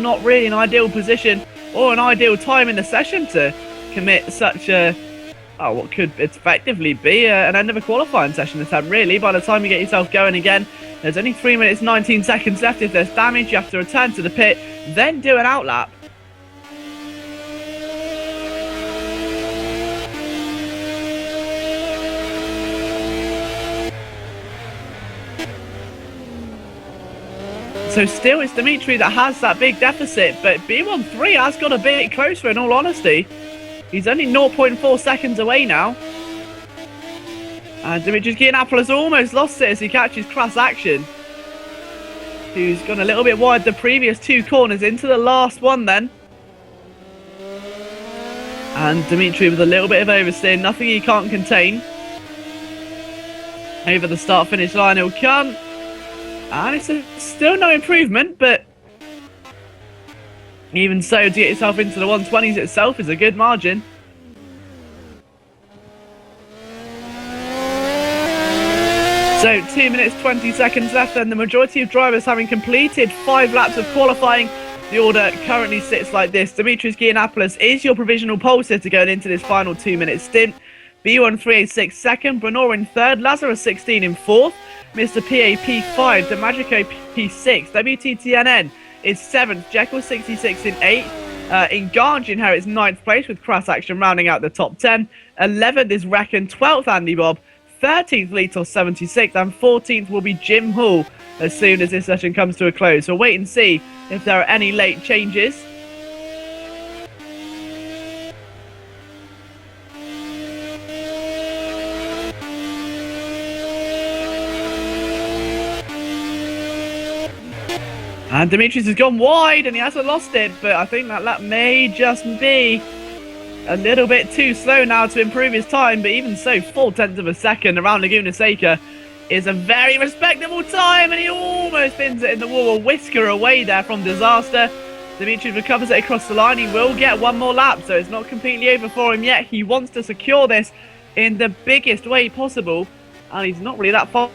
not really an ideal position or an ideal time in the session to commit such a, what could effectively be an end of a qualifying session attempt, really. By the time you get yourself going again, there's only 3 minutes 19 seconds left. If there's damage, you have to return to the pit, then do an outlap. So still it's Dimitri that has that big deficit, but B13 has got a bit closer in all honesty. He's only 0.4 seconds away now. And Dimitri's Giannopoulos almost lost it as he catches Crass Action, who's gone a little bit wide the previous two corners into the last one then. And Dimitri with a little bit of oversteer, nothing he can't contain. Over the start-finish line he'll come. And it's still no improvement, but even so, to get yourself into the 120s itself is a good margin. So 2 minutes 20 seconds left, and the majority of drivers having completed 5 laps of qualifying. The order currently sits like this. Dimitris Giannopoulos is your provisional pole sitter going into this final 2 minute stint. B1386 second, Brenor in third, Lazarus 16 in fourth, Mr. PAP 5, Demagico P6, WTTNN is 7th, Jekyll 66 in 8th, Engage inherits 9th place with Crass Action rounding out the top 10, 11th is Reckon, 12th Andy Bob, 13th Litos 76, and 14th will be Jim Hall as soon as this session comes to a close. So wait and see if there are any late changes. And Dimitris has gone wide and he hasn't lost it, but I think that lap may just be a little bit too slow now to improve his time. But even so, 0.4 of a second around Laguna Seca is a very respectable time, and he almost pins it in the wall, a whisker away there from disaster. Dimitris recovers it across the line. He will get one more lap, so it's not completely over for him yet. He wants to secure this in the biggest way possible, and he's not really that far.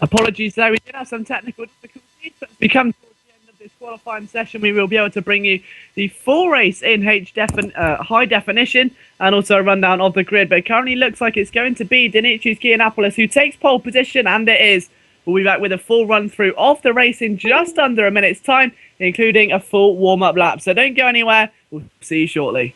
Apologies there, we did have some technical difficulties, but as we come towards the end of this qualifying session, we will be able to bring you the full race in high definition and also a rundown of the grid. But it currently looks like it's going to be Dimitris Giannopoulos who takes pole position, and it is. We'll be back with a full run through of the race in just under a minute's time, including a full warm-up lap. So don't go anywhere, we'll see you shortly.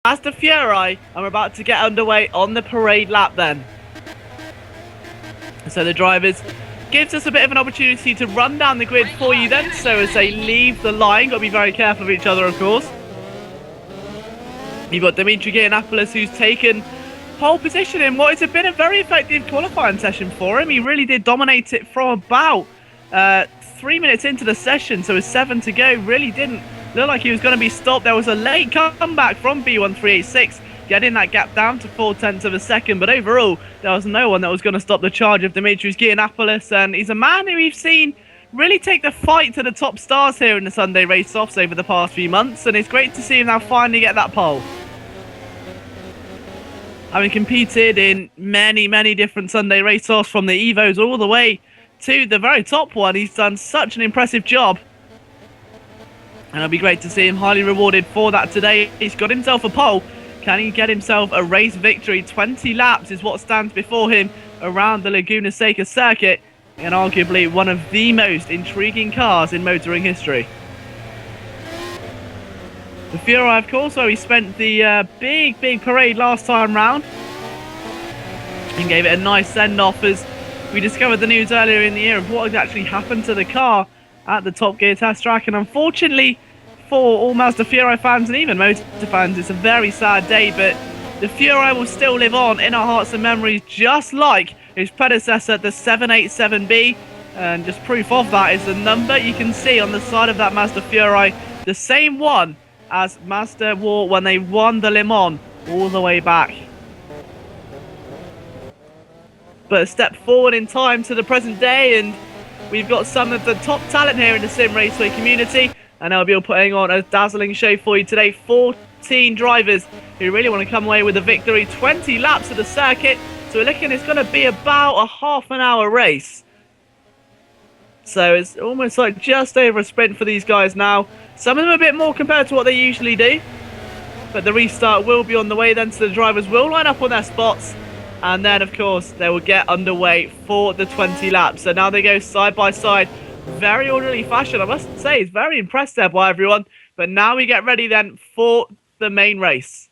Mazda Fury are about to get underway on the parade lap then. So the drivers gives us a bit of an opportunity to run down the grid for you then. So as they leave the line, got to be very careful of each other, of course. You've got Dimitri Giannopoulos, who's taken pole position in what has been a very effective qualifying session for him. He really did dominate it from about 3 minutes into the session, so with 7 to go, really didn't look like he was going to be stopped. There was a late comeback from B1386, getting that gap down to 0.4 of a second, but overall, there was no one that was going to stop the charge of Dimitris Giannopoulos, and he's a man who we've seen really take the fight to the top stars here in the Sunday race-offs over the past few months, and it's great to see him now finally get that pole. Having competed in many different Sunday race-offs, from the Evos all the way to the very top one, he's done such an impressive job. And it'll be great to see him highly rewarded for that today. He's got himself a pole. Can he get himself a race victory? 20 laps is what stands before him around the Laguna Seca circuit, and arguably one of the most intriguing cars in motoring history. The Fury, of course, where he spent the big parade last time round and gave it a nice send-off, as we discovered the news earlier in the year of what had actually happened to the car at the Top Gear test track. And unfortunately for all Mazda Fury fans and even motor fans, it's a very sad day, but the Fury will still live on in our hearts and memories, just like his predecessor, the 787B. And just proof of that is the number you can see on the side of that Mazda Fury, the same one as Mazda wore when they won the Le Mans all the way back. But a step forward in time to the present day, and we've got some of the top talent here in the Simraceway community, and they'll be putting on a dazzling show for you today. 14 drivers who really want to come away with a victory. 20 laps of the circuit, so we're looking, it's going to be about a half-an-hour race. So it's almost like just over a sprint for these guys now. Some of them a bit more compared to what they usually do. But the restart will be on the way then, so the drivers will line up on their spots. And then, of course, they will get underway for the 20 laps. So now they go side by side. Very orderly fashion, I must say. It's very impressed there by everyone. But now we get ready then for the main race.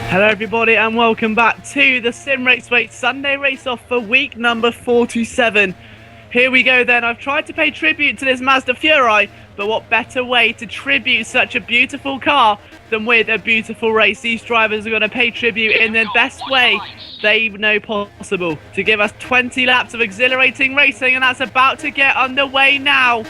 Hello everybody and welcome back to the Simraceway Sunday race-off for week number 47. Here we go then. I've tried to pay tribute to this Mazda Furai, but what better way to tribute such a beautiful car than with a beautiful race? These drivers are going to pay tribute in the best way they know possible to give us 20 laps of exhilarating racing, and that's about to get underway now.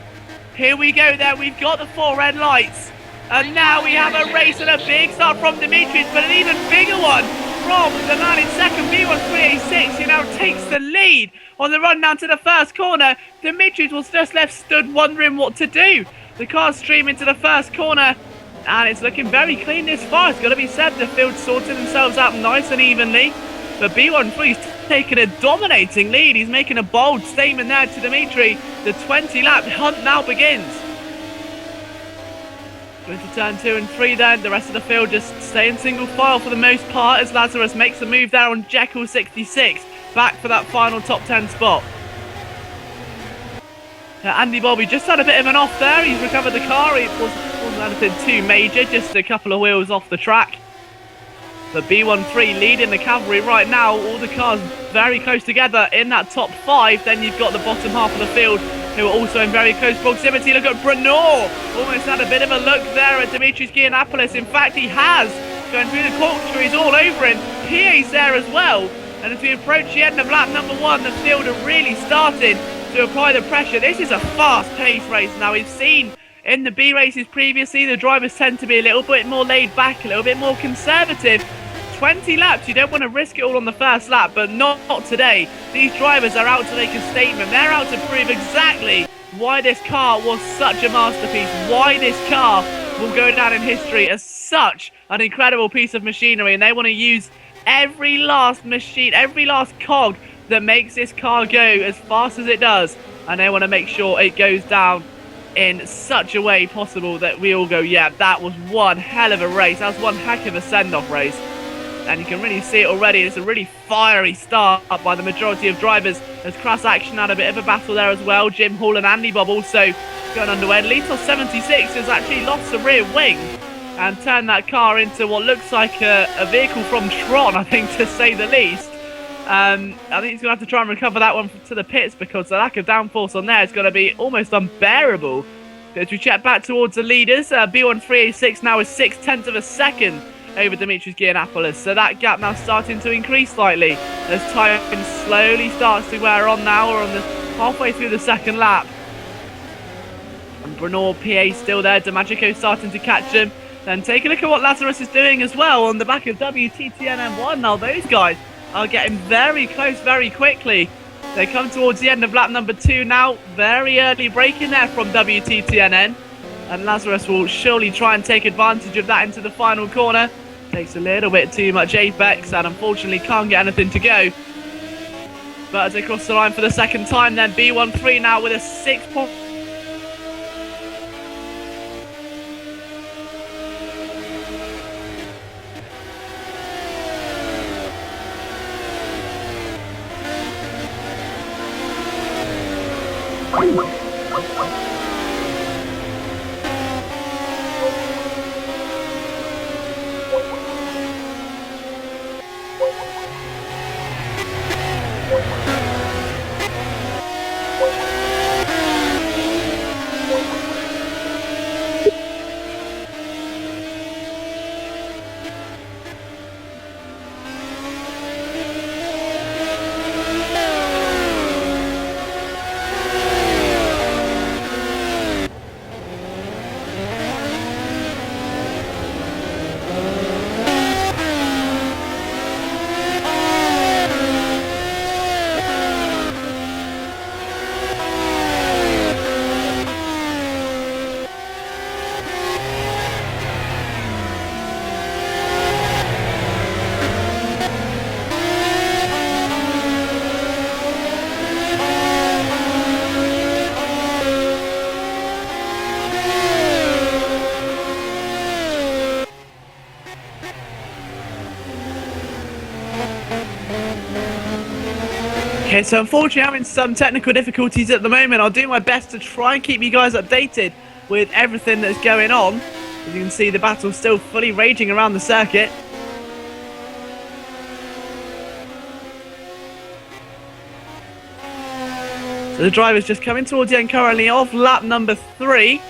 Here we go then. We've got the 4 red lights. And now we have a race and a big start from Demetrius, but an even bigger one from the man in second, B1386, who now takes the lead on the run down to the first corner. Demetrius was just left stood wondering what to do. The cars stream into the first corner, and it's looking very clean this far. It's got to be said, the field sorted themselves out nice and evenly. But B13's taking a dominating lead. He's making a bold statement there to Dimitri. The 20-lap hunt now begins. Into turn 2 and 3 then. The rest of the field just stay in single file for the most part as Lazarus makes a move there on Jekyll 66. Back for that final top 10 spot. Andy Bobby just had a bit of an off there. He's recovered the car. It wasn't anything too major, just a couple of wheels off the track. The B13 leading the cavalry right now. All the cars very close together in that top 5. Then you've got the bottom half of the field who are also in very close proximity. Look at Brunor. Almost had a bit of a look there at Dimitris Giannopoulos. In fact, he has. Going through the corkscrew, he's all over him. PA's there as well. And as we approach the end of lap number 1, the field are really starting to apply the pressure. This is a fast-paced race. Now, we've seen in the B races previously, the drivers tend to be a little bit more laid back, a little bit more conservative. 20 laps, you don't want to risk it all on the first lap, but not today. These drivers are out to make a statement. They're out to prove exactly why this car was such a masterpiece, why this car will go down in history as such an incredible piece of machinery, and they want to use every last machine, every last cog that makes this car go as fast as it does, and they want to make sure it goes down in such a way possible that we all go, yeah, that was one hell of a race. That was one heck of a send-off race. And you can really see it already. It's a really fiery start by the majority of drivers. As Crass Action had a bit of a battle there as well. Jim Hall and Andy Bob also going underway. Litos 76 has actually lost the rear wing and turned that car into what looks like a vehicle from Tron, I think, to say the least. I think he's going to have to try and recover that one to the pits because the lack of downforce on there is going to be almost unbearable. As we check back towards the leaders, B1386 now is 0.6 of a second over Dimitris Giannopoulos, so that gap now starting to increase slightly as time slowly starts to wear on now. We're on the halfway through the second lap, and Brunor PA still there. DeMagico starting to catch him. Then take a look at what Lazarus is doing as well on the back of WTTN M1. Now those guys are getting very close very quickly. They come towards the end of lap number 2 now. Very early break in there from WTTNN. And Lazarus will surely try and take advantage of that into the final corner. Takes a little bit too much apex and unfortunately can't get anything to go. But as they cross the line for the second time, then B13 now with a 6-point. Okay, so unfortunately having some technical difficulties at the moment. I'll do my best to try and keep you guys updated with everything that's going on. As you can see, the battle's still fully raging around the circuit. So the driver's just coming towards the end currently of lap number 3.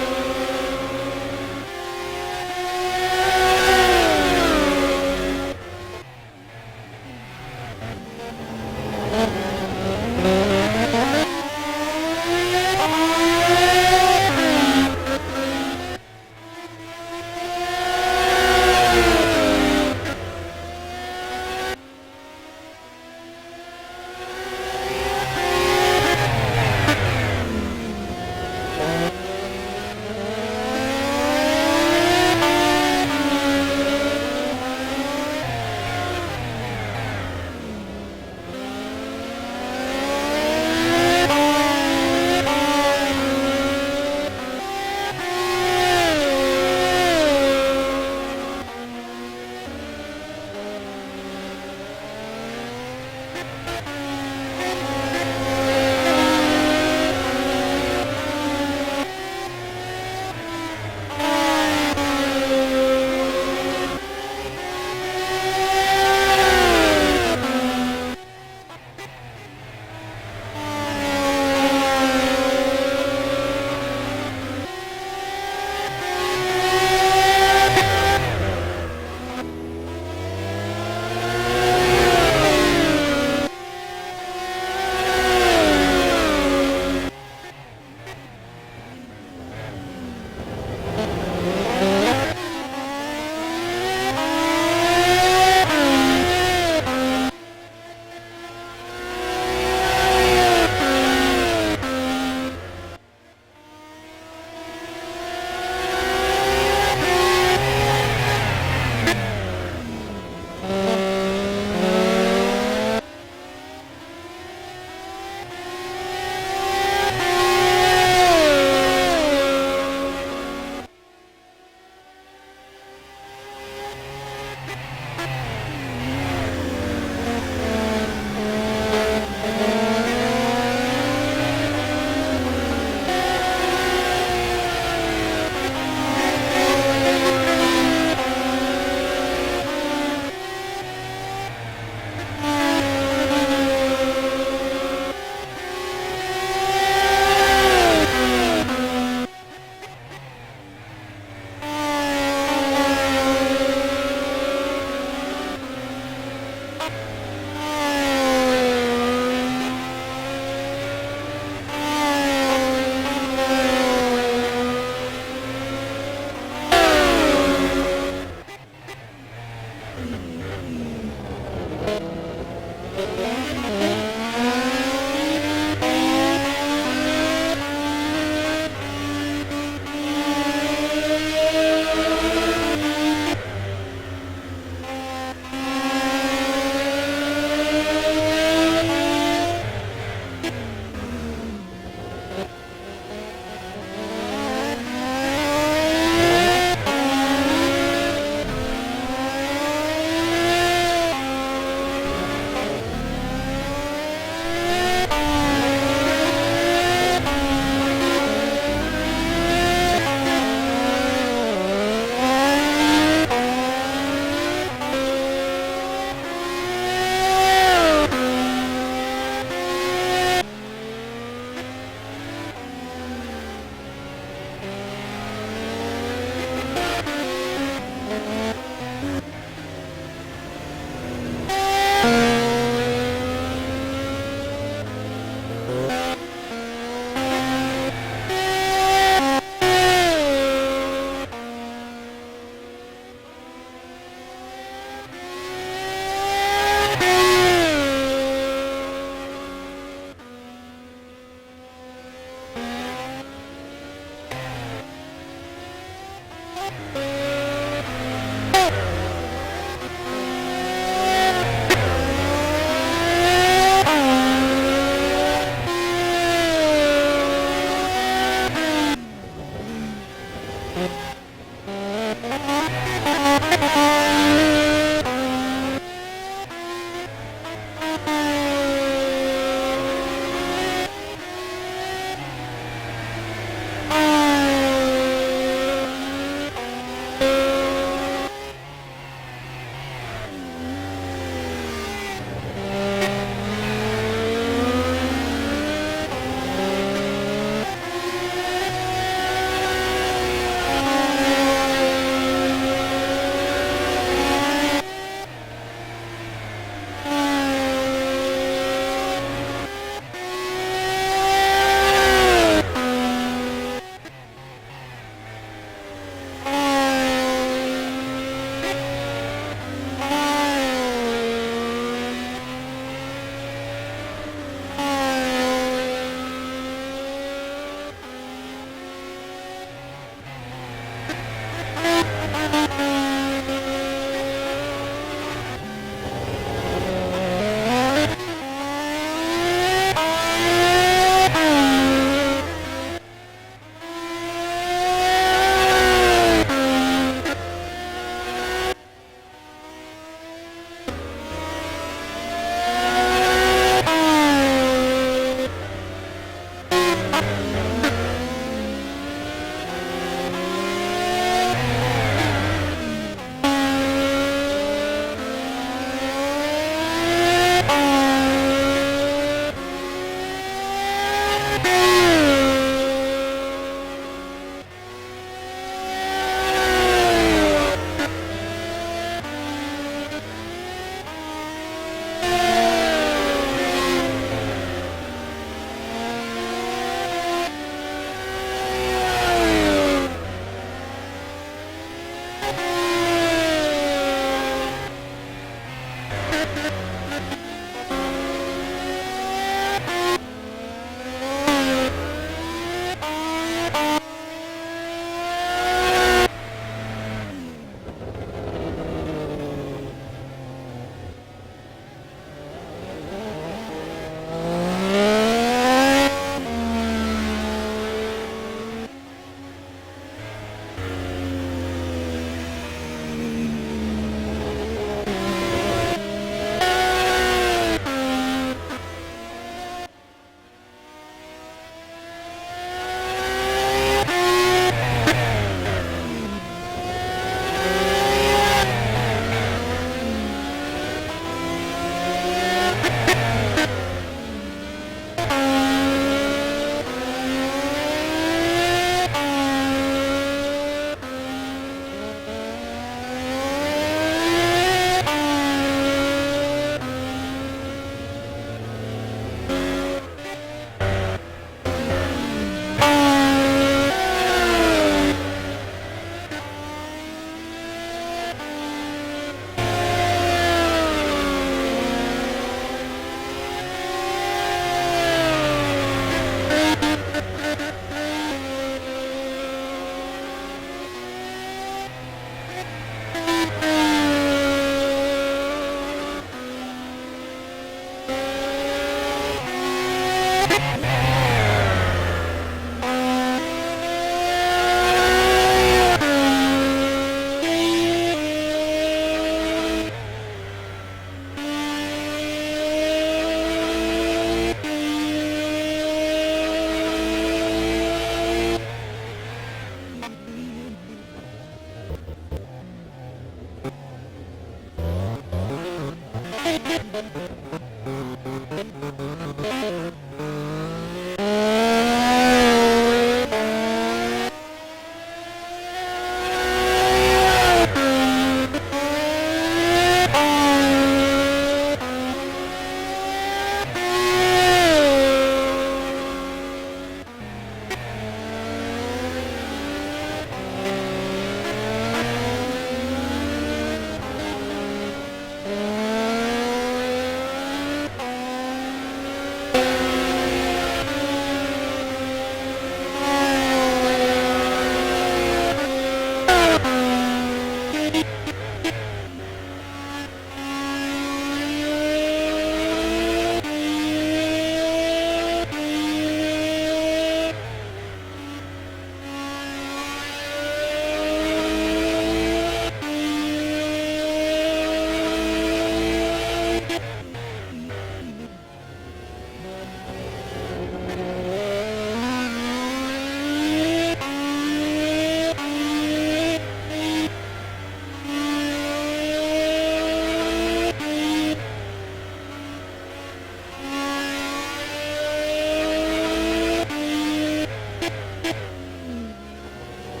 final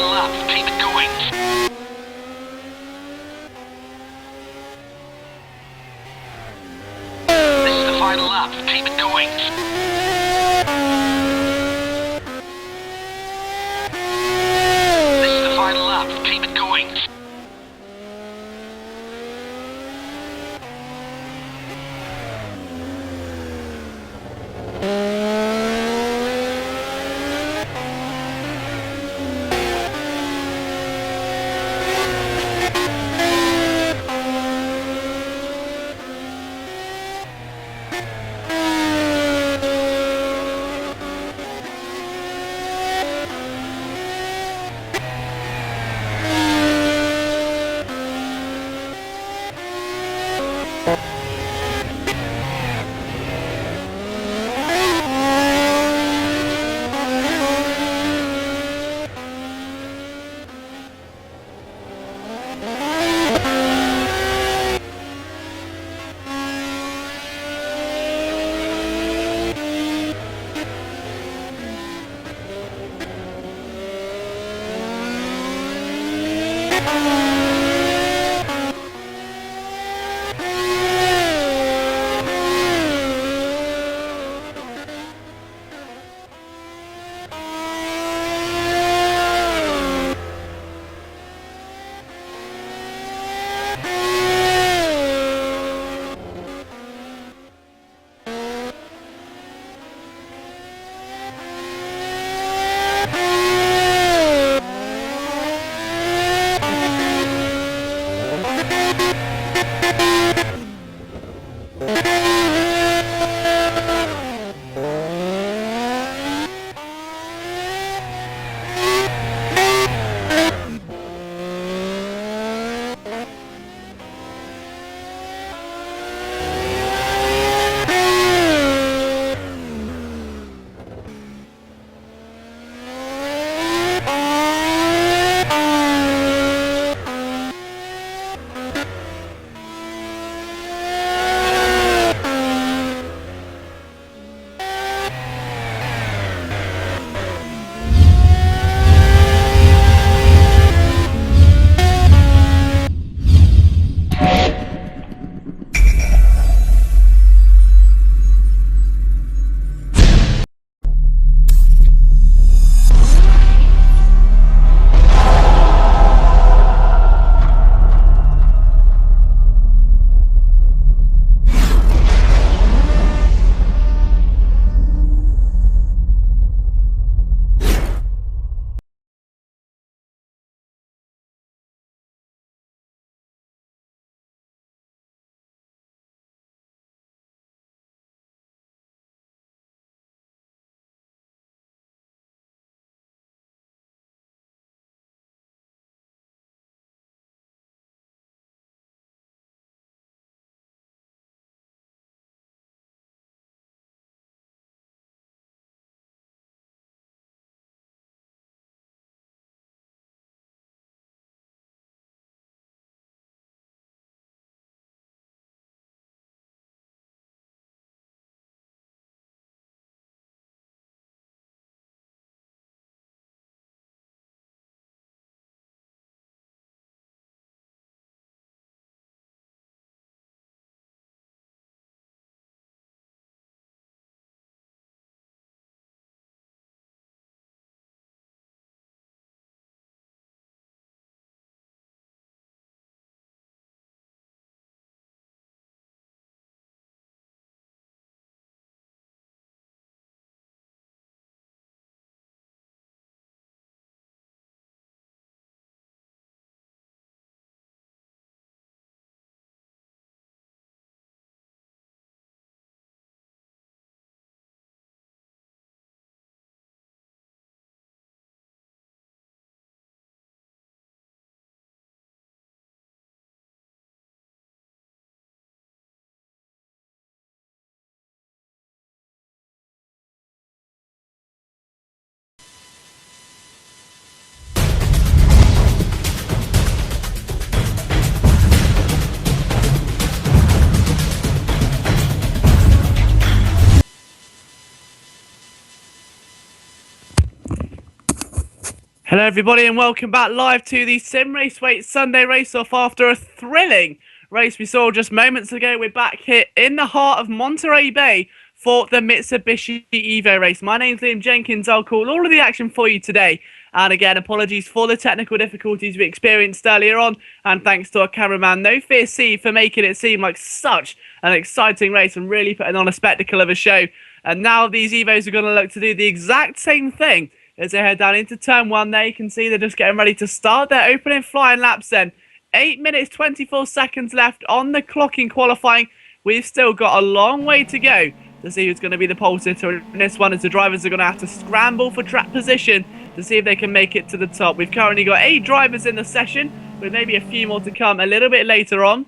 lap. Keep it going. This is the final lap. Keep it going. Hello everybody and welcome back live to the Simraceway Sunday race-off after a thrilling race we saw just moments ago. We're back here in the heart of Monterey Bay for the Mitsubishi Evo race. My name's Liam Jenkins. I'll call all of the action for you today. And again, apologies for the technical difficulties we experienced earlier on. And thanks to our cameraman, No Fear C, for making it seem like such an exciting race and really putting on a spectacle of a show. And now these Evos are going to look to do the exact same thing as they head down into turn one. There you can see they're just getting ready to start their opening flying laps then. 8 minutes 24 seconds left on the clock in qualifying. We've still got a long way to go to see who's going to be the pole sitter in this one, as the drivers are going to have to scramble for track position to see if they can make it to the top. We've currently got 8 drivers in the session, with maybe a few more to come a little bit later on.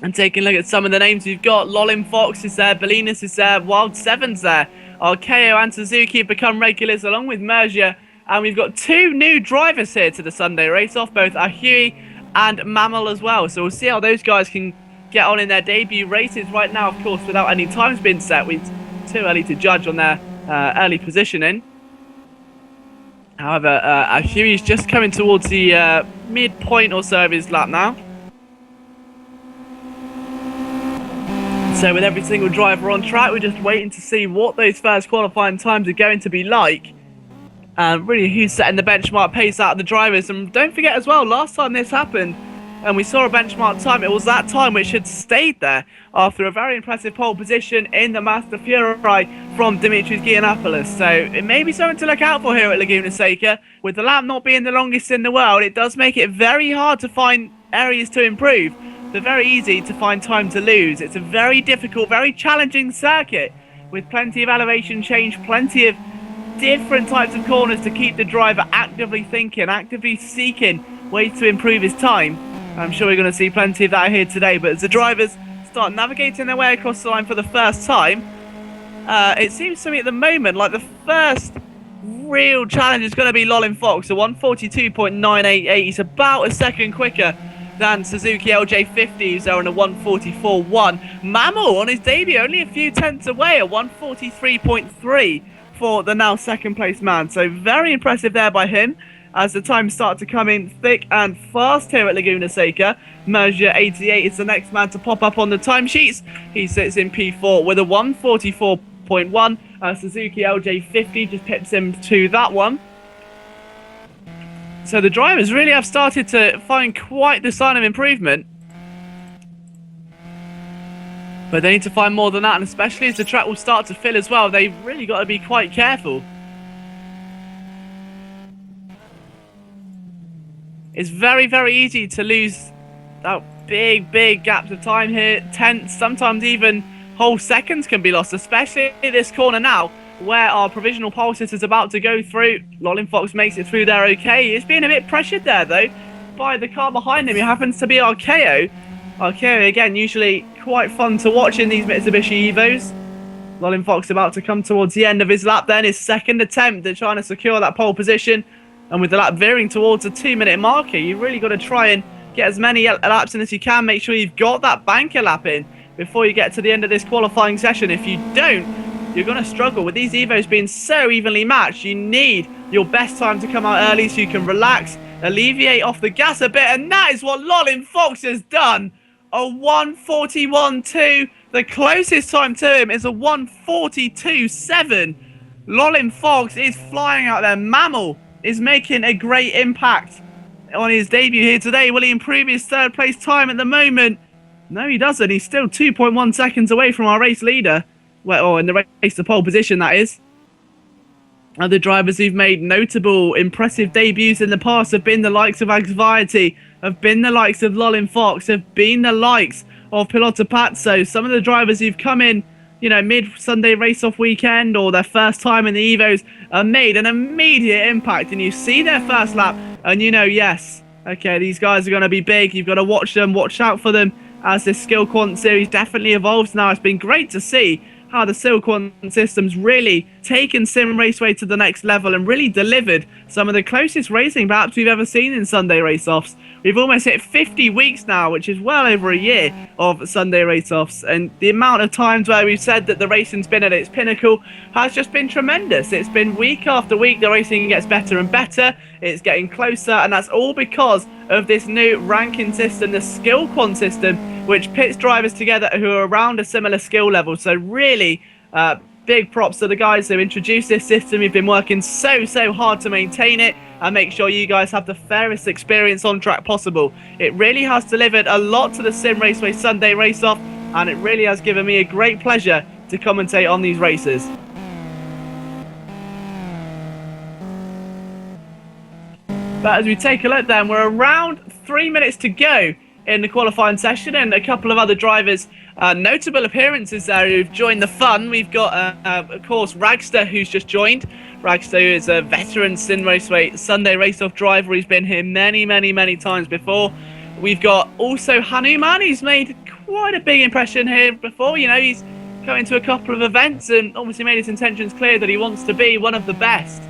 And taking a look at some of the names we've got, Lolin Fox is there, Belinas is there, Wild Seven's there. Arceo and Suzuki have become regulars along with Mergia. And we've got 2 new drivers here to the Sunday race-off, both Ahui and Mammal as well. So we'll see how those guys can get on in their debut races right now, of course, without any times being set. It's too early to judge on their early positioning. However, Ahui's just coming towards the midpoint or so of his lap now. So with every single driver on track, we're just waiting to see what those first qualifying times are going to be like. And really who's setting the benchmark pace out of the drivers. And don't forget as well, last time this happened and we saw a benchmark time, it was that time which had stayed there after a very impressive pole position in the Master Fury from Dimitris Giannopoulos. So it may be something to look out for here at Laguna Seca. With the lap not being the longest in the world, it does make it very hard to find areas to improve. They're very easy to find time to lose. It's a very difficult, very challenging circuit with plenty of elevation change, plenty of different types of corners to keep the driver actively thinking, actively seeking ways to improve his time. I'm sure we're going to see plenty of that here today. But as the drivers start navigating their way across the line for the first time, it seems to me at the moment like the first real challenge is going to be Lolin Fox, a 142.988. He's about a second quicker than Suzuki LJ50, who's there on a 144.1. Mammal on his debut only a few tenths away, a 143.3 for the now second place man. So very impressive there by him as the times start to come in thick and fast here at Laguna Seca. Mergia 88 is the next man to pop up on the timesheets. He sits in P4 with a 144.1. Suzuki LJ50 just pips him to that one. So the drivers really have started to find quite the sign of improvement. But they need to find more than that, and especially as the track will start to fill as well, they've really got to be quite careful. It's very, very easy to lose that big gaps of time here. Tenths, sometimes even whole seconds can be lost, especially in this corner now, where our provisional pole sitter is about to go through. Lolin Fox makes it through there okay. He's being a bit pressured there, though, by the car behind him. It happens to be Arceo. Arceo, again, usually quite fun to watch in these Mitsubishi Evos. Lolin Fox about to come towards the end of his lap then. His second attempt at trying to secure that pole position. And with the lap veering towards a 2-minute marker, you've really got to try and get as many laps in as you can. Make sure you've got that banker lap in before you get to the end of this qualifying session. If you don't, you're going to struggle. With these Evos being so evenly matched, you need your best time to come out early so you can relax, alleviate off the gas a bit, and that is what Lolin Fox has done. A 141.2. The closest time to him is a 142.7. Lolin Fox is flying out there. Mammal is making a great impact on his debut here today. Will he improve his third place time at the moment? No, he doesn't. He's still 2.1 seconds away from our race leader. Well, in the race to pole position, that is. Other drivers who've made notable, impressive debuts in the past have been the likes of Anxiety, have been the likes of Lolin Fox, have been the likes of Pilota Pazzo. Some of the drivers who've come in, you know, mid-Sunday race-off weekend or their first time in the Evos have made an immediate impact. And you see their first lap and you know, yes, okay, these guys are going to be big. You've got to watch them, watch out for them as this Skill Quant series definitely evolves now. It's been great to see how the Silkwan system's really taken Simraceway to the next level and really delivered some of the closest racing perhaps we've ever seen in Sunday race-offs. We've almost hit 50 weeks now, which is well over a year of Sunday race-offs, and the amount of times where we've said that the racing's been at its pinnacle has just been tremendous. It's been week after week, the racing gets better and better, it's getting closer, and that's all because of this new ranking system, the Skillquan system, which pits drivers together who are around a similar skill level. So really, big props to the guys who introduced this system. You've been working so hard to maintain it and make sure you guys have the fairest experience on track possible. It really has delivered a lot to the Simraceway Sunday race-off, and it really has given me a great pleasure to commentate on these races. But as we take a look then, we're around 3 minutes to go in the qualifying session, and a couple of other drivers, notable appearances there who've joined the fun. We've got, of course, Ragster, who's just joined. Ragster is a veteran Simraceway Sunday race-off driver. He's been here many times before. We've got also Hanuman. He's made quite a big impression here before. You know, he's going to a couple of events and obviously made his intentions clear that he wants to be one of the best.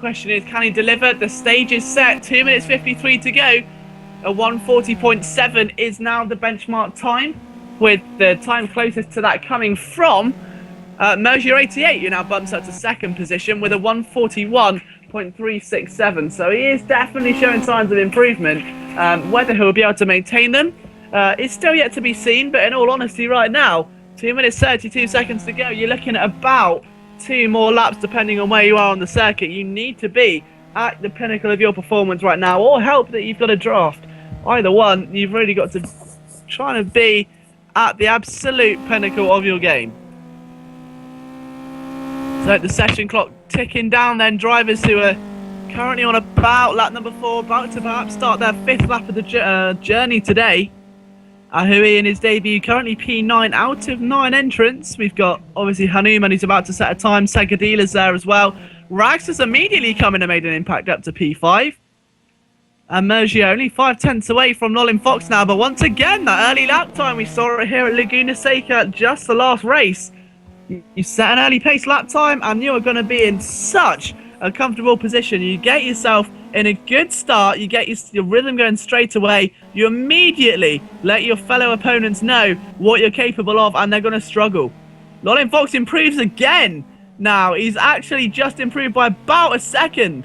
Question is, can he deliver? The stage is set, 2 minutes 53 to go. A 1:40.7 is now the benchmark time, with the time closest to that coming from Mergier 88, who now bumps up to second position with a 1:41.367. So he is definitely showing signs of improvement. Whether he'll be able to maintain them is still yet to be seen, but in all honesty right now, 2 minutes 32 seconds to go, you're looking at about 2 more laps depending on where you are on the circuit. You need to be at the pinnacle of your performance right now, or help that you've got a draft. Either one, you've really got to try to be at the absolute pinnacle of your game. So the session clock ticking down then, drivers who are currently on about lap number 4, about to perhaps start their 5th lap of the journey today. Ahui in his debut, currently P9 out of 9 entrants. We've got obviously Hanuman, who's about to set a time. Sagadila's there as well. Rags has immediately come in and made an impact up to P5. And Mergier only 5/10 away from Nolin Fox now. But once again, that early lap time, we saw it here at Laguna Seca, just the last race. You set an early pace lap time and you are going to be in such a comfortable position. You get yourself in a good start, you get your rhythm going straight away, you immediately let your fellow opponents know what you're capable of, and they're going to struggle. Nolin Fox improves again. Now, he's actually just improved by about a second.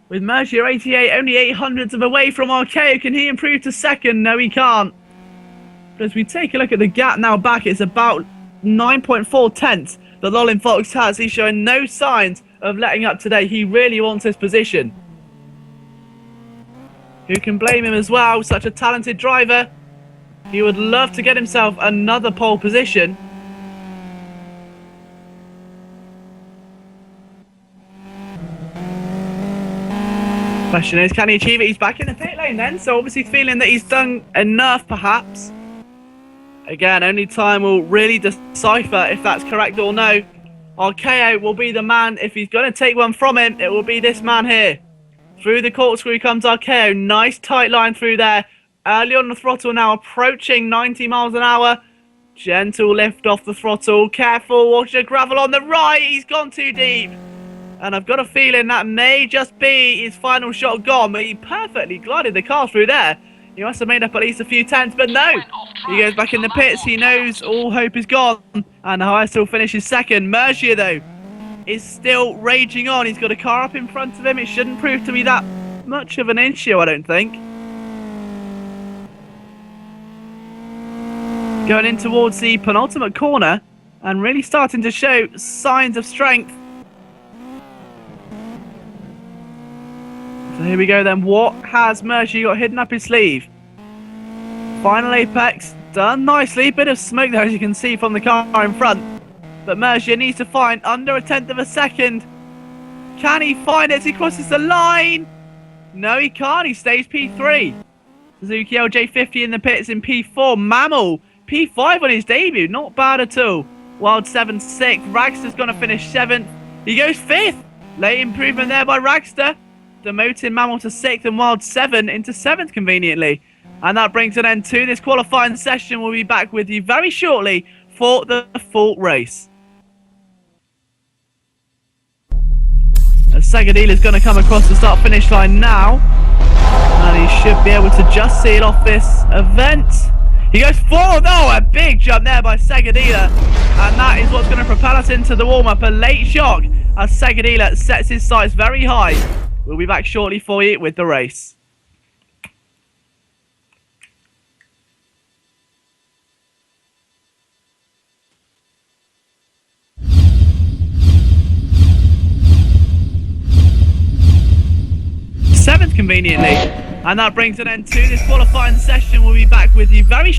With Mergier 88 only 800ths of away from Archeo, can he improve to second? No, he can't. But as we take a look at the gap now back, it's about 9.4 tenths that Nolin Fox has. He's showing no signs of letting up today. He really wants his position. Who can blame him as well? Such a talented driver. He would love to get himself another pole position. Question is, can he achieve it? He's back in the pit lane then, so obviously feeling that he's done enough perhaps. Again, only time will really decipher if that's correct or no. Archeo will be the man. If he's going to take one from him, it will be this man here. Through the corkscrew comes Archeo. Nice tight line through there. Early on the throttle now, approaching 90 miles an hour. Gentle lift off the throttle. Careful, watch the gravel on the right. He's gone too deep. And I've got a feeling that may just be his final shot gone. But he perfectly glided the car through there. He must have made up at least a few tenths, but no. He goes back in the pits. He knows all hope is gone. And the highest still finishes second. Mergier, though, is still raging on. He's got a car up in front of him. It shouldn't prove to be that much of an issue, I don't think. Going in towards the penultimate corner and really starting to show signs of strength. So here we go then. What has Mergier got hidden up his sleeve? Final apex, done nicely. Bit of smoke there, as you can see from the car in front. But Mergier needs to find under a tenth of a second. Can he find it as he crosses the line? No, he can't. He stays P3. Suzuki LJ50 in the pits in P4. Mammal, P5 on his debut. Not bad at all. Wild 7 6th. Ragster's going to finish 7th. He goes 5th. Late improvement there by Ragster. Demoting Mammal to 6th and Wild 7 into 7th conveniently. And that brings an end to this qualifying session. We'll be back with you very shortly for the full race. Sagadila's going to come across the start-finish line now. And he should be able to just seal off this event. He goes forward. Oh, a big jump there by Sagadila. And that is what's going to propel us into the warm-up. A late shock as Sagadila sets his sights very high. We'll be back shortly for you with the race. Seventh conveniently, and that brings an end to this qualifying session. We'll be back with you very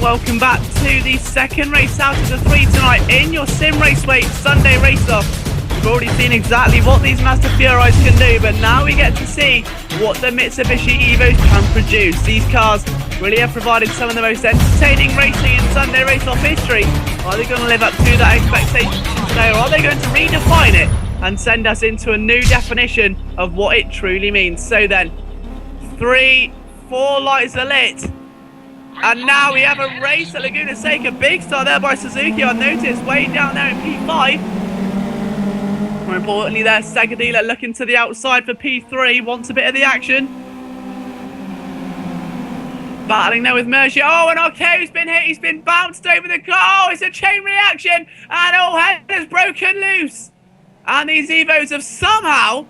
and welcome back to the second race out of the three tonight in your Simraceway Sunday race-off. We've already seen exactly what these Mazda Furies can do, but now we get to see what the Mitsubishi Evos can produce. These cars really have provided some of the most entertaining racing in Sunday race-off history. Are they going to live up to that expectation today, or are they going to redefine it and send us into a new definition of what it truly means? So then, 3, 4 lights are lit. And now we have a race at Laguna Seca. Big start there by Suzuki, I noticed, way down there in P5. More importantly there, Sagadila looking to the outside for P3, wants a bit of the action. Battling there with Mercia. Oh, and Arceo's been hit, he's been bounced over the car. Oh, it's a chain reaction, and all hell has broken loose. And these Evos have somehow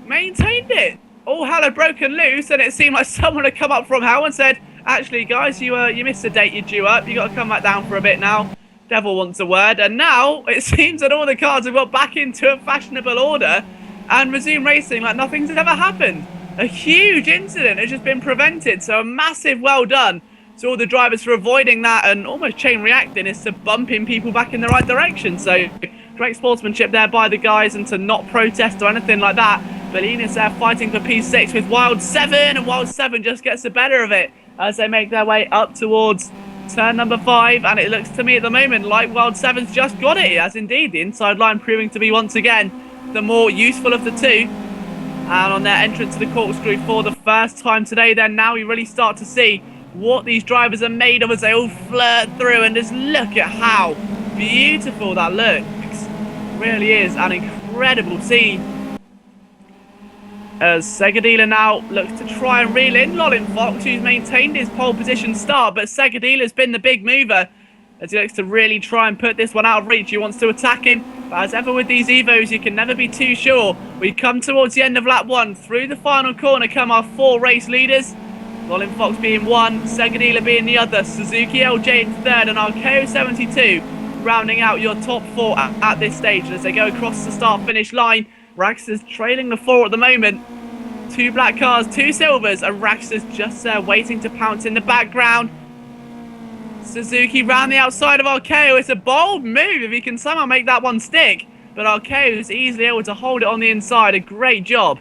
maintained it. All hell had broken loose, and it seemed like someone had come up from hell and said, actually, guys, you missed the date, you're due up. You got to come back down for a bit now. Devil wants a word. And now it seems that all the cars have got back into a fashionable order and resume racing like nothing's ever happened. A huge incident has just been prevented. So a massive well done to all the drivers for avoiding that and almost chain reacting is to bumping people back in the right direction. So great sportsmanship there by the guys, and to not protest or anything like that. Bellini's there fighting for P6 with Wild 7, and Wild 7 just gets the better of it as they make their way up towards turn number 5, and it looks to me at the moment like Wild 7's just got it, as indeed the inside line proving to be once again the more useful of the two. And on their entrance to the corkscrew for the first time today, then now we really start to see what these drivers are made of as they all flirt through, and just look at how beautiful that looks. It really is an incredible scene. As Sagadila now looks to try and reel in Lolin Fox, who's maintained his pole position start, but Sagadila's been the big mover as he looks to really try and put this one out of reach. He wants to attack him, but as ever with these Evos, you can never be too sure. We come towards the end of lap 1. Through the final corner come our 4 race leaders. Colin Fox being one, Segadila being the other, Suzuki LJ in third, and our KO72 rounding out your top four at this stage. And as they go across the start-finish line, Raxter's trailing the four at the moment. 2 black cars, 2 silvers, and Raxter's just there waiting to pounce in the background. Suzuki round the outside of Arceo. It's a bold move if he can somehow make that one stick. But Arceo is easily able to hold it on the inside. A great job.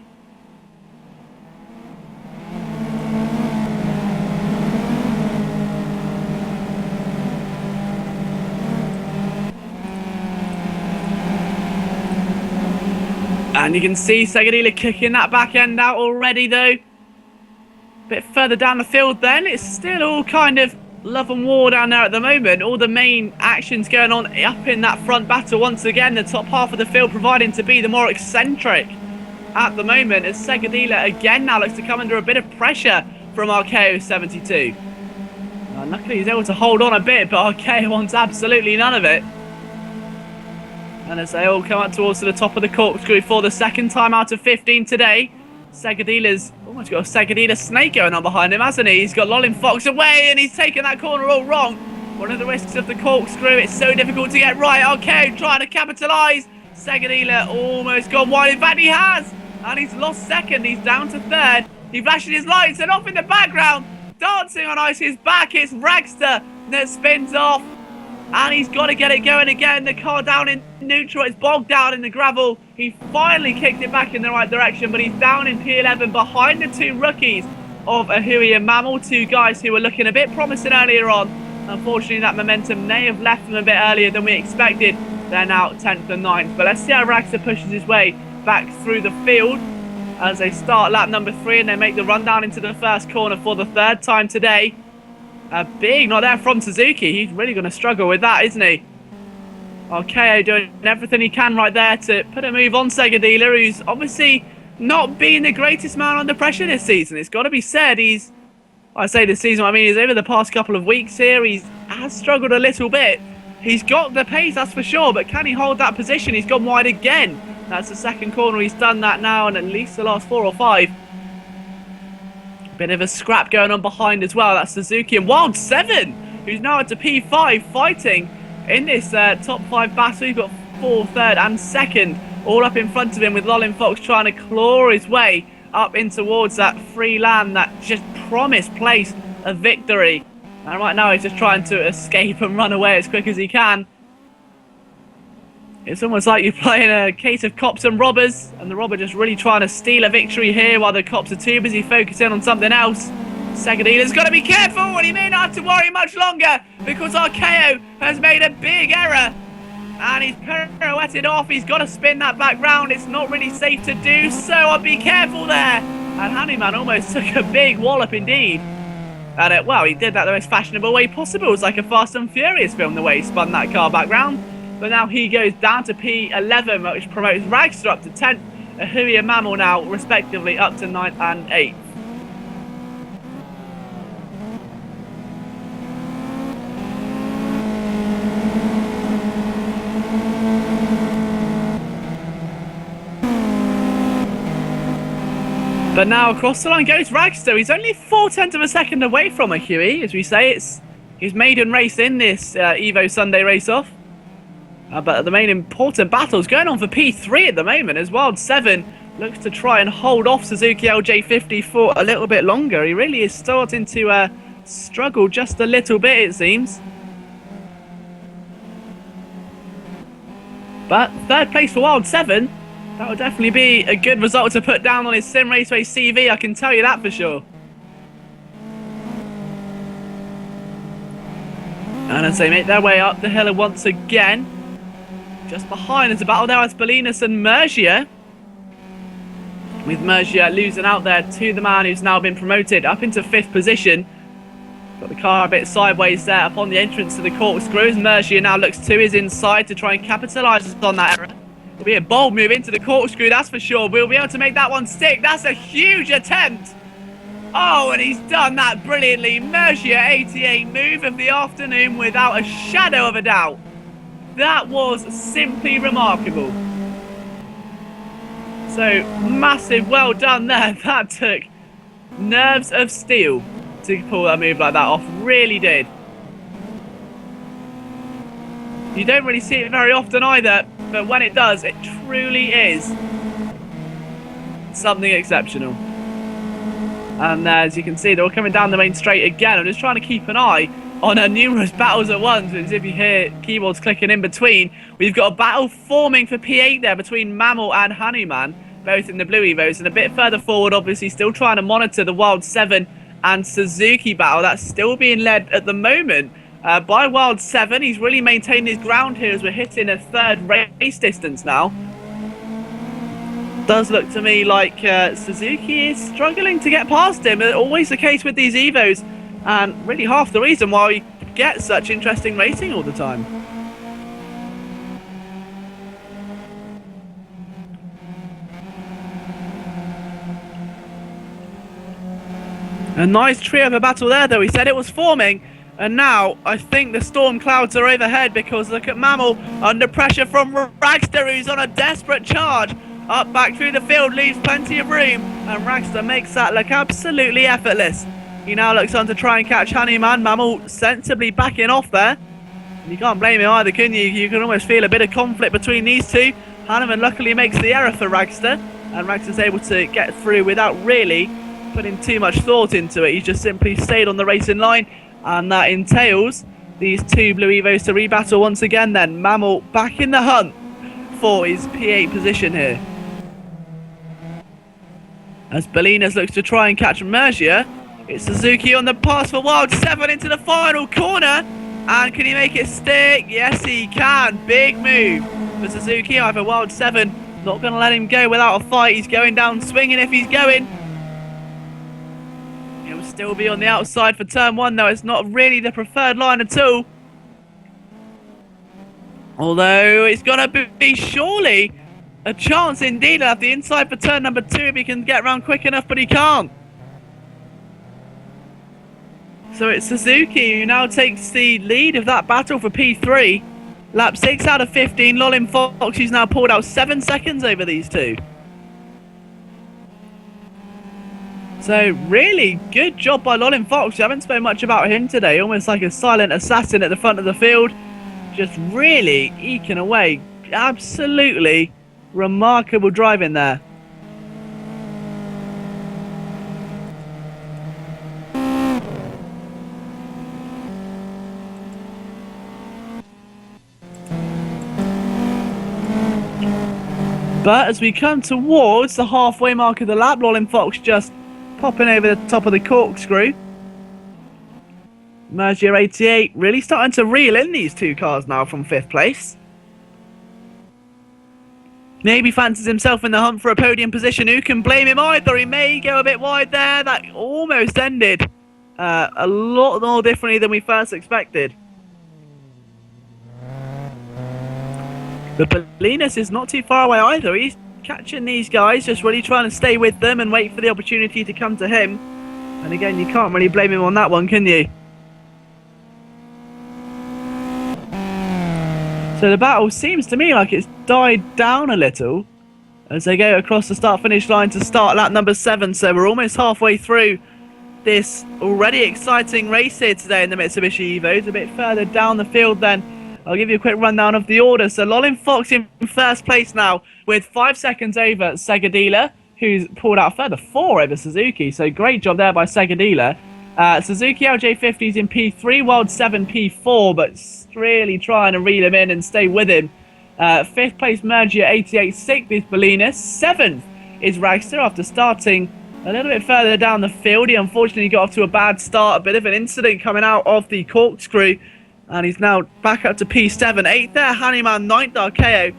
And you can see Segadila kicking that back end out already though. Bit further down the field then. It's still all kind of love and war down there at the moment. All the main actions going on up in that front battle once again. The top half of the field providing to be the more eccentric at the moment, as Segadila again now looks to come under a bit of pressure from Arceo 72. Luckily he's able to hold on a bit, but Arceo wants absolutely none of it. And as they all come up towards the top of the corkscrew for the second time out of 15 today, Segadila's almost got a Segadila snake going on behind him, hasn't he? He's got Lolin Fox away and he's taken that corner all wrong. One of the risks of the corkscrew, it's so difficult to get right. Okay, trying to capitalise. Segadila almost gone wide. In fact, he has. And he's lost second. He's down to third. He flashes his lights and off in the background. Dancing on ice, his back. It's Raxter that spins off. And he's got to get it going again. The car down in neutral. It's bogged down in the gravel. He finally kicked it back in the right direction, but he's down in P11 behind the 2 rookies of Ahui and Mammal, 2 guys who were looking a bit promising earlier on. Unfortunately, that momentum may have left them a bit earlier than we expected. They're now 10th and 9th. But let's see how Raxter pushes his way back through the field as they start lap number 3 and they make the run down into the first corner for the 3rd time today. A big not there from Suzuki. He's really going to struggle with that, isn't he? Arceo doing everything he can right there to put a move on Segadila, who's obviously not been the greatest man under pressure this season. It's got to be said. I say this season, I mean, he's over the past couple of weeks here. He has struggled a little bit. He's got the pace, that's for sure, but can he hold that position? He's gone wide again. That's the second corner. He's done that now, and at least the last 4 or 5. Bit of a scrap going on behind as well. That's Suzuki and Wild 7, who's now at the P5 fighting in this top 5 battle. You've got 4th, 3rd and 2nd all up in front of him, with Lolin Fox trying to claw his way up in towards that free land, that just promised place of victory. And right now he's just trying to escape and run away as quick as he can. It's almost like you're playing a case of cops and robbers, and the robber just really trying to steal a victory here while the cops are too busy focusing on something else. Segadila's got to be careful, and he may not have to worry much longer, because Arceo has made a big error. And he's pirouetted off. He's got to spin that back round. It's not really safe to do so. I'll be careful there. And Handyman almost took a big wallop indeed. And well, he did that the most fashionable way possible. It was like a Fast and Furious film, the way he spun that car back round. But now he goes down to P11, which promotes Raxter up to 10th, Ahui and Mammal now, respectively, up to 9th and 8th. But now across the line goes Raxter. He's only 0.4 of a second away from Ahui, as we say. It's his maiden race in this Evo Sunday race-off. But the main important battle's going on for P3 at the moment, as Wild 7 looks to try and hold off Suzuki LJ50 for a little bit longer. He really is starting to struggle just a little bit, it seems. But 3rd place for Wild 7, that would definitely be a good result to put down on his Simraceway CV, I can tell you that for sure. And as they make their way up the hill once again, just behind is a battle there with Bolinas and Mergia. With Mergia losing out there to the man who's now been promoted up into 5th position. Got the car a bit sideways there upon the entrance to the corkscrews. Mergia now looks to his inside to try and capitalise on that error. It'll be a bold move into the corkscrew, that's for sure. We'll be able to make that one stick. That's a huge attempt. Oh, and he's done that brilliantly. Mergia 88 move of the afternoon without a shadow of a doubt. That was simply remarkable. So, massive well done there. That took nerves of steel. to pull a move like that off. Really did. You don't really see it very often either, but when it does, it truly is something exceptional. And as you can see, they're all coming down the main straight again. I'm just trying to keep an eye on numerous battles at once, because if you hear keyboards clicking in between, we've got a battle forming for P8 there between Mammal and Hanuman, both in the blue Evos, and a bit further forward, obviously, still trying to monitor the Wild 7 and Suzuki battle. That's still being led at the moment by Wild 7. He's really maintained his ground here as we're hitting a third race distance now. Does look to me like Suzuki is struggling to get past him. Always the case with these Evos, and really half the reason why we get such interesting racing all the time. A nice trio of a battle there, though. He said it was forming, and now I think the storm clouds are overhead, because look at Mammal under pressure from Ragster, who's on a desperate charge. Up back through the field, leaves plenty of room, and Ragster makes that look absolutely effortless. He now looks on to try and catch Hanuman. Mammal sensibly backing off there. And you can't blame him either, can you? You can almost feel a bit of conflict between these two. Hanuman luckily makes the error for Ragster, and Ragster's able to get through without really putting too much thought into it. He's just simply stayed on the racing line, and that entails these two blue Evos to rebattle once again then. Mammal back in the hunt for his P8 position here. As Bolinas looks to try and catch Mergia, it's Suzuki on the pass for Wild 7 into the final corner. And can he make it stick? Yes, he can. Big move for Suzuki. Either Wild 7 not going to let him go without a fight. He's going down swinging if he's going. He'll still be on the outside for turn 1, though. It's not really the preferred line at all. Although it's going to be surely a chance indeed. He'll have the inside for turn number 2 if he can get around quick enough, but he can't. So it's Suzuki who now takes the lead of that battle for P3. Lap 6 out of 15. Lolin Fox, who's now pulled out 7 seconds over these two. So really good job by Lolin Fox. We haven't spoken much about him today. Almost like a silent assassin at the front of the field. Just really eking away. Absolutely remarkable driving there. But as we come towards the halfway mark of the lap, Lolin Fox just popping over the top of the corkscrew. Mergia 88 really starting to reel in these two cars now from 5th place. Maybe fancies himself in the hunt for a podium position. Who can blame him either? He may go a bit wide there. That almost ended a lot more differently than we first expected. But Bolinas is not too far away either. He's catching these guys, just really trying to stay with them and wait for the opportunity to come to him. And again, you can't really blame him on that one, can you? So the battle seems to me like it's died down a little as they go across the start-finish line to start lap number 7. So we're almost halfway through this already exciting race here today in the Mitsubishi Evos. A bit further down the field then, I'll give you a quick rundown of the order. So Lolin Fox in first place now with 5 seconds over Segadila, who's pulled out a further 4 over Suzuki. So great job there by Segadila. Suzuki LJ50's in P3, Wild 7 P4, but really trying to reel him in and stay with him. 5th place Mergia 88, 6th is Bolinas, 7th is Ragster after starting a little bit further down the field. He unfortunately got off to a bad start, a bit of an incident coming out of the corkscrew. And he's now back up to P7. 8th there, Hanuman. 9th, Arkeo.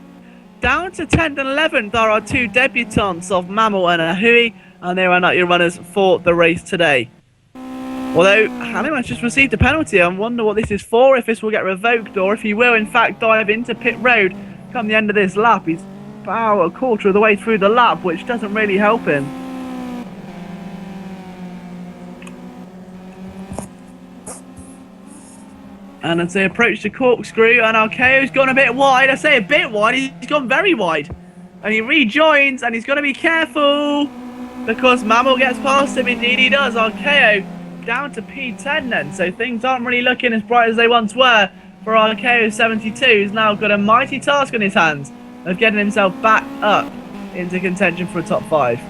Down to 10th and 11th are our two debutants of Mammal and Ahui. And they are not your runners for the race today. Although Hanuman's just received a penalty. I wonder what this is for, if this will get revoked, or if he will in fact dive into pit road come the end of this lap. He's about a quarter of the way through the lap, which doesn't really help him. And as they approach the corkscrew, and Arkeo's gone a bit wide. I say a bit wide, he's gone very wide. And he rejoins, and he's got to be careful, because Mammal gets past him. Indeed he does. Arkeo down to P10 then, so things aren't really looking as bright as they once were for our KO72, who's now got a mighty task on his hands of getting himself back up into contention for a top 5.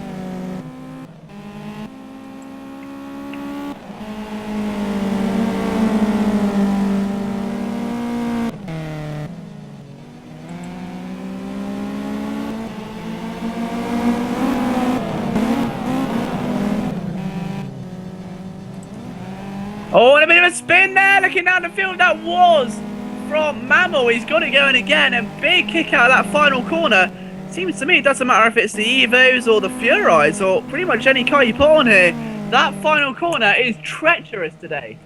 Oh, and a bit of a spin there, looking down the field. That was from Mammal. He's got it going again. A big kick out of that final corner. Seems to me it doesn't matter if it's the Evos or the Furies or pretty much any car you put on here. That final corner is treacherous today.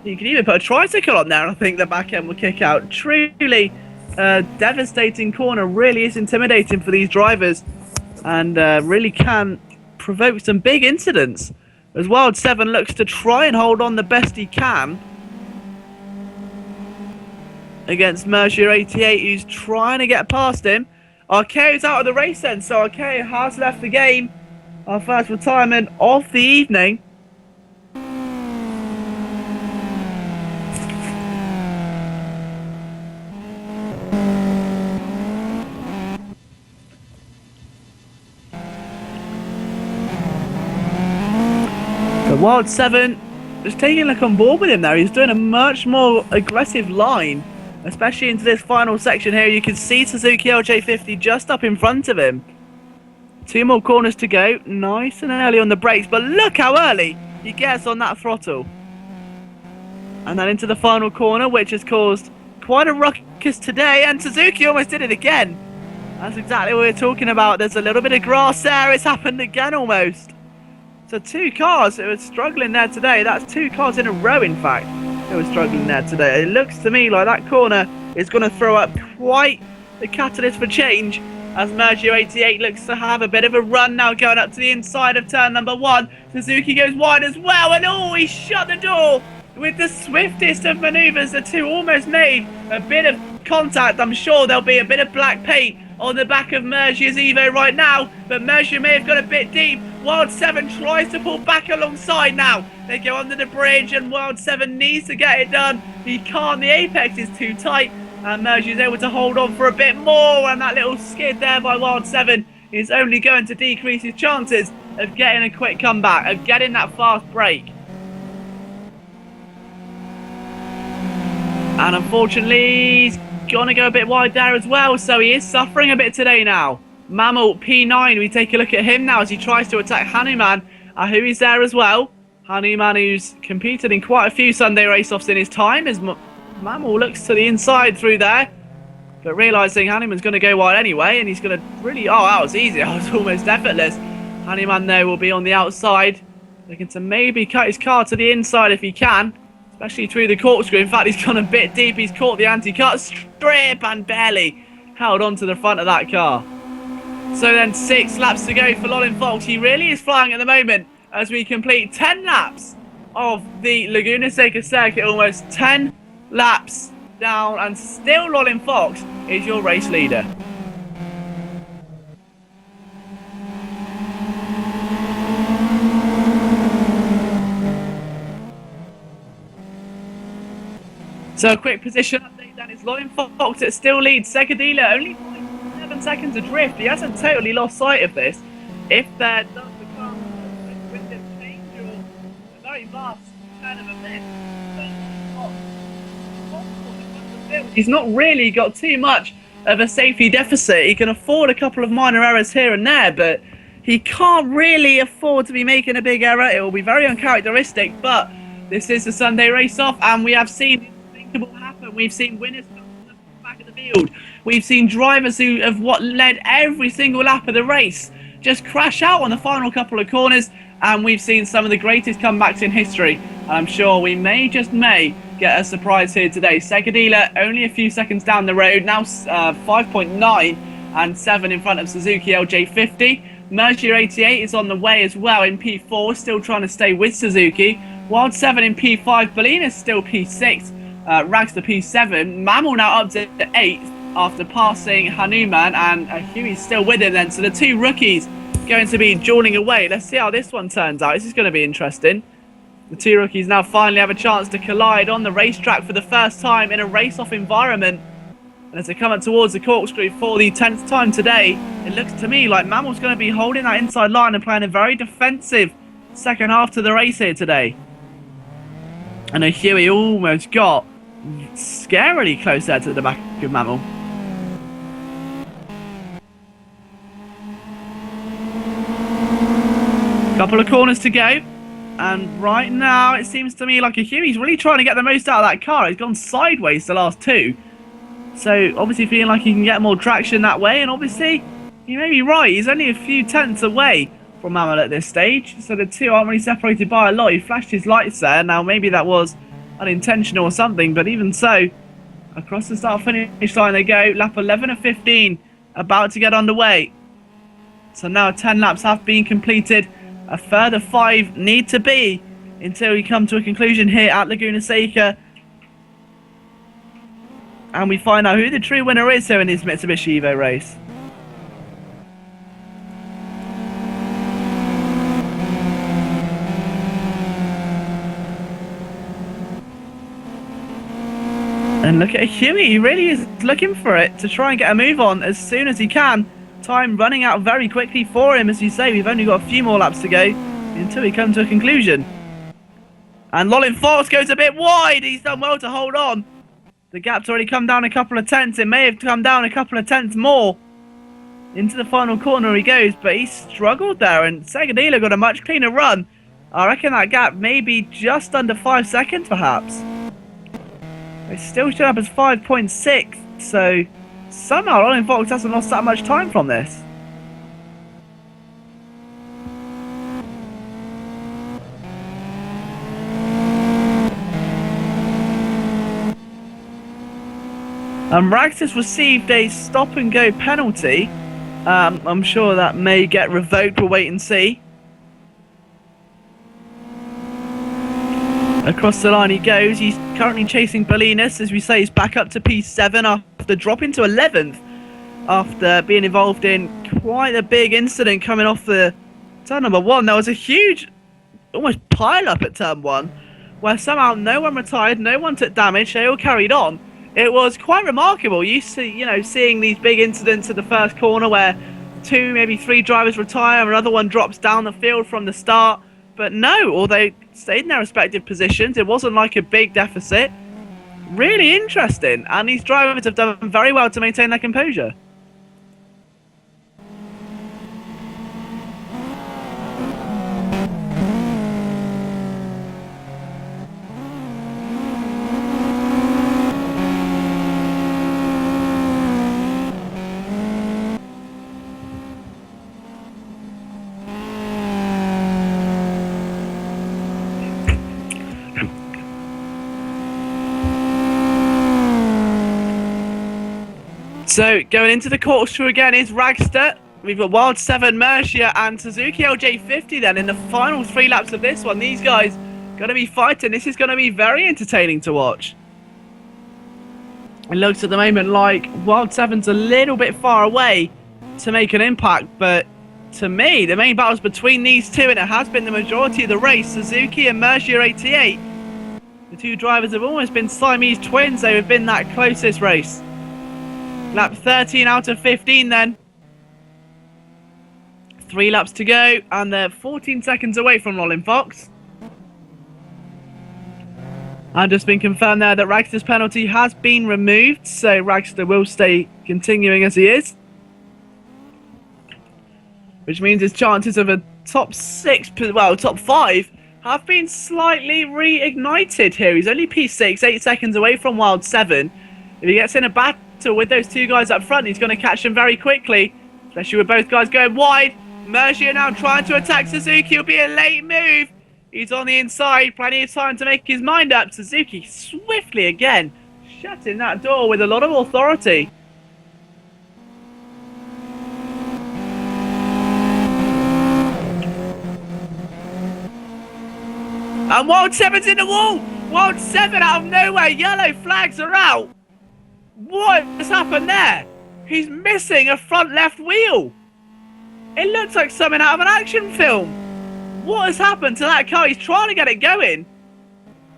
You can even put a tricycle on there and I think the back end will kick out. Truly devastating corner. Really is intimidating for these drivers and really can provoke some big incidents. As Wild 7 looks to try and hold on the best he can against Mercier 88, who's trying to get past him. Arkeo's out of the race then, so Arkeo has left the game. Our first retirement of the evening. Wild 7 just taking a look on board with him there. He's doing a much more aggressive line, especially into this final section here. You can see Suzuki LJ50 just up in front of him. 2 more corners to go. Nice and early on the brakes, but look how early he gets on that throttle. And then into the final corner, which has caused quite a ruckus today, and Suzuki almost did it again. That's exactly what we're talking about. There's a little bit of grass there. It's happened again almost. So 2 cars that were struggling there today. That's 2 cars in a row, in fact, that were struggling there today. It looks to me like that corner is going to throw up quite the catalyst for change as Mergio 88 looks to have a bit of a run now going up to the inside of turn number 1. Suzuki goes wide as well, and oh, he shut the door with the swiftest of manoeuvres. The 2 almost made a bit of contact. I'm sure there'll be a bit of black paint on the back of Mergio's Evo right now, but Mergio may have got a bit deep. Wild 7 tries to pull back alongside now. They go under the bridge and Wild 7 needs to get it done. He can't, the apex is too tight and Mergio is able to hold on for a bit more, and that little skid there by Wild 7 is only going to decrease his chances of getting a quick comeback, of getting that fast break. And unfortunately, he's gonna go a bit wide there as well, so he is suffering a bit today now. Mammal P9, we take a look at him now as he tries to attack Hanuman, who is there as well. Hanuman, who's competed in quite a few Sunday race-offs in his time, as Mammal looks to the inside through there, but realising Hanuman's going to go wide anyway, and he's going to really, oh, that was easy, that was almost effortless. Hanuman there will be on the outside, looking to maybe cut his car to the inside if he can, especially through the corkscrew. In fact, he's gone a bit deep, he's caught the anti-cut strip and barely held on to the front of that car. So then 6 laps to go for Lolin Fox. He really is flying at the moment as we complete 10 laps of the Laguna Seca circuit. Almost 10 laps down and still Lolin Fox is your race leader. So a quick position update then is Lolin Fox that still leads. Secadilla only 7 seconds adrift. He hasn't totally lost sight of this. If there does become a winded change or a very vast turn of events, he's not really got too much of a safety deficit. He can afford a couple of minor errors here and there, but he can't really afford to be making a big error. It will be very uncharacteristic, but this is a Sunday race-off, and we have seen the unthinkable happen. We've seen winners come from the back of the field. We've seen drivers who have led every single lap of the race just crash out on the final couple of corners, and we've seen some of the greatest comebacks in history. And I'm sure we may get a surprise here today. Secadilla only a few seconds down the road, now 5.9 and 7 in front of Suzuki LJ50. Mercury 88 is on the way as well in P4, still trying to stay with Suzuki. Wild 7 in P5, Bellina's still P6, Rags to P7. Mammal now up to 8th after passing Hanuman, and Huey's still with him then. So the 2 rookies going to be dueling away. Let's see how this one turns out. This is going to be interesting. The two rookies now finally have a chance to collide on the racetrack for the first time in a race-off environment. And as they come up towards the corkscrew for the 10th time today, it looks to me like Mammal's going to be holding that inside line and playing a very defensive second half to the race here today. And Huey almost got scarily close there to the back of Mammal. Couple of corners to go. And right now, it seems to me like Huey's really trying to get the most out of that car. He's gone sideways the last two. So, obviously feeling like he can get more traction that way. And obviously, you may be right. He's only a few tenths away from Mammal at this stage. So, the two aren't really separated by a lot. He flashed his lights there. Now, maybe that was unintentional or something. But even so, across the start-finish line they go. Lap 11 of 15 about to get underway. So, now 10 laps have been completed. A further 5 need to be until we come to a conclusion here at Laguna Seca. And we find out who the true winner is here in this Mitsubishi Evo race. And look at Huey, he really is looking for it to try and get a move on as soon as he can. Time running out very quickly for him, as you say. We've only got a few more laps to go until we come to a conclusion. And Lolin Fox goes a bit wide. He's done well to hold on. The gap's already come down a couple of tenths. It may have come down a couple of tenths more. Into the final corner he goes, but he struggled there, and Segadillo got a much cleaner run. I reckon that gap may be just under 5 seconds, perhaps. It still showed up as 5.6, so somehow Lolin Fox hasn't lost that much time from this. Rags has received a stop-and-go penalty. I'm sure that may get revoked. We'll wait and see. Across the line he goes. He's currently chasing Bolinas. As we say, he's back up to P7 after dropping to 11th. After being involved in quite a big incident coming off the turn number 1. There was a huge, almost pile-up at turn 1, where somehow no one retired, no one took damage, they all carried on. It was quite remarkable. You see, seeing these big incidents at the first corner where 2, maybe 3 drivers retire and another one drops down the field from the start. But no, or they stayed in their respective positions. It wasn't like a big deficit. Really interesting. And these drivers have done very well to maintain their composure. So, going into the corkscrew again is Ragster. We've got Wild 7, Mercia, and Suzuki LJ50 then in the final 3 laps of this one. These guys going to be fighting. This is going to be very entertaining to watch. It looks at the moment like Wild 7's a little bit far away to make an impact, but to me, the main battle's between these two, and it has been the majority of the race. Suzuki and Mercia 88. The two drivers have almost been Siamese twins. They have been that close this race. Lap 13 out of 15 then. 3 laps to go, and they're 14 seconds away from Lolin Fox. And just been confirmed there that Ragster's penalty has been removed, so Ragster will stay continuing as he is. Which means his chances of a top 5 have been slightly reignited here. He's only P6, 8 seconds away from Wild 7. If he gets in a battle with those two guys up front, he's going to catch them very quickly, especially with both guys going wide. Mercia now trying to attack Suzuki. It'll be a late move. He's on the inside, plenty of time to make his mind up. Suzuki swiftly again shutting that door with a lot of authority. And Wild 7's in the wall. Wild 7 out of nowhere. Yellow flags are out. What has happened there? He's missing a front left wheel. It looks like something out of an action film. What has happened to that car? He's trying to get it going.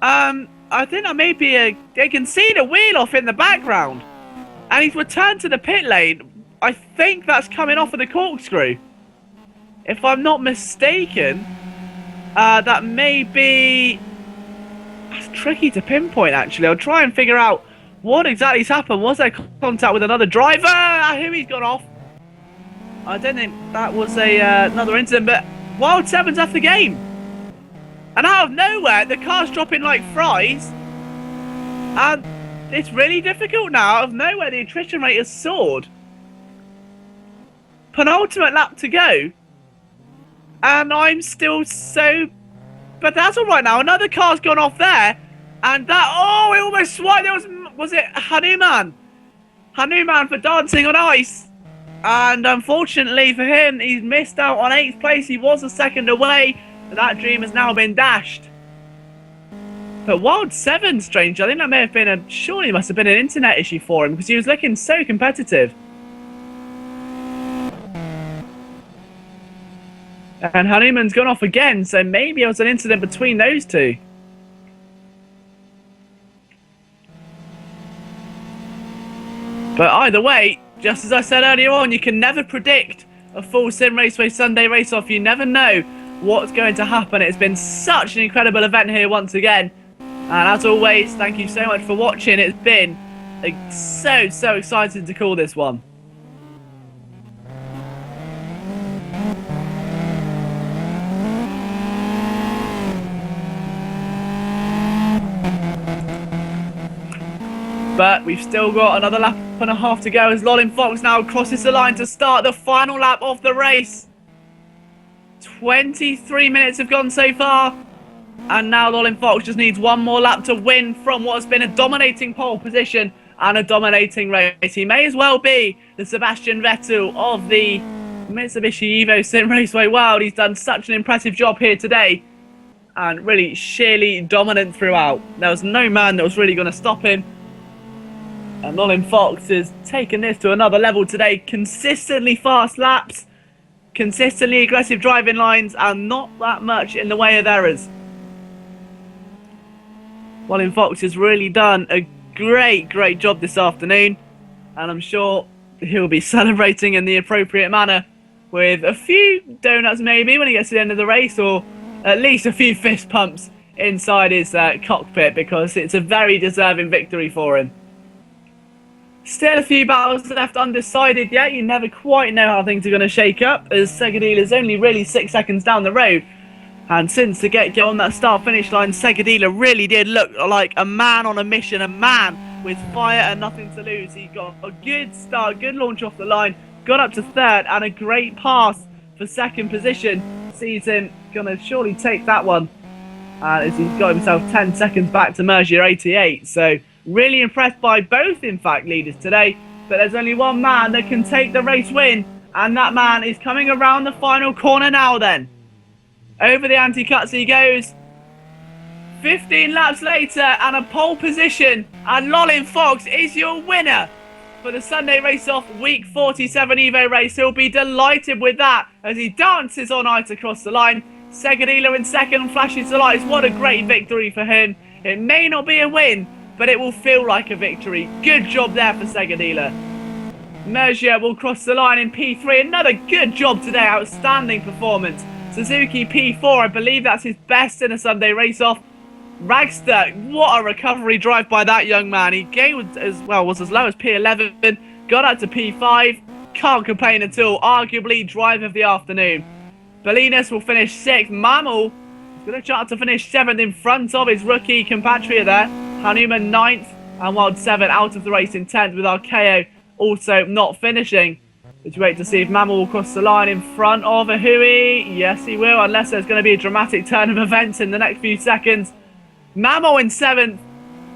I think that may be they can see the wheel off in the background. And he's returned to the pit lane. I think that's coming off of the corkscrew. If I'm not mistaken, that may be... That's tricky to pinpoint, actually. I'll try and figure out what exactly's happened. Was there contact with another driver? Who he's gone off? I don't think that was another incident, but Wild 7's after the game. And out of nowhere, the car's dropping like fries. And it's really difficult now. Out of nowhere, the attrition rate has soared. Penultimate lap to go. And I'm still so... But that's all right now. Another car's gone off there. And that... Oh, it almost swiped. Was it Hanuman? Hanuman for dancing on ice. And unfortunately for him, he's missed out on 8th place. He was a second away. But that dream has now been dashed. But Wild 7, strange. I think that may have been surely it must have been an internet issue for him. Because he was looking so competitive. And Hanuman's gone off again, so maybe it was an incident between those two. But either way, just as I said earlier on, you can never predict a full Simraceway Sunday race-off. You never know what's going to happen. It's been such an incredible event here once again. And as always, thank you so much for watching. It's been so exciting to call this one. But we've still got another lap and a half to go as Lolin Fox now crosses the line to start the final lap of the race. 23 minutes have gone so far. And now Lolin Fox just needs one more lap to win from what has been a dominating pole position and a dominating race. He may as well be the Sebastian Vettel of the Mitsubishi Evo Sim Raceway World. He's done such an impressive job here today. And really sheerly dominant throughout. There was no man that was really going to stop him. And Lolin Fox has taken this to another level today. Consistently fast laps, consistently aggressive driving lines, and not that much in the way of errors. Lolin Fox has really done a great job this afternoon. And I'm sure he'll be celebrating in the appropriate manner with a few donuts maybe when he gets to the end of the race, or at least a few fist pumps inside his cockpit, because it's a very deserving victory for him. Still a few battles left undecided yet. You never quite know how things are going to shake up, as Segedila's only really 6 seconds down the road. And since the get-go on that start-finish line, Segedila really did look like a man on a mission, a man with fire and nothing to lose. He got a good start, good launch off the line, got up to third, and a great pass for second position. Sees him going to surely take that one, as he's got himself 10 seconds back to Mergier 88. So really impressed by both, in fact, leaders today. But there's only one man that can take the race win, and that man is coming around the final corner now then. Over the anti-cuts he goes. 15 laps later and a pole position, and Lolin Fox is your winner for the Sunday race-off week 47 Evo race. He'll be delighted with that as he dances on ice across the line. Segedila in second, flashes the lights. What a great victory for him. It may not be a win, but it will feel like a victory. Good job there for Segedila. Mergier will cross the line in P3. Another good job today. Outstanding performance. Suzuki P4, I believe that's his best in a Sunday race-off. Ragster, what a recovery drive by that young man. He gained as well, was as low as P11, got up to P5. Can't complain at all. Arguably drive of the afternoon. Belinas will finish 6th. Mammal is going to chance to finish 7th in front of his rookie compatriot there. Hanuman 9th, and Wild 7 out of the race in 10th, with Archeo also not finishing. Would you wait to see if Mammal will cross the line in front of Ahui? Yes, he will, unless there's going to be a dramatic turn of events in the next few seconds. Mammal in 7th,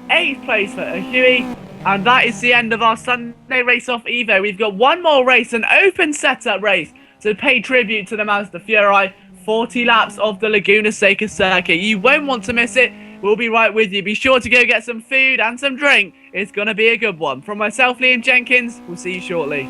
8th place for Ahui, and that is the end of our Sunday race-off Evo. We've got one more race, an open setup race, to pay tribute to the Mazda Furai. 40 laps of the Laguna Seca circuit. You won't want to miss it. We'll be right with you. Be sure to go get some food and some drink. It's going to be a good one. From myself, Liam Jenkins, we'll see you shortly.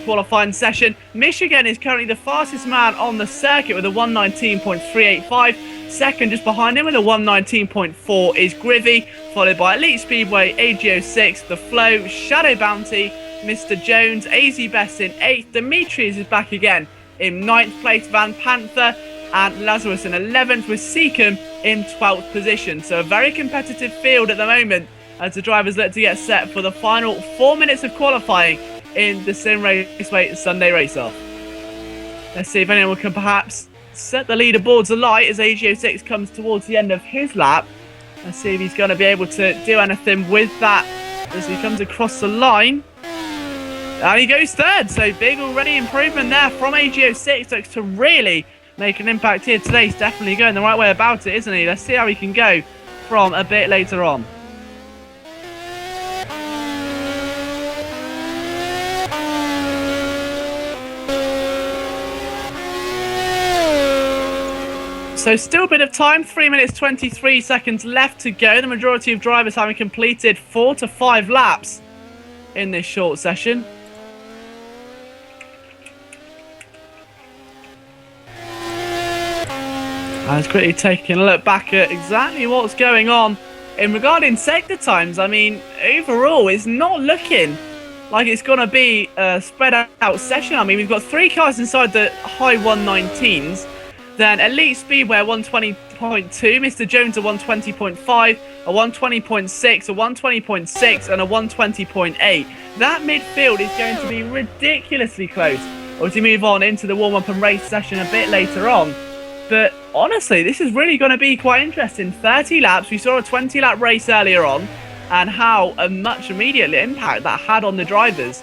qualifying session. Michigan is currently the fastest man on the circuit with a 1:19.385. Second, just behind him with a 1:19.4 is Grivy, followed by Elite Speedway, AGO6, The Flow, Shadow Bounty, Mr. Jones, AZ Best in 8th. Demetrius is back again in 9th place. Van Panther and Lazarus in 11th, with Seacombe in 12th position. So a very competitive field at the moment as the drivers look to get set for the final 4 minutes of qualifying in the Simraceway Sunday race-off. Let's see if anyone can perhaps set the leaderboards alight as AGO6 comes towards the end of his lap. Let's see if he's going to be able to do anything with that as he comes across the line. And he goes third, so big already improvement there from AGO6. Looks to really make an impact here today. He's definitely going the right way about it, isn't he? Let's see how he can go from a bit later on. So still a bit of time, 3 minutes 23 seconds left to go. The majority of drivers having completed 4 to 5 laps in this short session. I was quickly taking a look back at exactly what's going on in regarding sector times. I mean, overall, it's not looking like it's going to be a spread out session. I mean, we've got 3 cars inside the high 119s. Then Elite Speedway 120.2, Mr. Jones a 120.5, a 120.6, a 120.6, and a 120.8. That midfield is going to be ridiculously close as we move on into the warm-up and race session a bit later on. But honestly, this is really going to be quite interesting. 30 laps, we saw a 20-lap race earlier on, and how a much immediate impact that had on the drivers.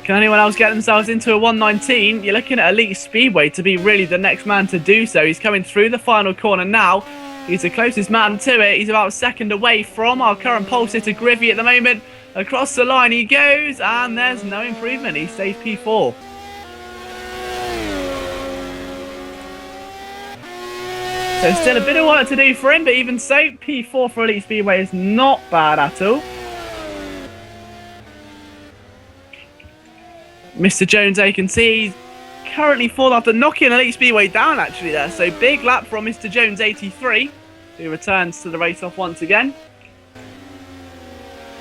Can anyone else get themselves into a 119? You're looking at Elite Speedway to be really the next man to do so. He's coming through the final corner now. He's the closest man to it. He's about a second away from our current pole sitter Grivy at the moment. Across the line he goes, and there's no improvement. He stays P4. So still a bit of work to do for him, but even so, P4 for Elite Speedway is not bad at all. Mr. Jones, you can see he's currently fourth after knocking Elite Speedway down actually there. So big lap from Mr. Jones, 83, who returns to the race off once again.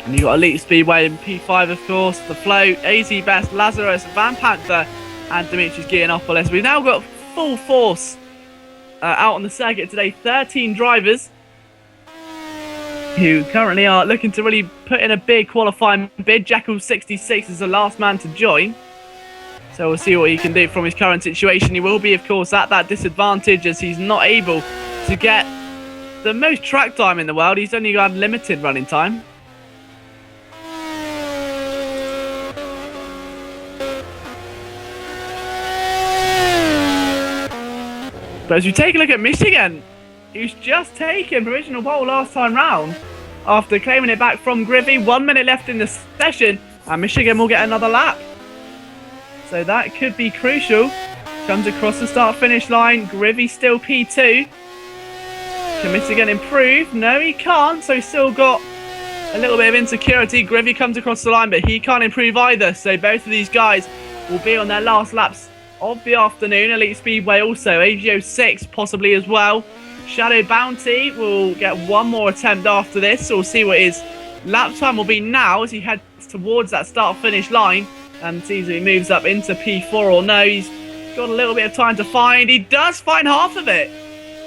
And you've got Elite Speedway in P5, of course, The Flow, AZ Best, Lazarus, Van Panther, and Demetrius Giannopoulos. We've now got full force out on the circuit today. 13 drivers who currently are looking to really put in a big qualifying bid. Jekyll 66 is the last man to join. So we'll see what he can do from his current situation. He will be, of course, at that disadvantage as he's not able to get the most track time in the world. He's only got limited running time. But as you take a look at Michigan, who's just taken provisional pole last time round after claiming it back from Grivy. 1 minute left in the session, and Michigan will get another lap. So that could be crucial. Comes across the start-finish line. Grivy still P2. Can Michigan improve? No, he can't. So he's still got a little bit of insecurity. Grivy comes across the line, but he can't improve either. So both of these guys will be on their last laps of the afternoon. Elite Speedway also, AGO6 possibly as well. Shadow Bounty will get one more attempt after this, so we'll see what his lap time will be now as he heads towards that start-finish line and sees if he moves up into P4 or no. He's got a little bit of time to find. He does find half of it.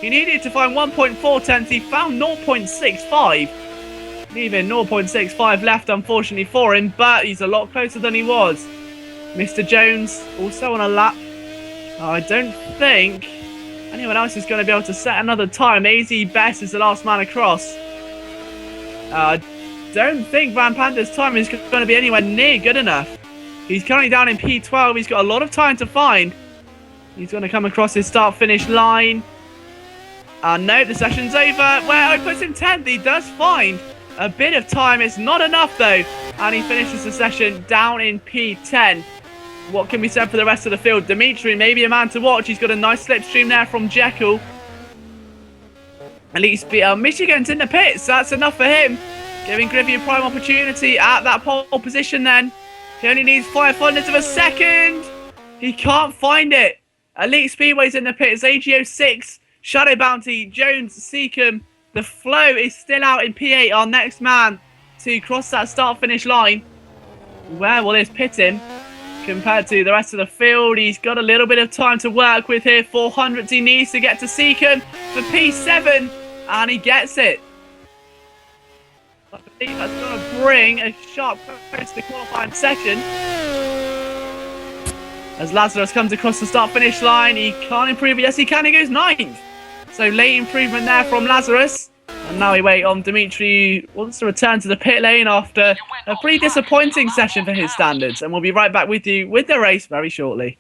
He needed to find 1.4 tenths. He found 0.65. Leaving 0.65 left, unfortunately, for him, but he's a lot closer than he was. Mr. Jones also on a lap. I don't think anyone else is going to be able to set another time. AZ Best is the last man across. I don't think Van Panther's time is going to be anywhere near good enough. He's currently down in P12. He's got a lot of time to find. He's going to come across his start-finish line. No, the session's over. Well, it puts him 10th. He does find a bit of time. It's not enough, though. And he finishes the session down in P10. What can be said for the rest of the field? Dimitri, maybe a man to watch. He's got a nice slipstream there from Jekyll. At least Michigan's in the pits. That's enough for him. Giving Griffey a prime opportunity at that pole position then. He only needs 500ths of a second. He can't find it. Elite Speedway's in the pits. AGO6, Shadow Bounty, Jones, Seacombe. The flow is still out in P8, our next man to cross that start-finish line. Where will this pit him compared to the rest of the field? He's got a little bit of time to work with here. 400s he needs to get to Seacombe for P7, and he gets it. I believe that's going to bring a sharp close to the qualifying section. As Lazarus comes across the start-finish line, he can't improve it. Yes, he can. He goes 9th. So late improvement there from Lazarus. And now we wait on Dimitri, who wants to return to the pit lane after a pretty disappointing session for his standards. And we'll be right back with you with the race very shortly.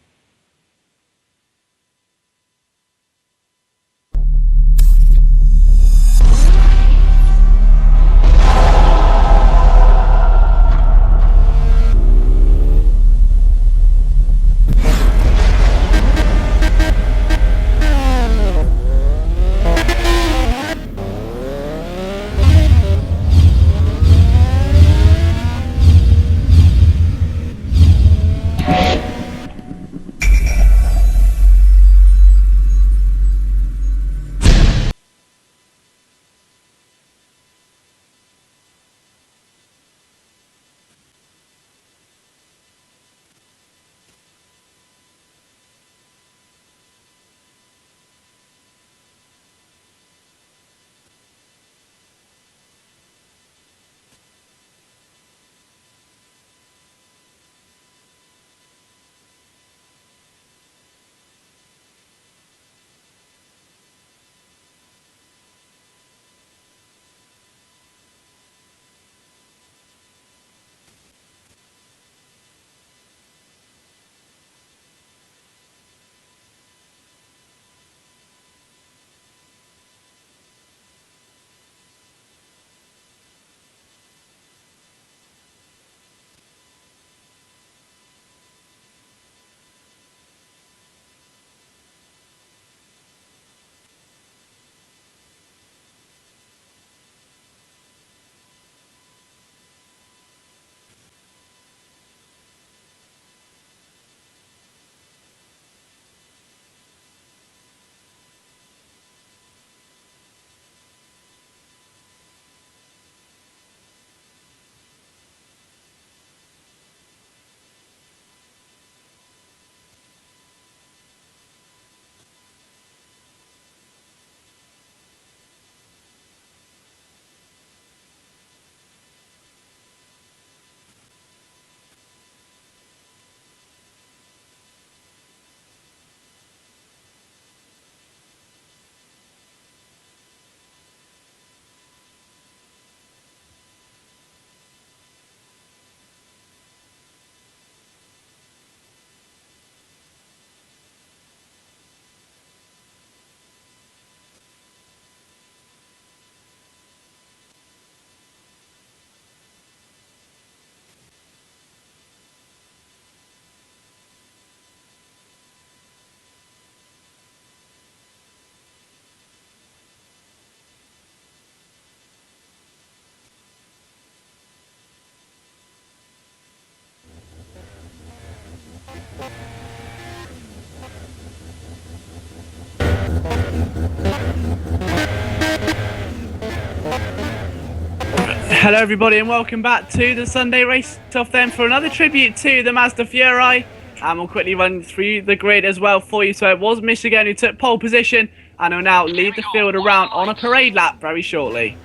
Hello everybody and welcome back to the Sunday race off then for another tribute to the Mazda Fury, and we'll quickly run through the grid as well for you. So it was Michigan who took pole position and will now lead the field around on a parade lap very shortly.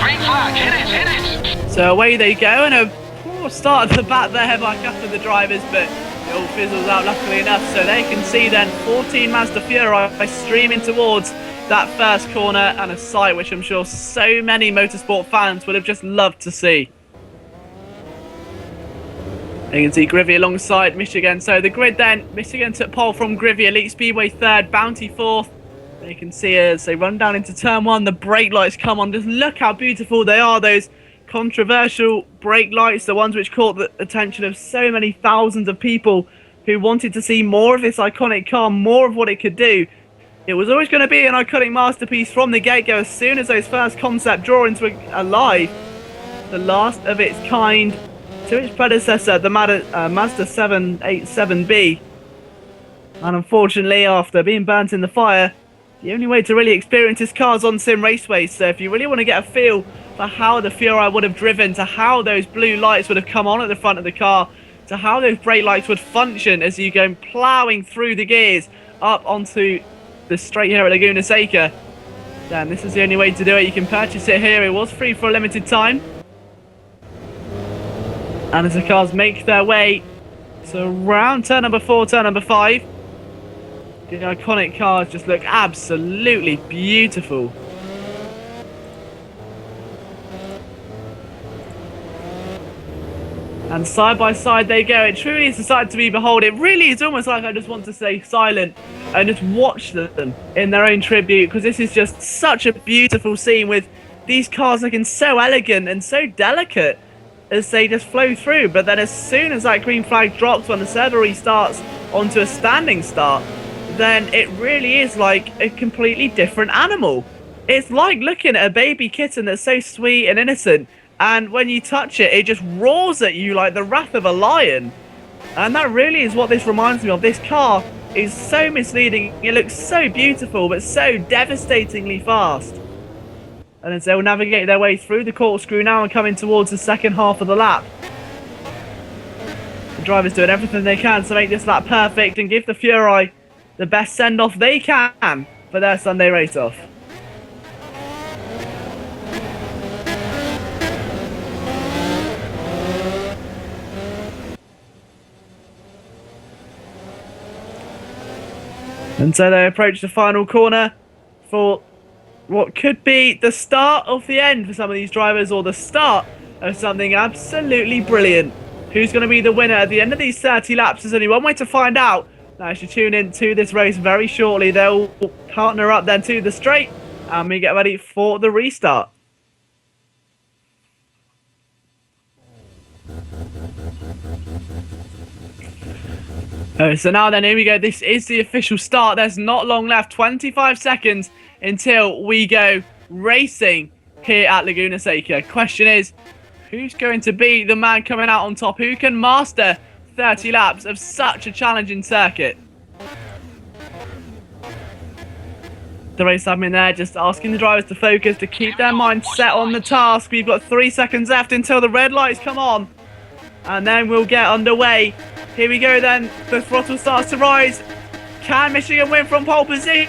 Green flag, hit it! So away they go, and a poor start at the back there by a couple of the drivers, but it all fizzles out luckily enough, so they can see then 14 Mazda Fury streaming towards that first corner, and a sight which I'm sure so many motorsport fans would have just loved to see. You can see Grivy alongside Michigan. So the grid then, Michigan took pole from Grivy, Elite Speedway third, Bounty fourth. You can see as they run down into turn one, the brake lights come on. Just look how beautiful they are, those controversial brake lights, the ones which caught the attention of so many thousands of people who wanted to see more of this iconic car, more of what it could do. It was always going to be an iconic masterpiece from the get-go as soon as those first concept drawings were alive. The last of its kind to its predecessor, the Mazda 787B. And unfortunately, after being burnt in the fire, the only way to really experience this car is on Simraceway. So if you really want to get a feel for how the Furai would have driven, to how those blue lights would have come on at the front of the car, to how those brake lights would function as you go ploughing through the gears up onto the straight here at Laguna Seca, then this is the only way to do it. You can purchase it here. It was free for a limited time. And as the cars make their way to around turn number 4, turn number 5, the iconic cars just look absolutely beautiful. And side by side they go. It truly is a sight to be behold. It really is almost like I just want to stay silent and just watch them in their own tribute, because this is just such a beautiful scene with these cars looking so elegant and so delicate as they just flow through. But then as soon as that green flag drops, when the server restarts onto a standing start, then it really is like a completely different animal. It's like looking at a baby kitten that's so sweet and innocent, and when you touch it, it just roars at you like the wrath of a lion. And that really is what this reminds me of. This car is so misleading. It looks so beautiful, but so devastatingly fast. And as they'll navigate their way through the corkscrew now and coming towards the second half of the lap, the drivers doing everything they can to make this lap perfect and give the Furai the best send-off they can for their Sunday race-off. And so they approach the final corner for what could be the start of the end for some of these drivers, or the start of something absolutely brilliant. Who's going to be the winner at the end of these 30 laps? There's only one way to find out. Now, as you tune in to this race very shortly, they'll partner up then to the straight, and we get ready for the restart. So now then, here we go. This is the official start. There's not long left. 25 seconds until we go racing here at Laguna Seca. Question is, who's going to be the man coming out on top? Who can master 30 laps of such a challenging circuit? The race admin there just asking the drivers to focus, to keep their mind set on the task. We've got 3 seconds left until the red lights come on, and then we'll get underway. Here we go then. The throttle starts to rise. Can Michigan win from pole position?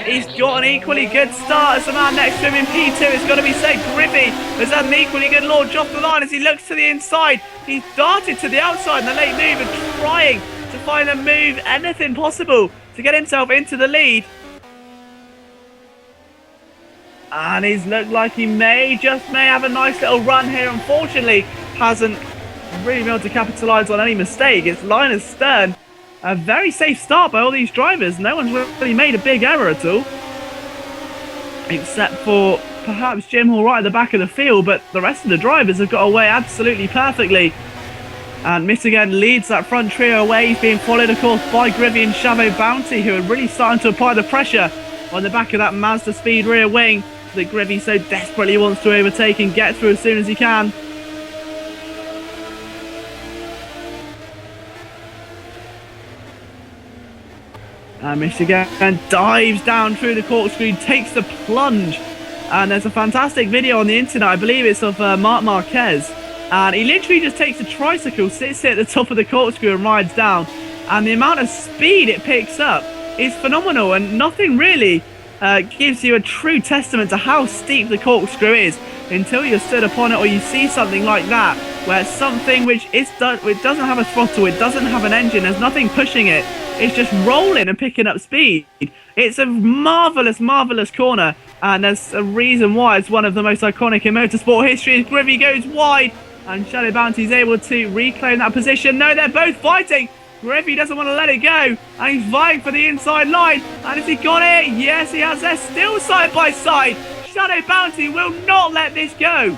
He's got an equally good start as the man next to him in P2. It's got to be said, Griffey has had an equally good launch off the line as he looks to the inside. He's darted to the outside in the late move and trying to find a move, anything possible, to get himself into the lead. And he's looked like he may have a nice little run here. Unfortunately, hasn't really been able to capitalise on any mistake. It's Linus Stern. A very safe start by all these drivers. No one's really made a big error at all, except for perhaps Jim Hall right at the back of the field, but the rest of the drivers have got away absolutely perfectly. And Michigan leads that front trio away. He's being followed, of course, by Griffey and Chavo Bounty, who are really starting to apply the pressure on the back of that Mazda Speed rear wing that Griffey so desperately wants to overtake and get through as soon as he can. And Michigan dives down through the corkscrew, takes the plunge. And there's a fantastic video on the internet, I believe it's of Marc Marquez. And he literally just takes a tricycle, sits at the top of the corkscrew and rides down. And the amount of speed it picks up is phenomenal. And nothing really gives you a true testament to how steep the corkscrew is until you're stood upon it, or you see something like that, where it's something which it doesn't have a throttle, it doesn't have an engine, there's nothing pushing it. It's just rolling and picking up speed. It's a marvellous, marvellous corner. And there's a reason why it's one of the most iconic in motorsport history. As Griffey goes wide and Shadow Bounty is able to reclaim that position. No, they're both fighting. Griffey doesn't want to let it go. And he's vying for the inside line. And has he got it? Yes, he has. They're still side by side. Shadow Bounty will not let this go.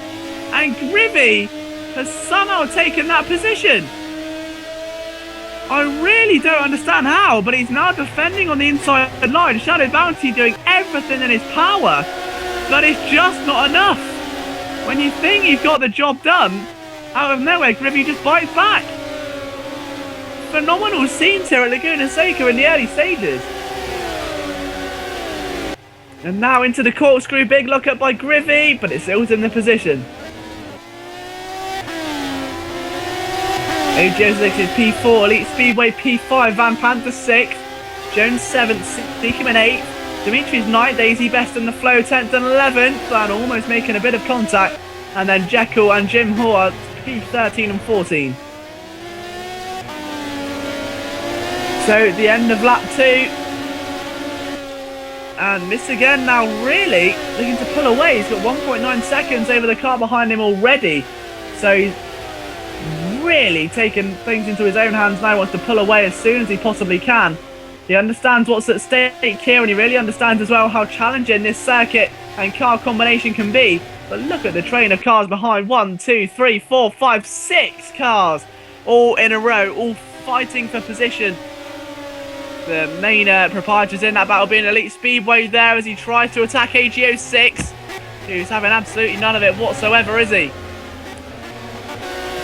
And Griffey has somehow taken that position. I really don't understand how, but he's now defending on the inside line. Shadow Bounty doing everything in his power, but it's just not enough. When you think you've got the job done, out of nowhere, Griffey just bites back. Phenomenal scenes here at Laguna Seca in the early stages. And now into the corkscrew, big look up by Griffey, but it's still in the position. AJ6 is P4, Elite Speedway P5, Van Panther 6th, Jones 7th, Seakim 8th, Dimitri's 9th, Daisy best in the flow 10th and 11th, and almost making a bit of contact. And then Jekyll and Jim Hort P13 and 14. So the end of lap 2. And Miss again now really looking to pull away. He's got 1.9 seconds over the car behind him already. So he's really taken things into his own hands now, wants to pull away as soon as he possibly can. He understands what's at stake here, and he really understands as well how challenging this circuit and car combination can be. But look at the train of cars behind. 1, 2, 3, 4, 5, 6 cars all in a row, all fighting for position. The main proprietors in that battle being Elite Speedway there as he tries to attack AGO6, who's having absolutely none of it whatsoever, is he?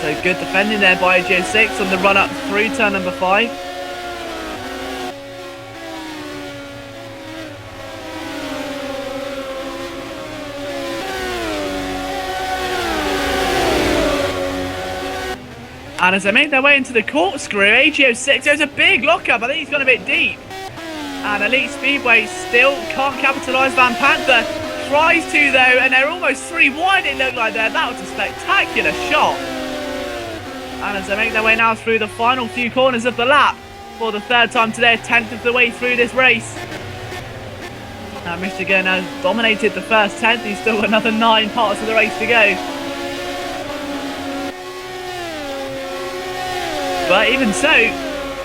So good defending there by AGO6 on the run up through turn number 5. And as they make their way into the corkscrew, AGO6, there's a big lockup. I think he's gone a bit deep. And Elite Speedway still can't capitalise. Van Panther tries to though, and they're almost 3 wide it looked like there. That was a spectacular shot. And as they make their way now through the final few corners of the lap, for the 3rd time today, a 10th of the way through this race. Now Michigan has dominated the first 10th. He's still got another 9 parts of the race to go. But even so,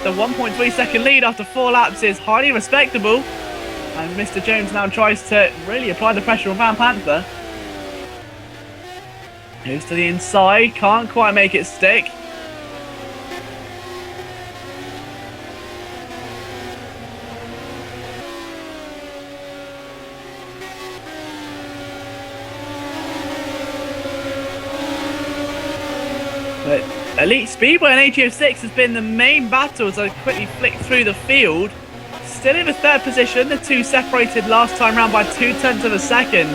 the 1.3 second lead after 4 laps is highly respectable. And Mr. Jones now tries to really apply the pressure on Van Panther. Moves to the inside, can't quite make it stick. But Elite Speedway and AGO6 has been the main battle as I quickly flick through the field. Still in the 3rd position, the 2 separated last time round by 0.2 of a second.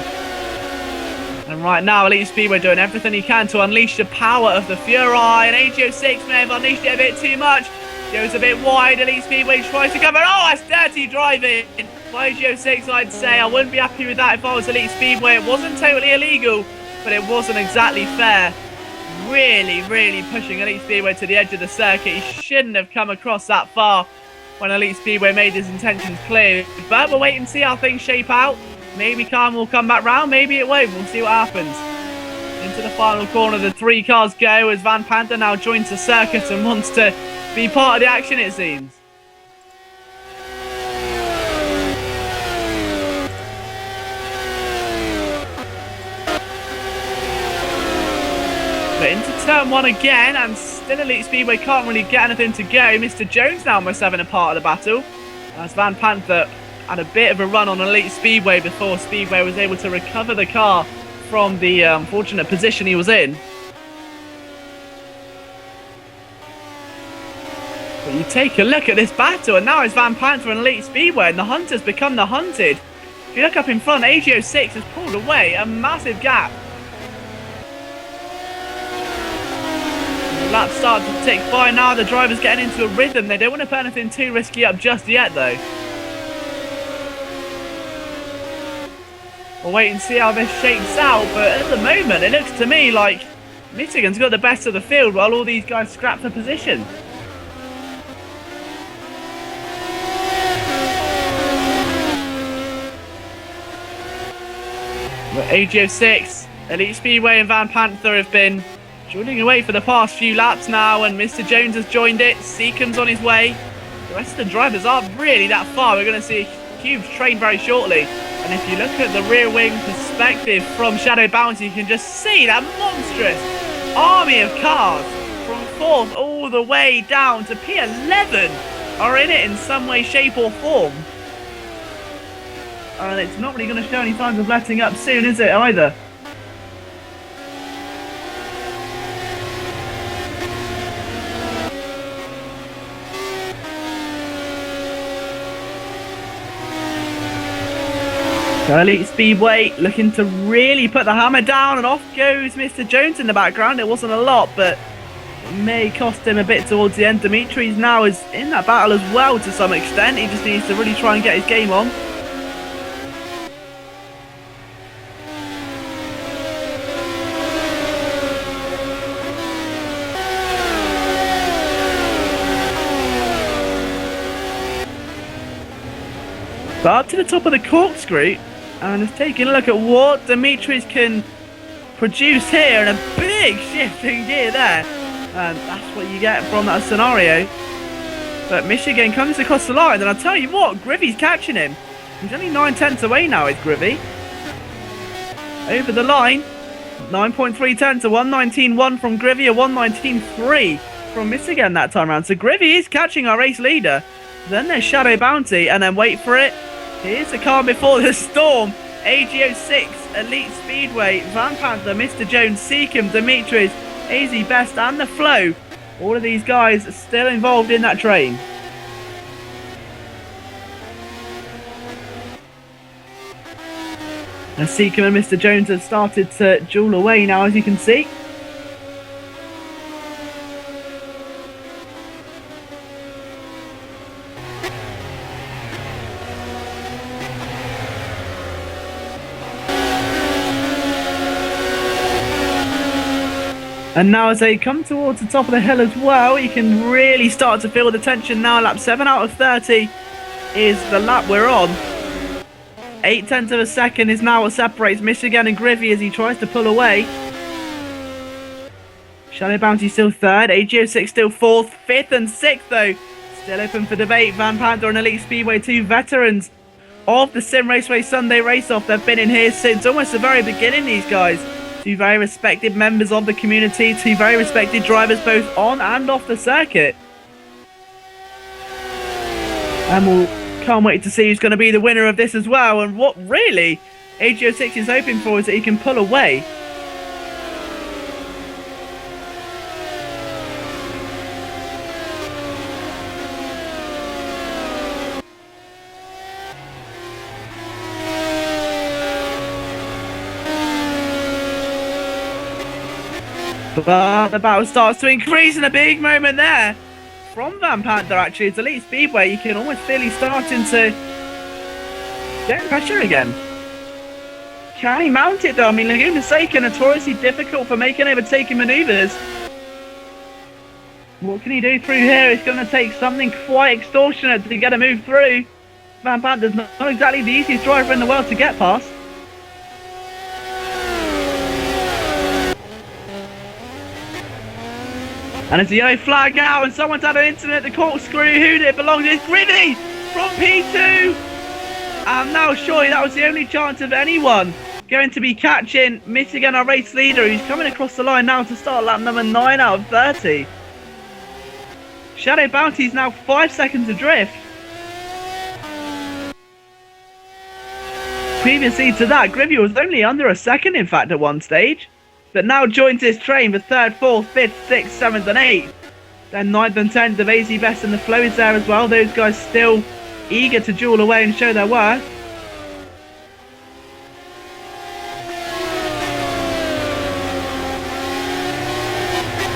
And right now, Elite Speedway doing everything he can to unleash the power of the Fury, and AGO6 may have unleashed it a bit too much. Goes a bit wide, Elite Speedway tries to cover. Oh, that's dirty driving by AGO6, I'd say. I wouldn't be happy with that if I was Elite Speedway. It wasn't totally illegal, but it wasn't exactly fair. Really pushing Elite Speedway to the edge of the circuit. He shouldn't have come across that far when Elite Speedway made his intentions clear. But we'll wait and see how things shape out. Maybe Khan will come back round, maybe it won't. We'll see what happens. Into the final corner, the 3 cars go as Van Panther now joins the circuit and wants to be part of the action, it seems. But into turn 1 again, and still Elite Speedway can't really get anything to go. Mr. Jones now almost having a part of the battle, as Van Panther had a bit of a run on Elite Speedway before Speedway was able to recover the car from the unfortunate position he was in. But you take a look at this battle, and now it's Van Panther and Elite Speedway, and the Hunter's become the hunted. If you look up in front, AGO6 has pulled away a massive gap. The laps start to tick by now. The driver's getting into a rhythm. They don't want to put anything too risky up just yet, though. We'll wait and see how this shapes out, but at the moment, it looks to me like Michigan's got the best of the field while all these guys scrap for position. But AGO6, Elite Speedway and Van Panther have been joining away for the past few laps now, and Mr. Jones has joined it. Seacombe's on his way. The rest of the drivers aren't really that far. We're going to see a huge train very shortly. And if you look at the rear wing perspective from Shadow Bounty, you can just see that monstrous army of cars from 4th all all the way down to P11 are in it in some way, shape or form. And it's not really going to show any signs of letting up soon, is it, either? Elite Speedway looking to really put the hammer down, and off goes Mr. Jones in the background. It wasn't a lot, but it may cost him a bit towards the end. Dimitri's now is in that battle as well to some extent. He just needs to really try and get his game on. But up to the top of the corkscrew, and it's taking a look at what Dimitri's can produce here, and a big shift in gear there. And that's what you get from that scenario. But Michigan comes across the line, and I'll tell you what, Grivy's catching him. He's only 9/10 away now, is Grivy. Over the line, 9.3 to 119.1 from Grivy, a 119.3 from Michigan that time around. So Grivy is catching our race leader. Then there's Shadow Bounty, and then wait for it. Here's the calm before the storm. AGO6, Elite Speedway, Van Panther, Mr. Jones, Seacom, Dimitri's, AZ Best, and the Flow. All of these guys are still involved in that train. And Seacom and Mr. Jones have started to duel away now, as you can see. And now as they come towards the top of the hill as well, you can really start to feel the tension now. Lap 7 out of 30 is the lap we're on. 0.8 of a second is now what separates Michigan and Grivy as he tries to pull away. Shadow Bounty still third, AGO6 still fourth, fifth and sixth though. Still open for debate. Van Panther and Elite Speedway, two veterans of the Simraceway Sunday race-off. They've been in here since almost the very beginning, these guys. Two very respected members of the community, two very respected drivers both on and off the circuit. And we'll can't wait to see who's going to be the winner of this as well. And what really AGO6 is hoping for is that he can pull away. But the battle starts to increase, and a big moment there from Van Panther actually. It's Elite Speedway, you can almost feel he's starting to get pressure again. Can he mount it though? I mean, Lagoon Forsaken notoriously difficult for making overtaking manoeuvres. What can he do through here? It's going to take something quite extortionate to get a move through. Van Panther's not exactly the easiest driver in the world to get past. And it's the yellow flag out, and someone's had an incident at the corkscrew. Who did it belong to? It's Griddy from P2. And now surely that was the only chance of anyone going to be catching Michigan, our race leader, who's coming across the line now to start lap number 9 out of 30. Shadow Bounty is now 5 seconds adrift. Previously to that, Grivy was only under a second, in fact, at one stage. But now joins this train for 3rd, 4th, 5th, 6th, 7th and 8th. Then 9th and 10th of AZ Best and the Flow is there as well. Those guys still eager to duel away and show their worth.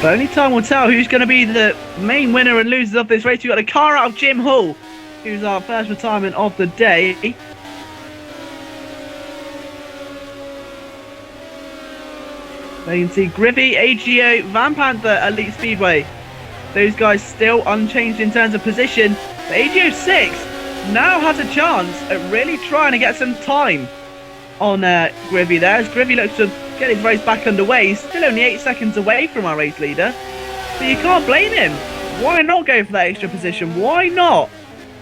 But only time will tell who's going to be the main winner and losers of this race. We've got a car out of Jim Hall, who's our first retirement of the day. There you can see Grivy, AGO, Van Panther, Elite Speedway. Those guys still unchanged in terms of position. But AGO 6 now has a chance at really trying to get some time on Grivy there. As Grivy looks to get his race back underway. He's still only 8 seconds away from our race leader. But you can't blame him. Why not go for that extra position? Why not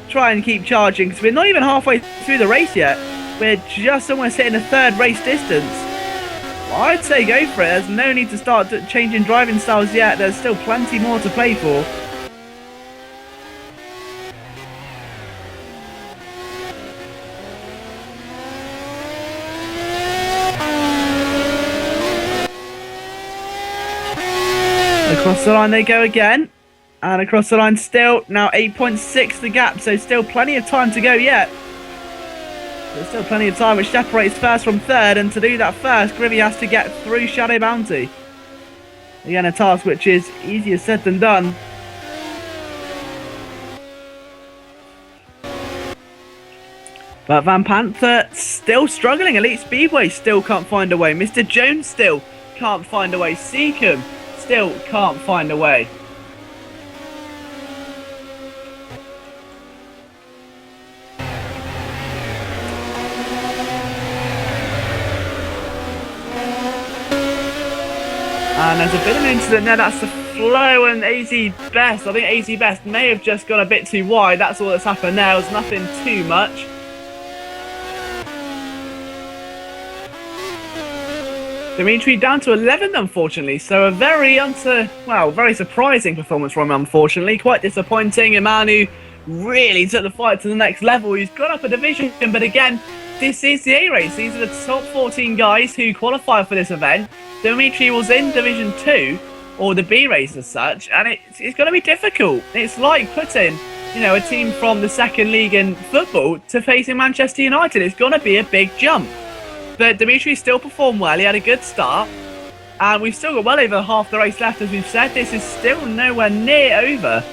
try and keep charging? Because we're not even halfway through the race yet. We're just almost hitting the 3rd race distance. I'd say go for it. There's no need to start changing driving styles yet. There's still plenty more to play for. Across the line they go again. And across the line still. Now 8.6 the gap. So still plenty of time to go yet. There's still plenty of time, which separates first from third, and to do that first, Grivy has to get through Shadow Bounty. Again, a task which is easier said than done. But Van Panther still struggling. Elite Speedway still can't find a way. Mr. Jones still can't find a way. Seacombe still can't find a way. And there's a bit of an incident there. That's the Flow and AZ Best. I think AZ Best may have just gone a bit too wide. That's all that's happened there. It was nothing too much. Dimitri down to 11th, unfortunately. So a very surprising performance from him, unfortunately. Quite disappointing. A man who really took the fight to the next level. He's got up a division, but again, this is the A race. These are the top 14 guys who qualify for this event. Dimitri was in Division 2, or the B race as such, and it's going to be difficult. It's like putting, a team from the second league in football to facing Manchester United. It's going to be a big jump. But Dimitri still performed well. He had a good start. And we've still got well over half the race left, as we've said. This is still nowhere near over.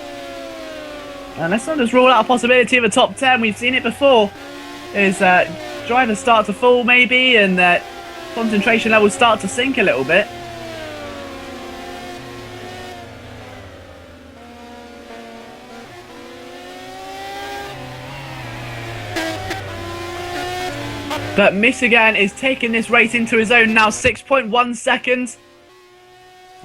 And let's not just rule out a possibility of a top 10. We've seen it before. Is drivers start to fall maybe, and concentration levels start to sink a little bit. But Michigan is taking this race into his own now. 6.1 seconds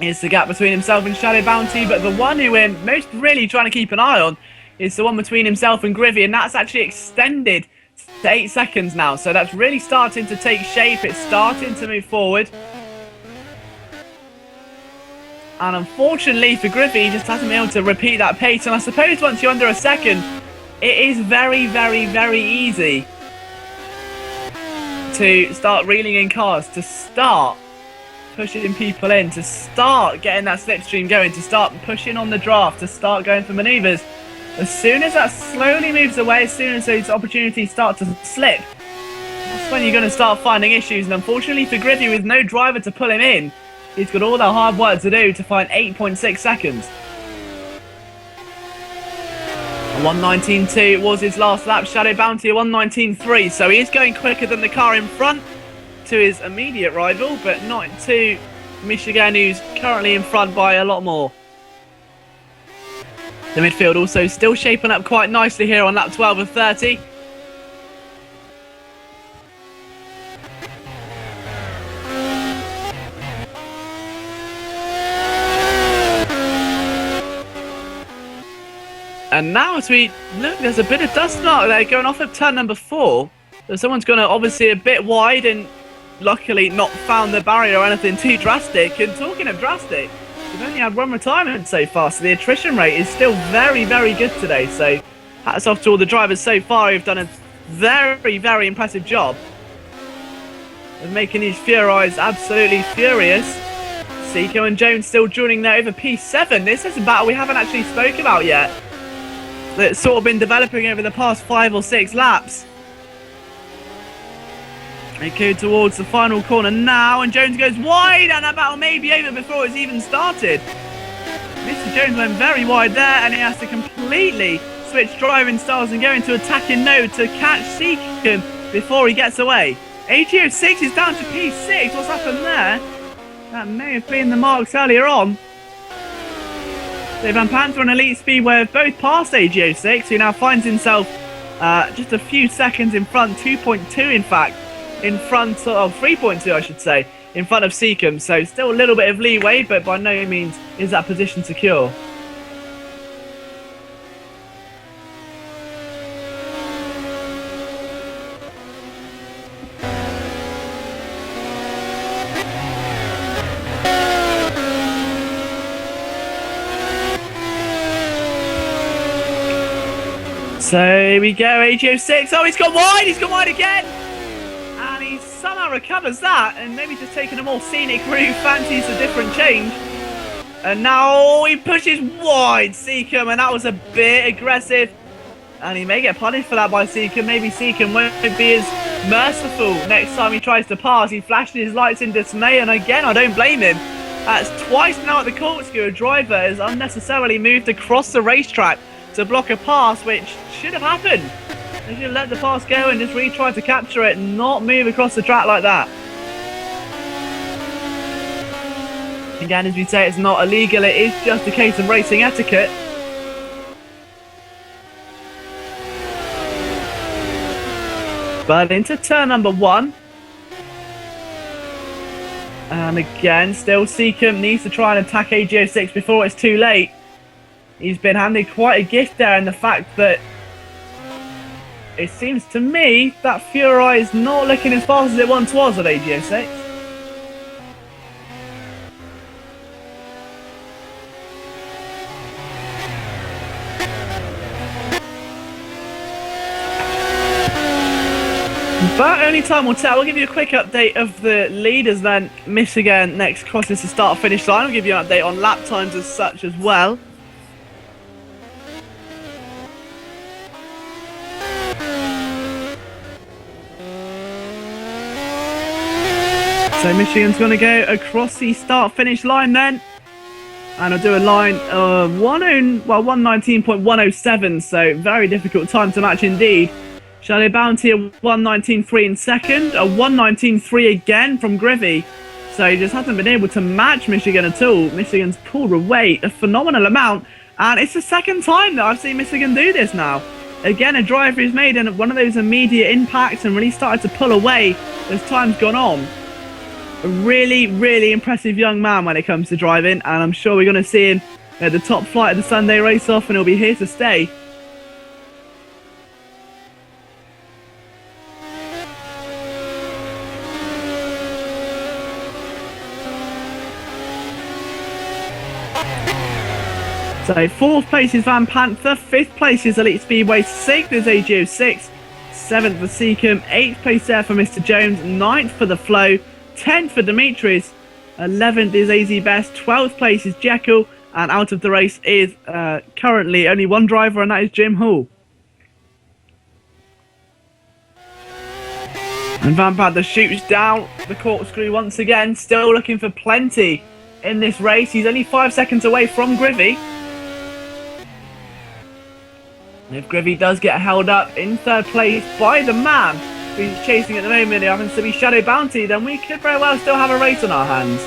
is the gap between himself and Shadow Bounty. But the one who we're most really trying to keep an eye on is the one between himself and Grivy. And that's actually extended to 8 seconds now. So that's really starting to take shape. It's starting to move forward. And unfortunately for Grivy, he just hasn't been able to repeat that pace. And I suppose once you're under a second, it is very, very, very easy to start reeling in cars, to start pushing people in, to start getting that slipstream going, to start pushing on the draft, to start going for manoeuvres. As soon as that slowly moves away, as soon as those opportunities start to slip, that's when you're going to start finding issues. And unfortunately for Grivy, with no driver to pull him in, he's got all that hard work to do to find 8.6 seconds. 1:19.2 was his last lap. Shadow Bounty a 1:19.3, so he is going quicker than the car in front to his immediate rival, but not to Michigan, who's currently in front by a lot more. The midfield also still shaping up quite nicely here on lap 12 of 30. And now as we look, there's a bit of dust mark there going off of turn number 4. So someone's gone obviously a bit wide and luckily not found the barrier or anything too drastic. And talking of drastic, we've only had one retirement so far, so the attrition rate is still very, very good today. So hats off to all the drivers so far who've done a very, very impressive job of making these Furies absolutely furious. Seiko and Jones still joining there over P7. This is a battle we haven't actually spoke about yet. That's sort of been developing over the past 5 or 6 laps. They go towards the final corner now, and Jones goes wide, and that battle may be over before it's even started. Mr. Jones went very wide there, and he has to completely switch driving styles and go into attacking mode to catch Seacombe before he gets away. AGO6 is down to P6. What's happened there? That may have been the marks earlier on. So Van Panther and Elite Speedway have both passed AGO6, who now finds himself just a few seconds in front, 2.2 in fact, in front of 3.2 I should say, in front of Seacombe. So still a little bit of leeway, but by no means is that position secure. So here we go, AG06. Oh, he's gone wide. He's gone wide again. And he somehow recovers that and maybe just taking a more scenic route, fancies a different change. And now he pushes wide, Seacombe, and that was a bit aggressive. And he may get punished for that by Seacombe. Maybe Seacombe won't be as merciful next time he tries to pass. He flashed his lights in dismay, and again, I don't blame him. That's twice now at the corkscrew. A driver has unnecessarily moved across the racetrack to block a pass, which should have happened. They should have let the pass go and just really tried to capture it, not move across the track like that. Again, as we say, it's not illegal. It is just a case of racing etiquette. But into turn number 1. And again, still Seacombe needs to try and attack AG06 before it's too late. He's been handed quite a gift there in the fact that it seems to me that Furai is not looking as fast as it once was at AG06. But only time will tell. We'll give you a quick update of the leaders then. Michigan next crosses the start-finish line. We'll give you an update on lap times as such as well. So Michigan's going to go across the start-finish line then. And I'll do a line of 119.107, so very difficult time to match indeed. Shadow Bounty a 119.3 in second, a 119.3 again from Grivy. So he just hasn't been able to match Michigan at all. Michigan's pulled away a phenomenal amount, and it's the second time that I've seen Michigan do this now. Again, a driver who's made one of those immediate impacts and really started to pull away as time's gone on. A really, really impressive young man when it comes to driving, and I'm sure we're going to see him at the top flight of the Sunday race-off, and he'll be here to stay. So 4th place is Van Panther, 5th place is Elite Speedway, 6th is AG06, 7th for Seacombe, 8th place there for Mr. Jones, 9th for The Flow, 10th for Dimitris, 11th is AZ Best, 12th place is Jekyll, and out of the race is currently only one driver, and that is Jim Hall. And Van Panther shoots down the corkscrew once again, still looking for plenty in this race. He's only 5 seconds away from Grivy. If Grivy does get held up in 3rd place by the man who's chasing at the moment, who happens to be Shadow Bounty, then we could very well still have a race on our hands.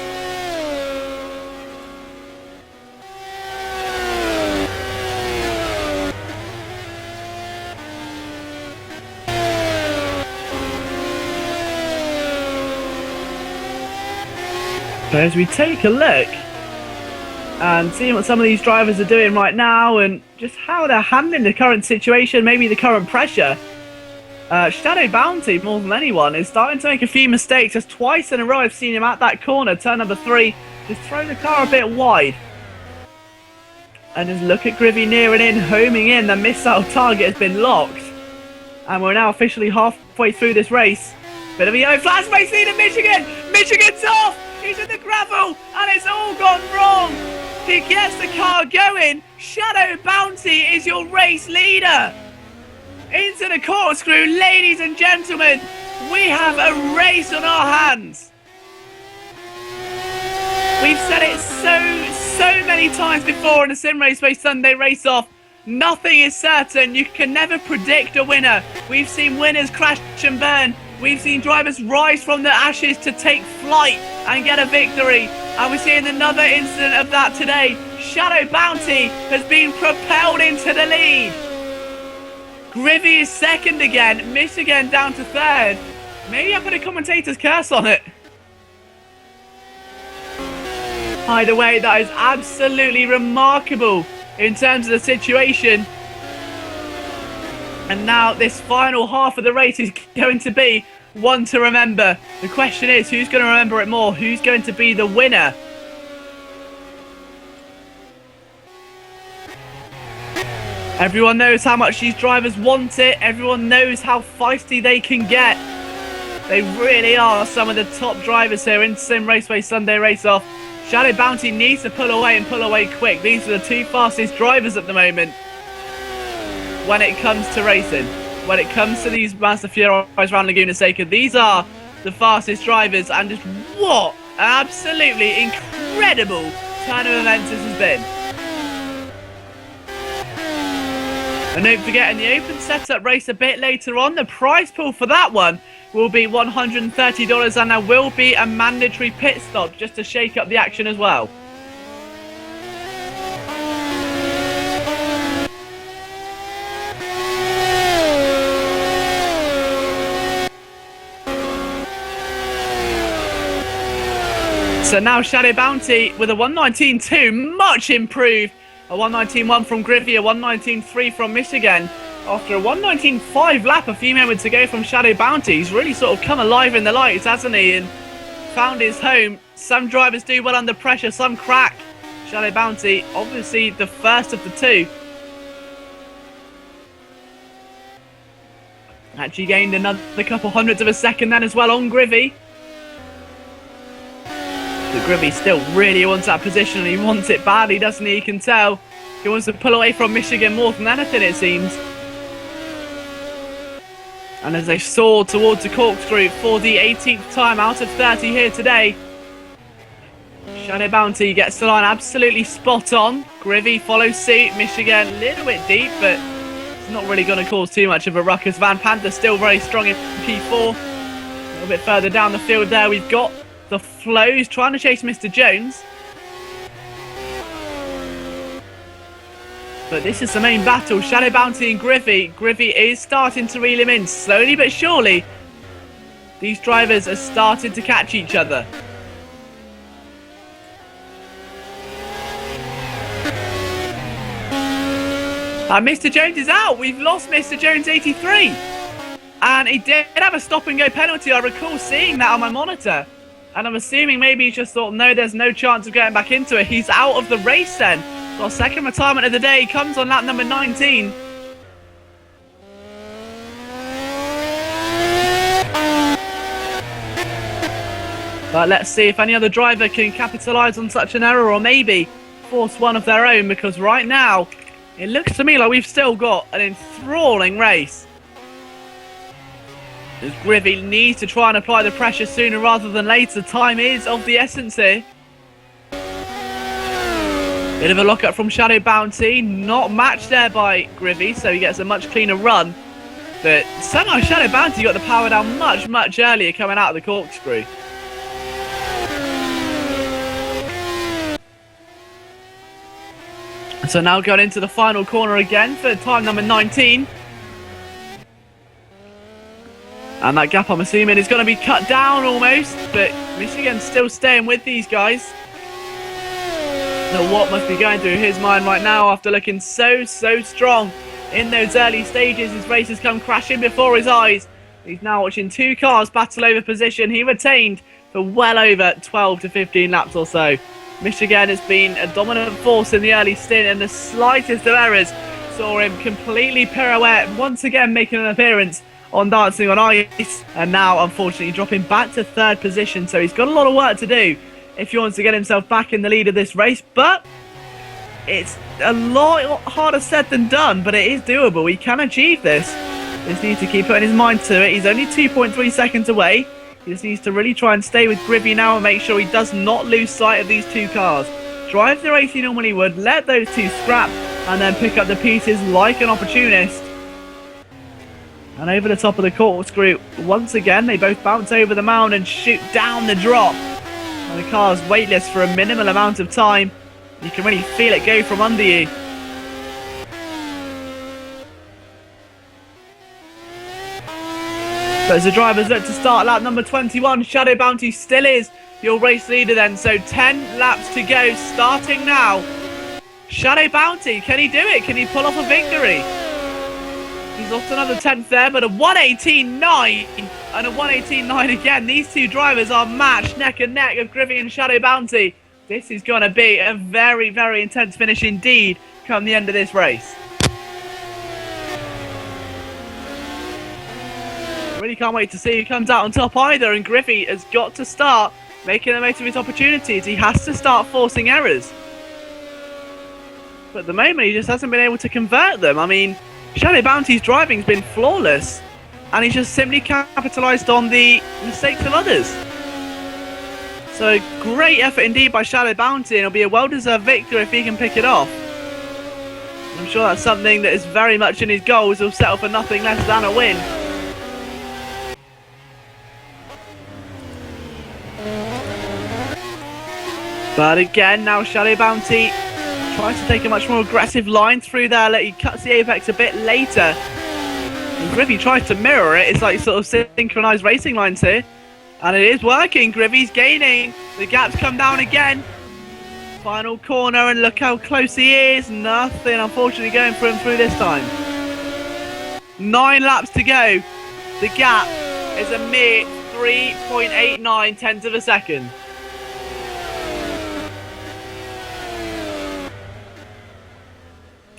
So as we take a look and see what some of these drivers are doing right now and just how they're handling the current situation, maybe the current pressure, Shadow Bounty, more than anyone, is starting to make a few mistakes. As twice in a row I've seen him at that corner, turn number 3, just throw the car a bit wide. And just look at Grivy nearing in, homing in. The missile target has been locked. And we're now officially halfway through this race. Bit of a yellow flash, race leader Michigan! Michigan's off! He's in the gravel, and it's all gone wrong. He gets the car going. Shadow Bounty is your race leader. Into the corkscrew, ladies and gentlemen. We have a race on our hands. We've said it so many times before in the Simraceway Sunday race-off. Nothing is certain. You can never predict a winner. We've seen winners crash and burn. We've seen drivers rise from the ashes to take flight and get a victory. And we're seeing another incident of that today. Shadow Bounty has been propelled into the lead. Grivy is 2nd again. Michigan down to 3rd. Maybe I put a commentator's curse on it. Either way, that is absolutely remarkable in terms of the situation. And now this final half of the race is going to be one to remember. The question is, who's going to remember it more? Who's going to be the winner? Everyone knows how much these drivers want it. Everyone knows how feisty they can get. They really are some of the top drivers here in Simraceway Sunday Race-Off. Shadow Bounty needs to pull away and pull away quick. These are the two fastest drivers at the moment when it comes to racing. When it comes to these Master Furies around Laguna Seca, these are the fastest drivers, and just what an absolutely incredible turn of events this has been. And don't forget, in the open setup race a bit later on, the prize pool for that one will be $130, and there will be a mandatory pit stop just to shake up the action as well. So now Shadow Bounty with a 119.2, much improved. A 119.1 from Grivy, a 119.3 from Michigan. After a 119.5 lap, a few moments to go from Shadow Bounty. He's really sort of come alive in the lights, hasn't he? And found his home. Some drivers do well under pressure, some crack. Shadow Bounty, obviously the first of the two. Actually gained another couple hundredths of a second then as well on Grivy. Grivy still really wants that position, and he wants it badly, doesn't he? You can tell. He wants to pull away from Michigan more than anything, it seems. And as they soar towards the corkscrew for the 18th time out of 30 here today, Shadow Bounty gets the line absolutely spot on. Grivy follows suit. Michigan a little bit deep, but it's not really going to cause too much of a ruckus. Van Panther still very strong in P4. A little bit further down the field there, we've got the Flows trying to chase Mr. Jones. But this is the main battle. Shadow Bounty and Grivy. Grivy is starting to reel him in. Slowly but surely, these drivers are starting to catch each other. And Mr. Jones is out. We've lost Mr. Jones 83. And he did have a stop and go penalty. I recall seeing that on my monitor. And I'm assuming maybe he just thought, no, there's no chance of getting back into it. He's out of the race then. Our second retirement of the day comes on lap number 19. But let's see if any other driver can capitalise on such an error, or maybe force one of their own, because right now it looks to me like we've still got an enthralling race. As Grivy needs to try and apply the pressure sooner rather than later. Time is of the essence here. Bit of a lock-up from Shadow Bounty. Not matched there by Grivy, so he gets a much cleaner run. But somehow Shadow Bounty got the power down much, much earlier coming out of the corkscrew. So now going into the final corner again for time number 19. And that gap, I'm assuming, is going to be cut down almost. But Michigan's still staying with these guys. So what must be going through his mind right now after looking so strong in those early stages? His races come crashing before his eyes. He's now watching two cars battle over position. He retained for well over 12 to 15 laps or so. Michigan has been a dominant force in the early stint, and the slightest of errors saw him completely pirouette, once again making an appearance on Dancing on Ice, and now unfortunately dropping back to third position. So he's got a lot of work to do if he wants to get himself back in the lead of this race, but it's a lot harder said than done, but it is doable. He can achieve this. He just needs to keep putting his mind to it. He's only 2.3 seconds away. He just needs to really try and stay with Grivy now and make sure he does not lose sight of these two cars. Drive the race he normally would, let those two scrap, and then pick up the pieces like an opportunist. And over the top of the corkscrew, once again, they both bounce over the mound and shoot down the drop. And the car's weightless for a minimal amount of time. You can really feel it go from under you. But as the drivers look to start lap number 21, Shadow Bounty still is your race leader then. So 10 laps to go, starting now. Shadow Bounty, can he do it? Can he pull off a victory? He's lost another 10th there, but a 118.9 and a 118.9 again. These two drivers are matched neck and neck of Grivy and Shadow Bounty. This is going to be a very, very intense finish indeed come the end of this race. really can't wait to see who comes out on top either. And Griffey has got to start making the most of his opportunities. He has to start forcing errors. But at the moment, he just hasn't been able to convert them. I mean, Shadow Bounty's driving's been flawless. And he's just simply capitalised on the mistakes of others. So, great effort indeed by Shadow Bounty. And it'll be a well-deserved victory if he can pick it off. I'm sure that's something that is very much in his goals. He'll settle for nothing less than a win. But again, now Shadow Bounty tries to take a much more aggressive line through there. He cuts the apex a bit later. And Griffey tries to mirror it. It's like sort of synchronised racing lines here. And it is working. Griffey's gaining. The gap's come down again. Final corner, and look how close he is. Nothing, unfortunately, going for him through this time. 9 laps to go. The gap is a mere 3.89 tenths of a second.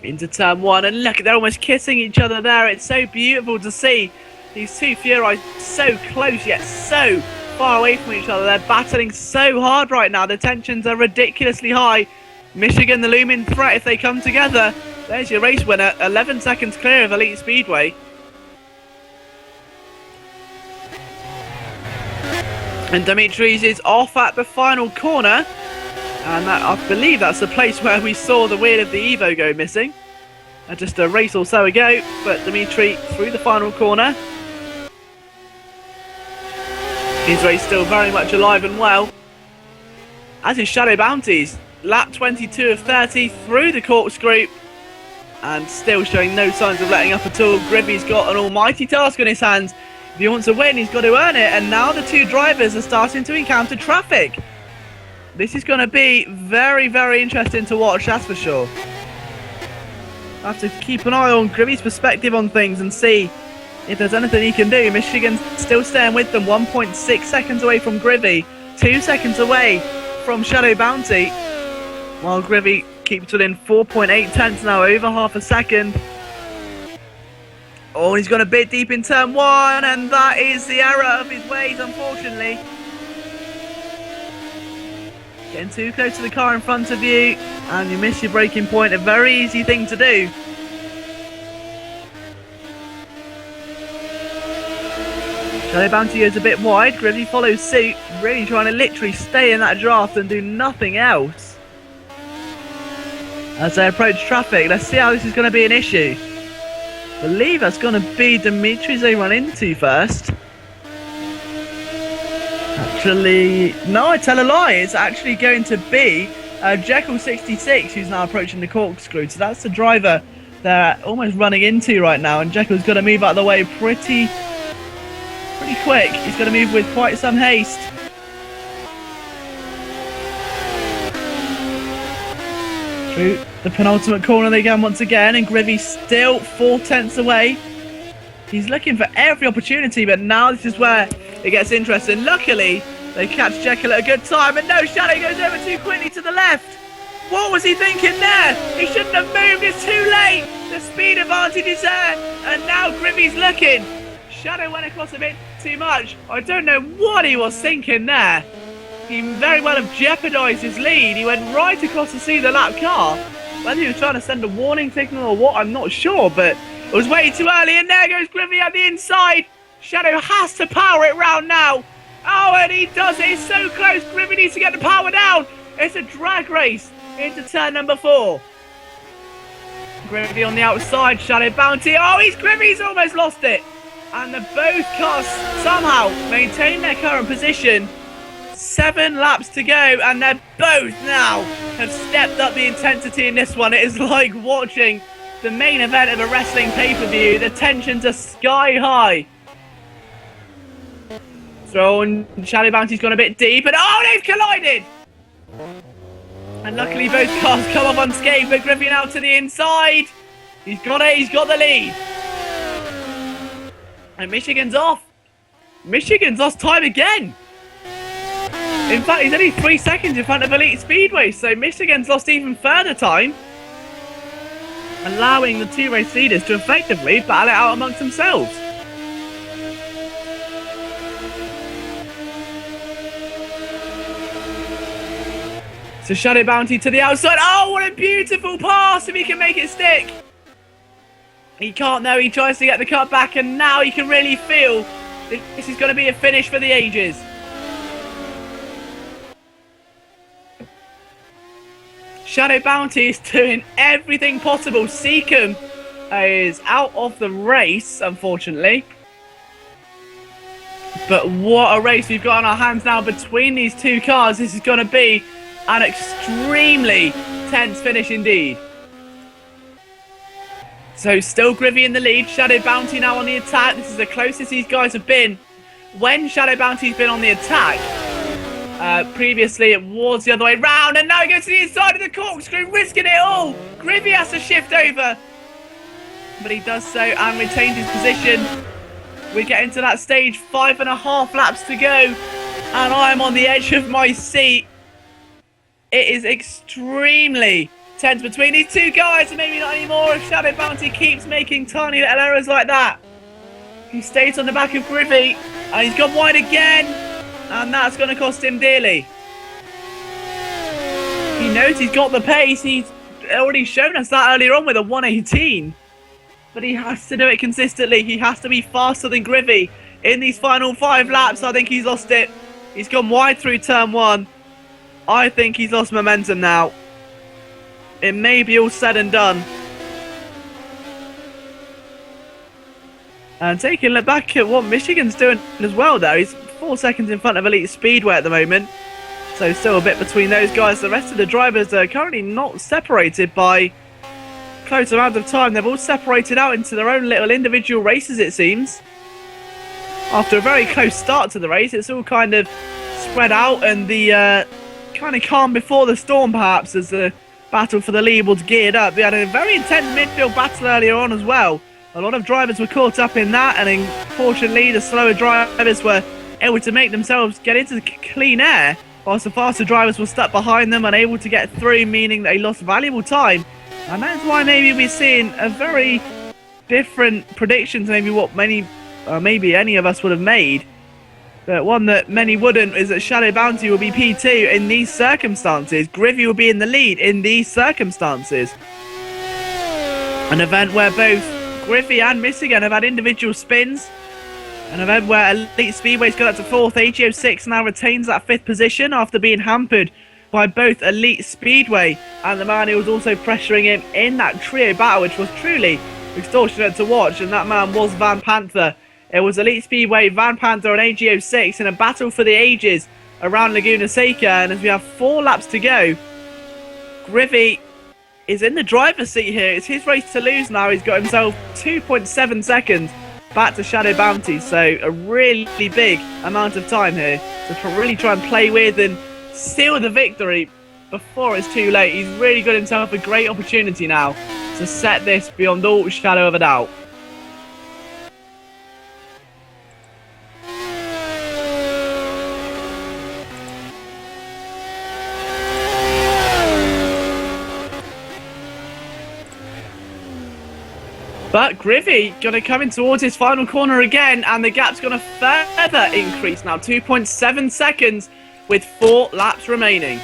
Into turn 1, and look, they're almost kissing each other there. It's so beautiful to see these two Furies so close yet so far away from each other. They're battling so hard right now. The tensions are ridiculously high. Michigan, the looming threat if they come together. There's your race winner, 11 seconds clear of Elite Speedway. And Dimitris is off at the final corner. And that, I believe that's the place where we saw the wheel of the Evo go missing. Just a race or so ago. But Dimitri through the final corner. His race still very much alive and well. As is Shadow Bounty's. Lap 22 of 30 through the corkscrew. And still showing no signs of letting up at all. Griffey's got an almighty task on his hands. If he wants to win, he's got to earn it. And now the two drivers are starting to encounter traffic. This is going to be very, very interesting to watch, that's for sure. I have to keep an eye on Griffey's perspective on things and see if there's anything he can do. Michigan's still staying with them, 1.6 seconds away from Griffey, 2 seconds away from Shadow Bounty, while Griffey keeps within 4.8 tenths now, over half a second. Oh, he's gone a bit deep in turn 1, and that is the error of his ways, unfortunately. Getting too close to the car in front of you, and you miss your braking point. A very easy thing to do. Shadow Bounty goes a bit wide. Griffey follows suit, really trying to literally stay in that draft and do nothing else. As they approach traffic, let's see how this is going to be an issue. I believe that's going to be Dimitris they run into first. Actually, no, I tell a lie. It's actually going to be Jekyll66 who's now approaching the corkscrew. So that's the driver they're almost running into right now. And Jekyll's got to move out of the way pretty quick. He's going to move with quite some haste. Through the penultimate corner they go once again. And Griffey's still 4 tenths away. He's looking for every opportunity, but now this is where it gets interesting. Luckily, they catch Jekyll at a good time, and no, Shadow goes over too quickly to the left. What was he thinking there? He shouldn't have moved, it's too late. The speed advantage is there, and now Griffey's looking. Shadow went across a bit too much. I don't know what he was thinking there. He very well have jeopardised his lead. He went right across to see the lap car. Whether he was trying to send a warning signal or what, I'm not sure, but it was way too early, and there goes Griffey at the inside. Shadow has to power it round now. Oh, and he does it. It's so close. Griffey needs to get the power down. It's a drag race into turn number 4. Griffey on the outside. Shadow Bounty. Oh, Griffey's almost lost it. And both cars somehow maintain their current position. 7 laps to go, and they're both now have stepped up the intensity in this one. It is like watching the main event of a wrestling pay-per-view. The tensions are sky high. Thrown, Shadow Bounty's gone a bit deep, and oh, they've collided! And luckily both cars come off unscathed, but Griffey now to the inside. He's got it, he's got the lead. And Michigan's off. Michigan's lost time again. In fact, he's only 3 seconds in front of Elite Speedway, so Michigan's lost even further time, allowing the two race leaders to effectively battle it out amongst themselves. So Shadow Bounty to the outside. Oh, what a beautiful pass if he can make it stick. He can't though. He tries to get the cut back, and now he can really feel this is going to be a finish for the ages. Shadow Bounty is doing everything possible. Seacombe is out of the race, unfortunately. But what a race we've got on our hands now between these two cars. This is going to be an extremely tense finish indeed. So still Grivy in the lead. Shadow Bounty now on the attack. This is the closest these guys have been when Shadow Bounty's been on the attack. Previously it was the other way round, and now he goes to the inside of the corkscrew, risking it all. Grivy has to shift over, but he does so and retains his position. We're getting to that stage, 5.5 laps to go, and I'm on the edge of my seat. It is extremely tense between these two guys, and maybe not anymore if Shadow Bounty keeps making tiny little errors like that. He stays on the back of Grivy, and he's gone wide again, and that's going to cost him dearly. He knows he's got the pace. He's already shown us that earlier on with a 118. But he has to do it consistently. He has to be faster than Grivy in these final 5 laps. I think he's lost it. He's gone wide through turn 1. I think he's lost momentum now. It may be all said and done. And taking a look back at what Michigan's doing as well, though. He's 4 seconds in front of Elite Speedway at the moment. So still a bit between those guys. The rest of the drivers are currently not separated by close amount of time. They've all separated out into their own little individual races, it seems. After a very close start to the race, it's all kind of spread out, and the kind of calm before the storm, perhaps, as the battle for the lead was geared up. We had a very intense midfield battle earlier on as well. A lot of drivers were caught up in that, and unfortunately the slower drivers were able to make themselves get into the clean air, whilst the faster drivers were stuck behind them, unable to get through, meaning they lost valuable time. And that's why maybe we're seeing a very different prediction to maybe what maybe any of us would have made. But one that many wouldn't is that Shadow Bounty will be P2 in these circumstances. Grivy will be in the lead in these circumstances. An event where both Grivy and Michigan have had individual spins. An event where Elite Speedway's got up to 4th. AGO6 now retains that 5th position after being hampered by both Elite Speedway and the man who was also pressuring him in that trio battle, which was truly extortionate to watch, and that man was Van Panther. It was Elite Speedway, Van Panther and AGO6 in a battle for the ages around Laguna Seca, and as we have 4 laps to go, Grivy is in the driver's seat here. It's his race to lose now. He's got himself 2.7 seconds back to Shadow Bounty, so a really big amount of time here to really try and play with and seal the victory before it's too late. He's really got himself a great opportunity now to set this beyond all shadow of a doubt. But Grivy going to come in towards his final corner again, and the gap's going to further increase now. 2.7 seconds with 4 laps remaining.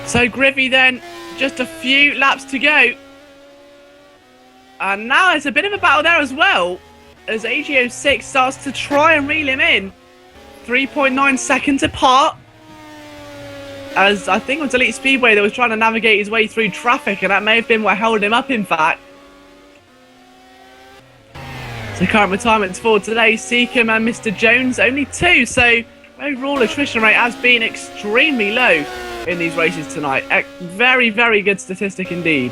So Grivy then, just a few laps to go. And now it's a bit of a battle there as well, as AGO6 starts to try and reel him in. 3.9 seconds apart. As I think it was Elite Speedway that was trying to navigate his way through traffic, and that may have been what held him up, in fact. So current retirements for today, Seacombe and Mr. Jones, only 2. So overall attrition rate has been extremely low in these races tonight. A very, very good statistic indeed.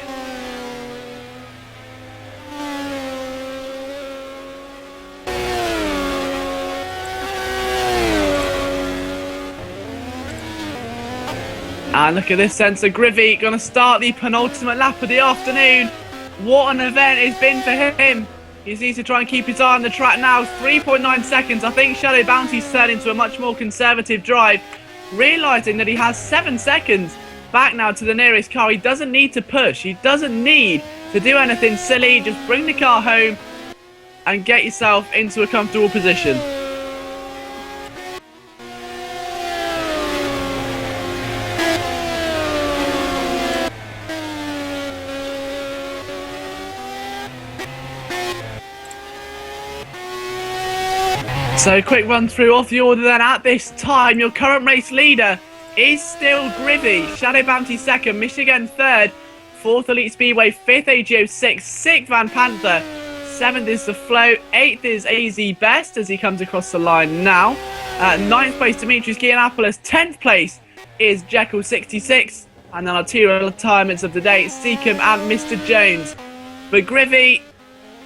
And look at this sensor. Grivy going to start the penultimate lap of the afternoon. What an event it's been for him. He needs to try and keep his eye on the track now. 3.9 seconds. I think Shadow Bounty's turned into a much more conservative drive, realising that he has 7 seconds back now to the nearest car. He doesn't need to push. He doesn't need to do anything silly. Just bring the car home and get yourself into a comfortable position. So quick run through of the order then. At this time, your current race leader is still Grivy. Shadow Bounty second, Michigan third, fourth Elite Speedway, fifth AGO sixth Van Panther, seventh is The Flow, eighth is AZ Best as he comes across the line now. Ninth place, Demetrius Giannopoulos. 10th place is Jekyll 66. And then our two retirements of the day, Seacombe and Mr. Jones. But Grivy,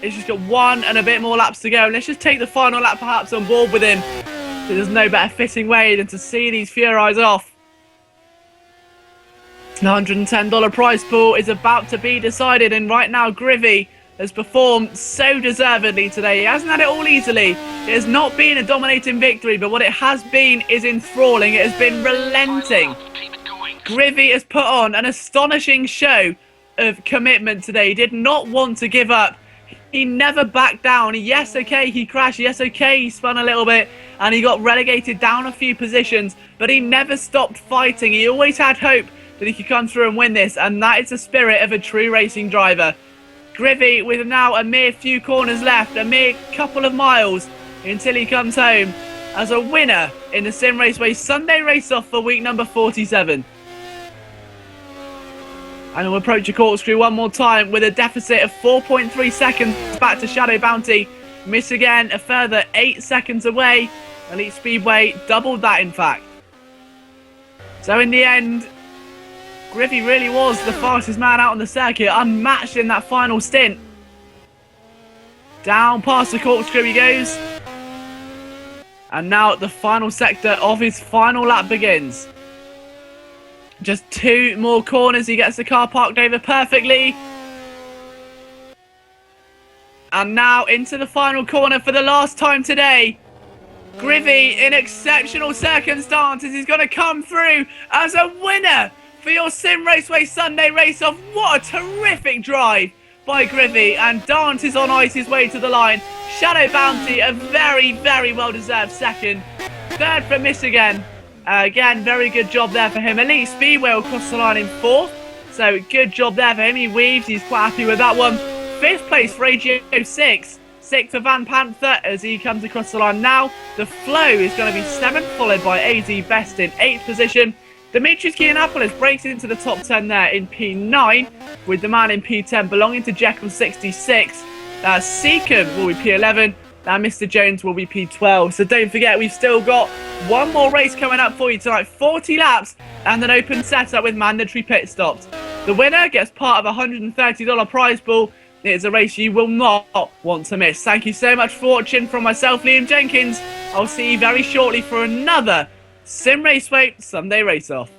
he's just got one and a bit more laps to go. Let's just take the final lap perhaps on board with him. There's no better fitting way than to see these Furies off. The $110 prize pool is about to be decided, and right now Grivy has performed so deservedly today. He hasn't had it all easily. It has not been a dominating victory, but what it has been is enthralling. It has been relenting. Grivy has put on an astonishing show of commitment today. He did not want to give up. He never backed down. Yes, okay, he crashed. Yes, okay, he spun a little bit and he got relegated down a few positions, but he never stopped fighting. He always had hope that he could come through and win this, and that is the spirit of a true racing driver. Grivy, with now a mere few corners left, a mere couple of miles until he comes home as a winner in the Simraceway Sunday race-off for week number 47. And we'll approach a corkscrew one more time with a deficit of 4.3 seconds back to Shadow Bounty. Miss again, a further 8 seconds away. Elite Speedway doubled that, in fact. So in the end, Grivy really was the fastest man out on the circuit, unmatched in that final stint. Down past the corkscrew he goes. And now the final sector of his final lap begins. Just 2 more corners. He gets the car parked over perfectly. And now into the final corner for the last time today. Grivy, in exceptional circumstances, is going to come through as a winner for your Simraceway Sunday race-off. What a terrific drive by Grivy, and dances on ice his way to the line. Shadow Bounty, a very, very well-deserved second. Third for Michigan. Again, very good job there for him. Elite Speedway will cross the line in 4th. So, good job there for him. He weaves. He's quite happy with that one. 5th place for AGO 6. 6th for Van Panther as he comes across the line now. The Flow is going to be 7th, followed by AZ Best in 8th position. Demetrius Giannopoulos breaks into the top 10 there in P9, with the man in P10 belonging to Jekyll 66. Seacombe will be P11. Now Mr. Jones will be P12. So don't forget, we've still got one more race coming up for you tonight. 40 laps and an open setup with mandatory pit stops. The winner gets part of a $130 prize pool. It is a race you will not want to miss. Thank you so much for watching. From myself, Liam Jenkins, I'll see you very shortly for another Simraceway Sunday race-off.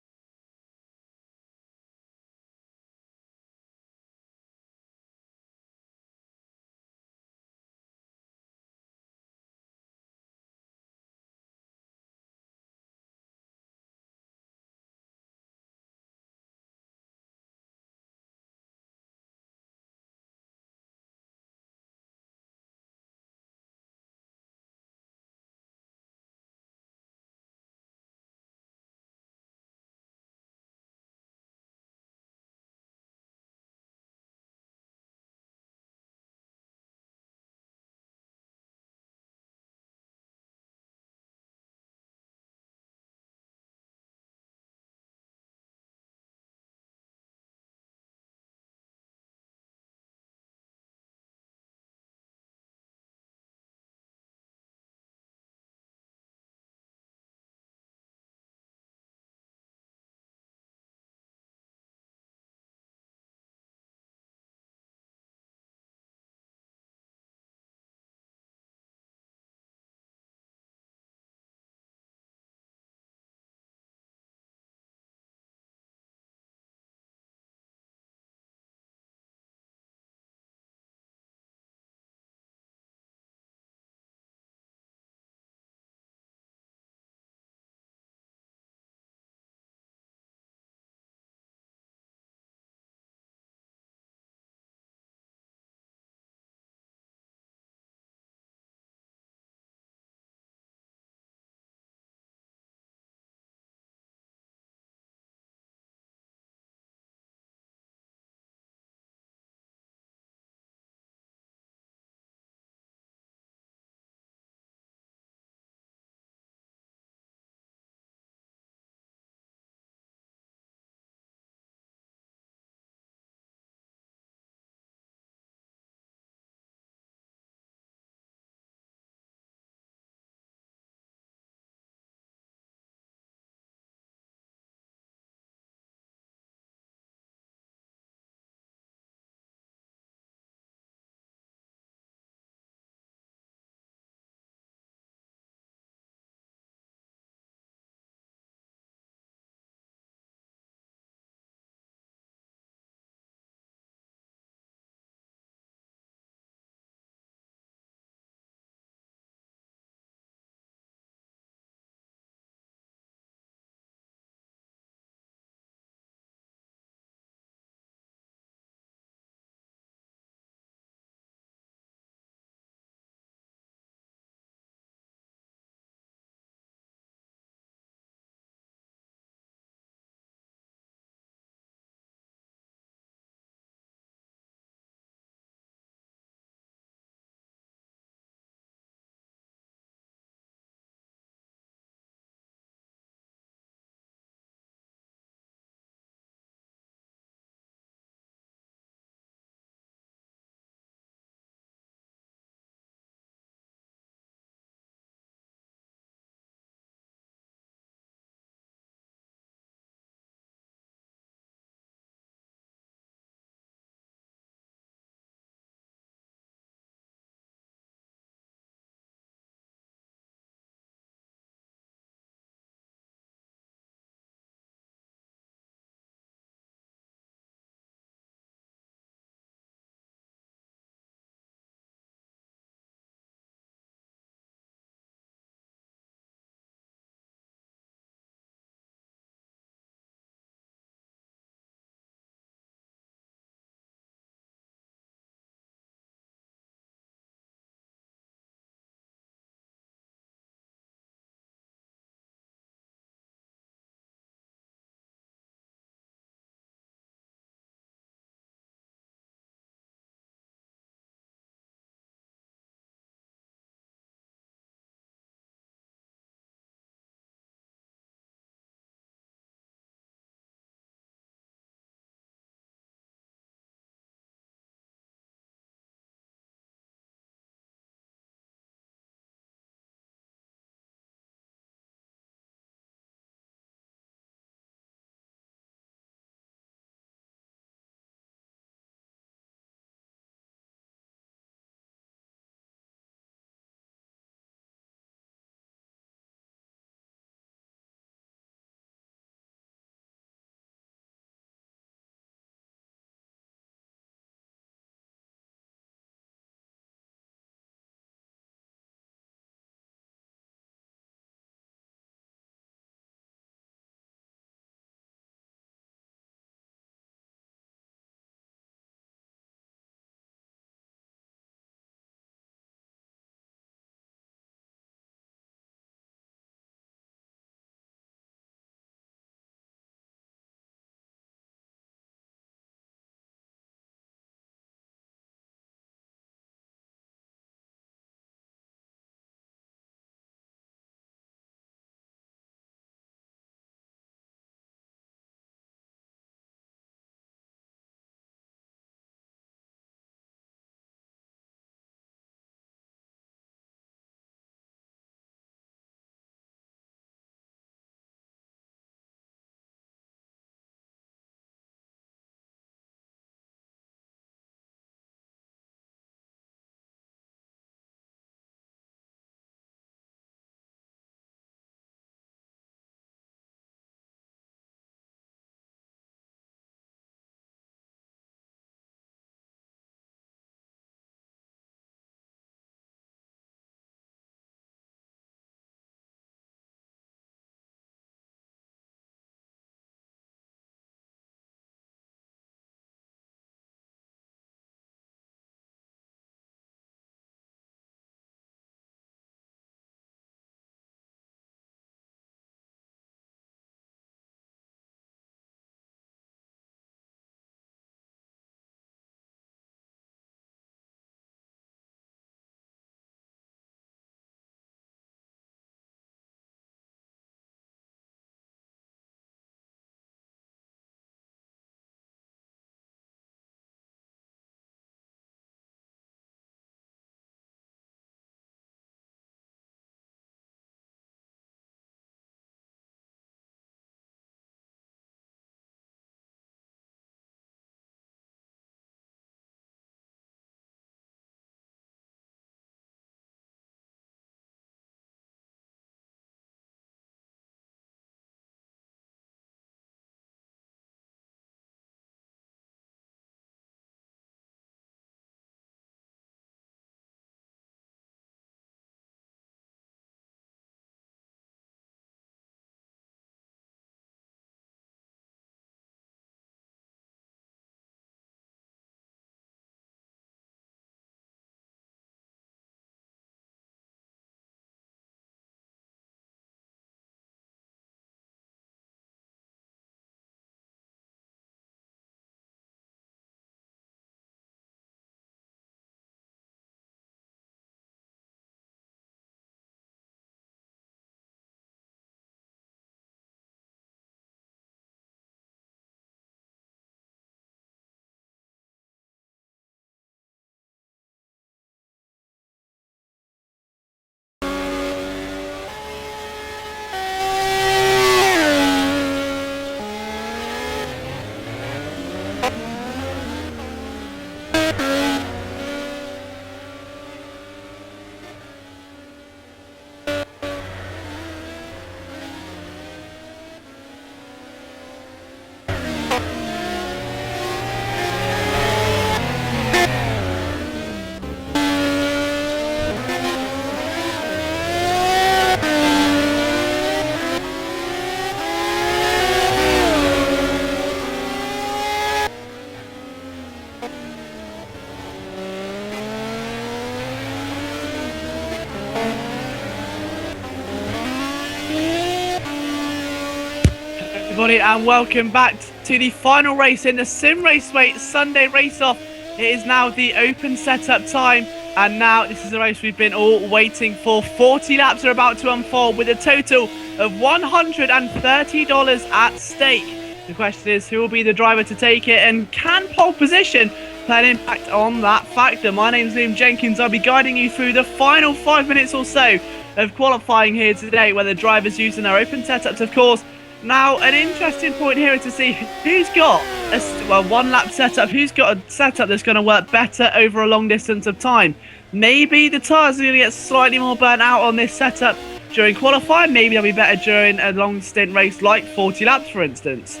everybody, and welcome back to the final race in the Simraceway Sunday race-off. It is now the open setup time, and now this is the race we've been all waiting for. 40 laps are about to unfold with a total of $130 at stake. The question is, who will be the driver to take it, and can pole position play an impact on that factor? My name's Liam Jenkins. I'll be guiding you through the final 5 minutes or so of qualifying here today, where the drivers using their open setups, of course. Now, an interesting point here is to see who's got a one-lap setup, who's got a setup that's going to work better over a long distance of time. Maybe the tyres are going to get slightly more burnt out on this setup during qualifying. Maybe they'll be better during a long stint race like 40 laps, for instance.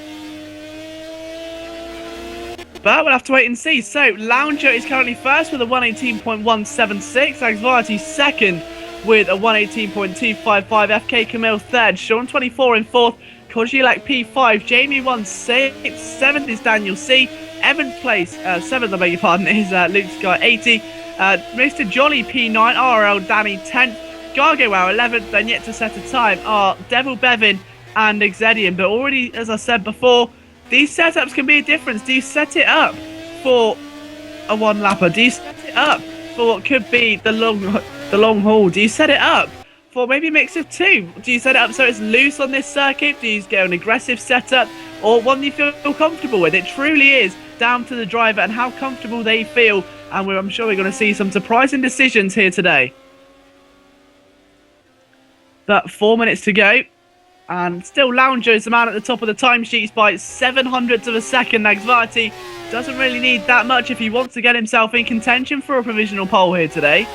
But we'll have to wait and see. So, Lounger is currently first with a 118.176. Anxiety second with a 118.255. FK Camille third. Sean 24 in fourth. Kojilak P5. Jamie 1 6th. Seventh is Daniel C. Evan's place, seventh, I beg your pardon, is Luke Sky 80. Mr. Jolly P9. RL Danny 10th. Gargo Wow 11th. Then yet to set a time are Devil Bevin and Exedian. But already, as I said before, these setups can be a difference. Do you set it up for a one-lapper? Do you set it up for what could be the long haul? Do you set it up for maybe a mix of two? Do you set it up so it's loose on this circuit? Do you get an aggressive setup, or one you feel comfortable with? It truly is down to the driver and how comfortable they feel, and I'm sure we're going to see some surprising decisions here today. But 4 minutes to go. And still Lounger is the man at the top of the timesheets by 700ths of a second. Nagsvati doesn't really need that much if he wants to get himself in contention for a provisional pole here today.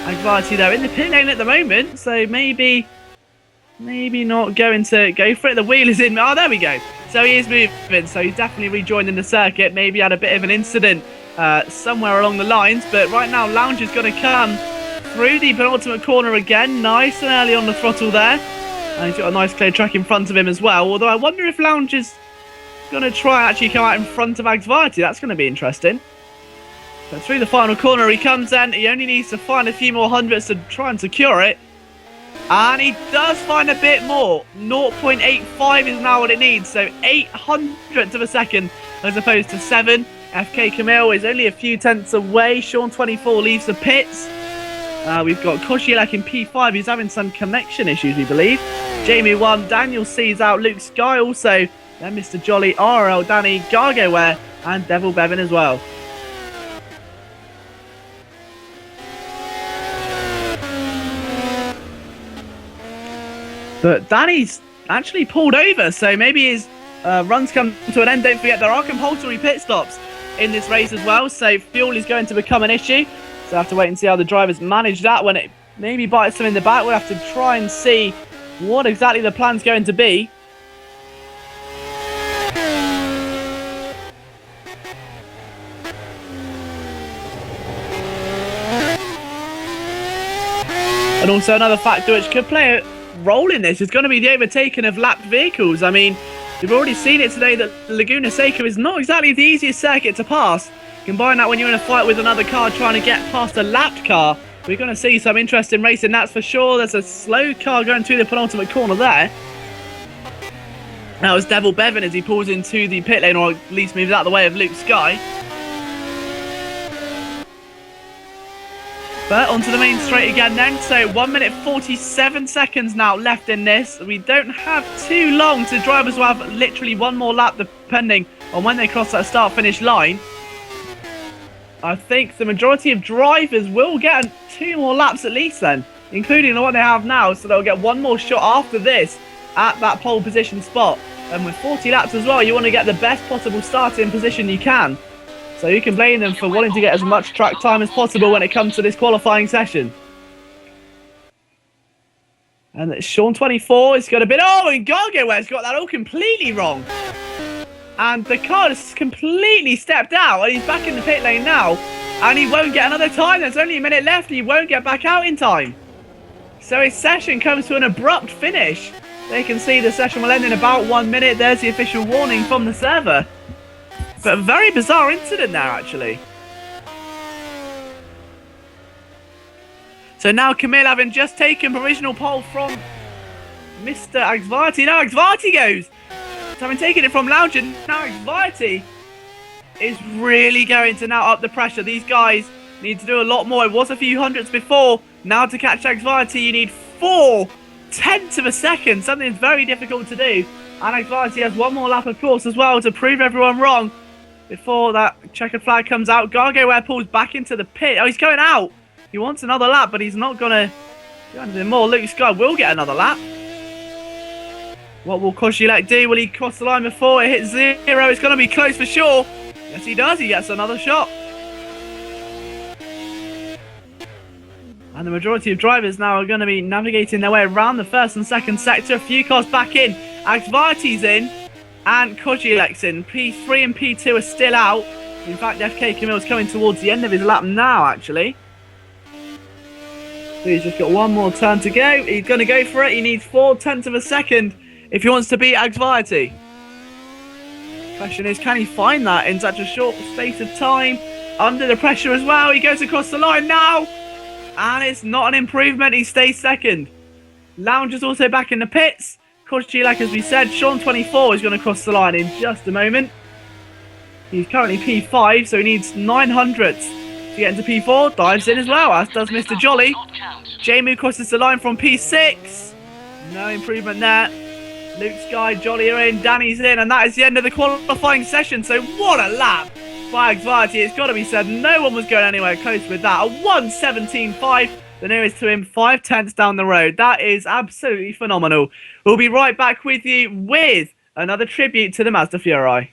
Nagsvati though in the pit lane at the moment, so maybe not going to go for it. The wheel is in. Oh, there we go. So he is moving, so he's definitely rejoining the circuit. Maybe had a bit of an incident somewhere along the lines, but right now Lounger's going to come through the penultimate corner again. Nice and early on the throttle there. And he's got a nice clear track in front of him as well. Although I wonder if Lounger's going to try and actually come out in front of Anxiety. That's going to be interesting. So through the final corner he comes in. He only needs to find a few more hundredths to try and secure it. And he does find a bit more. 0.85 is now what it needs. So 800ths of a second as opposed to 7. FK Camille is only a few tenths away. Sean 24 leaves the pits. We've got Koshielak in P5, who's having some connection issues, we believe. Jamie 1, Daniel C's out, Luke Sky also. Then Mr. Jolly, RL, Danny, Gargoware, and Devil Bevin as well. But Danny's actually pulled over, so maybe his runs come to an end. Don't forget, there are compulsory pit stops in this race as well, so fuel is going to become an issue. So I have to wait and see how the drivers manage that. When it maybe bites them in the back, we'll have to try and see what exactly the plan's going to be. And also another factor which could play a role in this is going to be the overtaking of lapped vehicles. I mean, we've already seen it today that Laguna Seca is not exactly the easiest circuit to pass. Combine that when you're in a fight with another car trying to get past a lapped car. We're going to see some interesting racing, that's for sure. There's a slow car going through the penultimate corner there. That was Devil Bevin as he pulls into the pit lane, or at least moves out of the way of Luke Sky. But onto the main straight again then. So 1 minute 47 seconds now left in this. We don't have too long, so drivers will have literally one more lap depending on when they cross that start-finish line. I think the majority of drivers will get 2 more laps at least then, including the one they have now, so they'll get one more shot after this at that pole position spot. And with 40 laps as well, you want to get the best possible starting position you can. So you can blame them for wanting to get as much track time as possible when it comes to this qualifying session. And Sean 24 has got a bit... Oh, and Gargoware's got that all completely wrong. And the car has completely stepped out, and he's back in the pit lane now. And he won't get another time. There's only a minute left. He won't get back out in time. So his session comes to an abrupt finish. They can see the session will end in about 1 minute. There's the official warning from the server. But a very bizarre incident there, actually. So now Camille, having just taken provisional pole from Mr. Axvarti. Now Axvarti goes Having taken it from Loungin, now Anxiety is really going to now up the pressure. These guys need to do a lot more. It was a few hundreds before. Now to catch Anxiety, you need 4/10 of a second. Something that's very difficult to do. And Anxiety has one more lap, of course, as well to prove everyone wrong before that checkered flag comes out. Gargoware pulls back into the pit. Oh, he's going out. He wants another lap, but he's not going to do anything more. Luke Sky will get another lap. What will Koshilek do? Will he cross the line before it hits 0? It's going to be close for sure. Yes, he does. He gets another shot. And the majority of drivers now are going to be navigating their way around the first and second sector. A few cars back in. Anxiety's in. And Koshilek's in. P3 and P2 are still out. In fact, FK Camille's coming towards the end of his lap now, actually. So he's just got one more turn to go. He's going to go for it. He needs 4/10 of a second if he wants to beat Anxiety. Question is, can he find that in such a short space of time? Under the pressure as well. He goes across the line now. And it's not an improvement. He stays second. Lounge is also back in the pits. Koshilek, as we said, Sean 24 is going to cross the line in just a moment. He's currently P5, so he needs 900 to get into P4. Dives in as well, as does Mr. Jolly. Jamu crosses the line from P6. No improvement there. Luke Sky, Jolly are in, Danny's in, and that is the end of the qualifying session. So what a lap by Anxiety. It's got to be said, no one was going anywhere close with that. A 1:17.5, the nearest to him, 5/10 down the road. That is absolutely phenomenal. We'll be right back with you with another tribute to the Mazda Furai.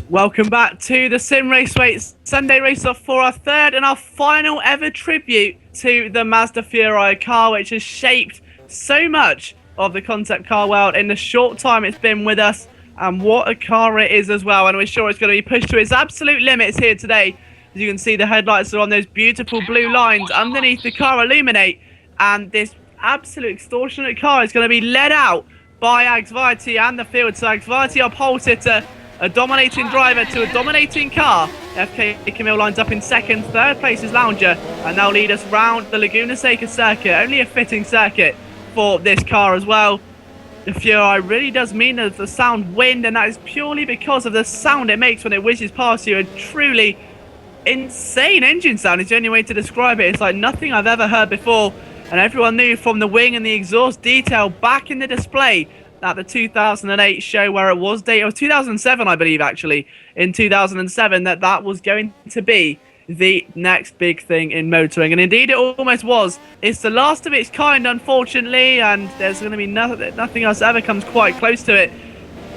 Welcome back to the Simraceway Sunday race-off for our third and our final ever tribute to the Mazda Furai car, which has shaped so much of the concept car world in the short time it's been with us. And what a car it is as well, and we're sure it's going to be pushed to its absolute limits here today. As you can see, the headlights are on those beautiful blue lines underneath the car illuminate, and this absolute extortionate car is going to be led out by Agsvati and the field. So Agsvati, our pole sitter, a dominating driver to a dominating car. FK Camille lines up in second. Third place is Lounger, and they'll lead us round the Laguna Seca circuit. Only a fitting circuit for this car as well. The Furai really does mean that the sound wind, and that is purely because of the sound it makes when it whizzes past you. A truly insane engine sound is the only way to describe it. It's like nothing I've ever heard before, and everyone knew from the wing and the exhaust detail back in the display at the 2008 show, where it was dated, or 2007 I believe actually, in 2007, that was going to be the next big thing in motoring, and indeed it almost was. It's the last of its kind, unfortunately, and there's going to be nothing else ever comes quite close to it.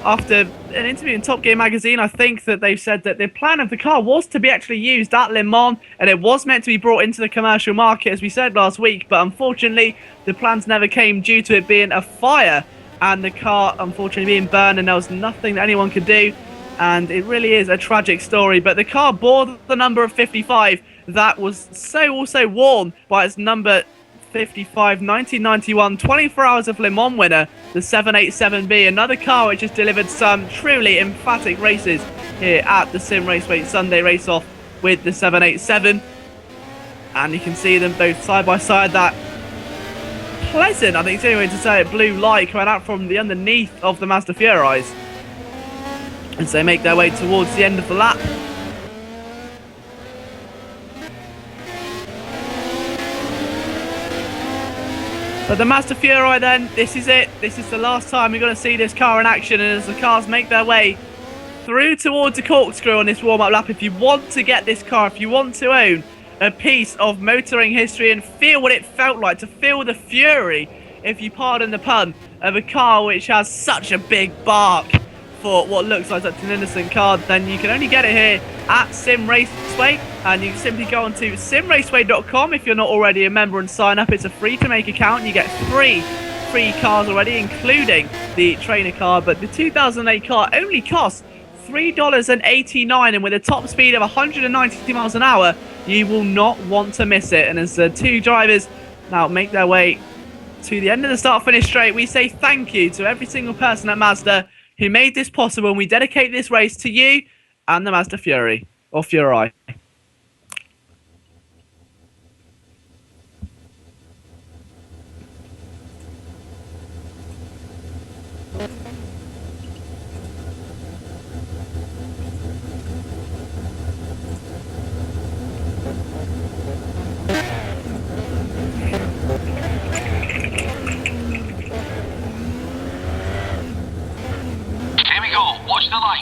After an interview in Top Gear magazine, I think that they've said that the plan of the car was to be actually used at Le Mans, and it was meant to be brought into the commercial market, as we said last week, but unfortunately the plans never came due to it being a fire and the car unfortunately being burned, and there was nothing that anyone could do, and it really is a tragic story. But the car bore the number of 55 that was also worn by its number 55 1991 24 Hours of Le Mans winner, the 787B, another car which has delivered some truly emphatic races here at the Simraceway Sunday race-off with the 787, and you can see them both side by side. That pleasant, I think it's the only way to say it, blue light coming out from the underneath of the Mazda Furais as they make their way towards the end of the lap. But the Mazda Furai then, this is it. This is the last time we're going to see this car in action, and as the cars make their way through towards the corkscrew on this warm-up lap, if you want to get this car, if you want to own a piece of motoring history and feel what it felt like, to feel the fury, if you pardon the pun, of a car which has such a big bark for what looks like such an innocent car, then you can only get it here at Simraceway, and you can simply go on to simraceway.com if you're not already a member and sign up. It's a free-to-make account. You get 3 free cars already, including the trainer car, but the 2008 car only costs $3.89, and with a top speed of 190 miles an hour, you will not want to miss it. And as the two drivers now make their way to the end of the start-finish straight, we say thank you to every single person at Mazda who made this possible, and we dedicate this race to you and the Mazda Fury, or Furai.